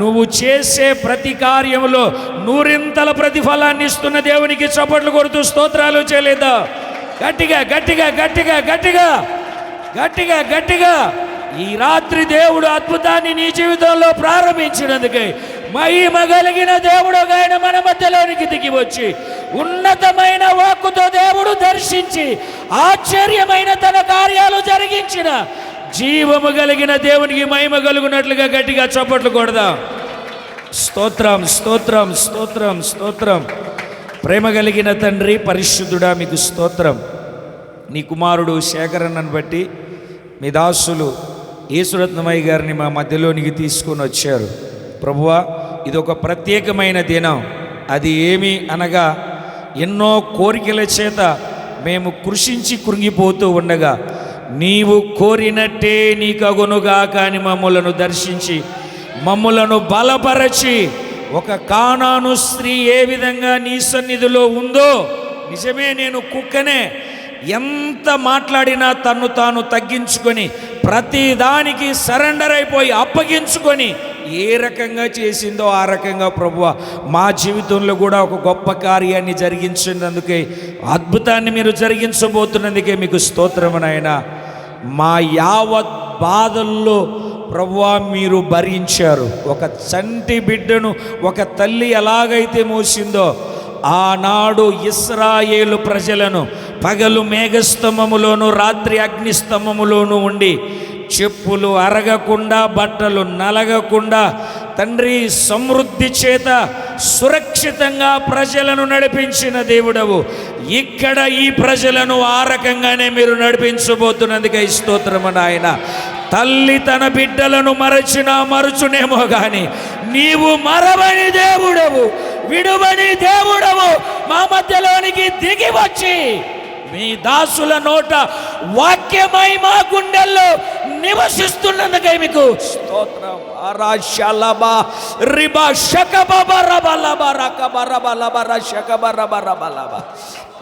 నువ్వు చేసే ప్రతి కార్యములో 100 ప్రతిఫలాన్ని ఇస్తున్న దేవునికి చప్పట్లు కొడుతూ స్తోత్రాలు చెల్లిద్దాం. గట్టిగా గట్టిగా గట్టిగా గట్టిగా గట్టిగా గట్టిగా ఈ రాత్రి దేవుడు అద్భుతాన్ని నీ జీవితంలో ప్రారంభించినందుకే మహిమ కలిగిన దేవుడు ఆయన మన మధ్యలోనికి దిగి వచ్చి ఉన్నతమైన వాక్కుతో దేవుడు దర్శించి ఆశ్చర్యమైన తన కార్యాలు జరిగించిన జీవము కలిగిన దేవునికి మహిమ కలుగునట్లుగా గట్టిగా చప్పట్లు కొడదాం. స్తోత్రం, స్తోత్రం, స్తోత్రం, స్తోత్రం. ప్రేమ కలిగిన తండ్రి పరిశుద్ధుడా మీకు స్తోత్రం. నీ కుమారుడు శేఖరన్నను బట్టి మీ దాసులు యేసురత్నమయ్య గారిని మా మధ్యలోనికి తీసుకొని వచ్చారు. ప్రభువా, ఇది ఒక ప్రత్యేకమైన దినం. అది ఏమి అనగా, ఎన్నో కోరికల చేత మేము కృషించి కృంగిపోతూ ఉండగా నీవు కోరినట్టే నీకు అగునుగా కానీ మమ్ములను దర్శించి మమ్ములను బలపరచి ఒక కానాను స్త్రీ ఏ విధంగా నీ సన్నిధిలో ఉందో, నిజమే నేను కుక్కనే, ఎంత మాట్లాడినా తన్ను తాను తగ్గించుకొని ప్రతి దానికి సరెండర్ అయిపోయి అప్పగించుకొని ఏ రకంగా చేసిందో ఆ రకంగా ప్రభువా మా జీవితంలో కూడా ఒక గొప్ప కార్యాన్ని జరిగించినందుకే, అద్భుతాన్ని మీరు జరిగించబోతున్నందుకే మీకు స్తోత్రము నాయనా. మా యావత్ బాధల్లో ప్రభువా మీరు భరించారు. ఒక చంటి బిడ్డను ఒక తల్లి ఎలాగైతే మోసిందో ఆనాడు ఇశ్రాయేలు ప్రజలను పగలు మేఘస్తంభములోను రాత్రి అగ్నిస్తంభములోను ఉండి చెప్పులు అరగకుండా బట్టలు నలగకుండా తండ్రి సమృద్ధి చేత సురక్షితంగా ప్రజలను నడిపించిన దేవుడవు, ఇక్కడ ఈ ప్రజలను ఆ రకంగానే మీరు నడిపించబోతున్నందుకే స్తోత్రము నాయన. తల్లి తన బిడ్డలను మరచినా మరచునేమో కానీ నీవు మరవని దేవుడవు, విడువని దేవుడవు. మా మధ్యలోనికి దిగి వచ్చి మీ దాసుల నోట వాక్యమై మా గుండెల్లో నివసిస్తున్నందుకై మీకు స్తోత్రం.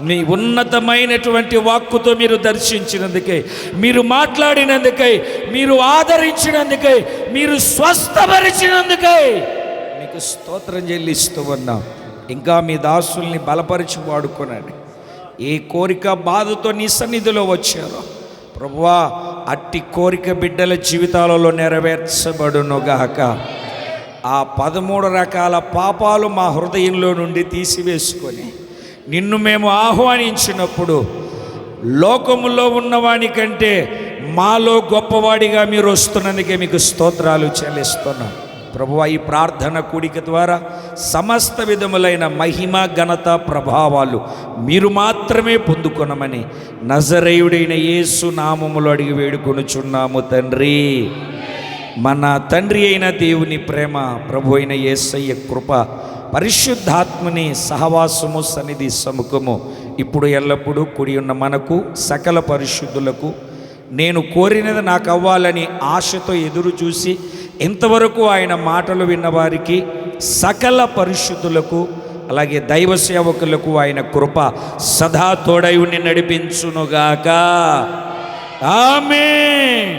మీ ఉన్నతమైనటువంటి వాక్కుతో మీరు దర్శించినందుకై, మీరు మాట్లాడినందుకై, మీరు ఆదరించినందుకై, మీరు స్వస్థపరిచినందుకై మీకు స్తోత్రం చెల్లిస్తూ ఉన్నాం. ఇంకా మీ దాసుల్ని బలపరిచి వాడుకోనండి. ఏ కోరిక బాధతో నీ సన్నిధిలో వచ్చారో ప్రభువా, అట్టి కోరిక బిడ్డల జీవితాలలో నెరవేర్చబడునుగాక. ఆ 13 రకాల పాపాలు మా హృదయంలో నుండి తీసివేసుకొని నిన్ను మేము ఆహ్వానించినప్పుడు లోకములో ఉన్నవాని కంటే మాలో గొప్పవాడిగా మీరు వస్తున్నందుకే మీకు స్తోత్రాలు చెల్లిస్తున్నాం. ప్రభువా, ఈ ప్రార్థన కూడిక ద్వారా సమస్త విధములైన మహిమ ఘనత ప్రభావాలు మీరు మాత్రమే పొందుకొనమని నజరేయుడైన యేసు నామములో అడిగి వేడుకొనుచున్నాము తండ్రి. మన తండ్రి అయిన దేవుని ప్రేమ, ప్రభు అయిన యేసయ్య కృప, పరిశుద్ధాత్మని సహవాసము సన్నిధి సముఖము ఇప్పుడు ఎల్లప్పుడూ కూడి ఉన్న మనకు సకల పరిశుద్ధులకు, నేను కోరినది నాకు అవ్వాలని ఆశతో ఎదురు చూసి ఇంతవరకు ఆయన మాటలు విన్నవారికి సకల పరిశుద్ధులకు అలాగే దైవ సేవకులకు ఆయన కృప సదా తోడై ఉండి నడిపించునుగాక. ఆమేన్.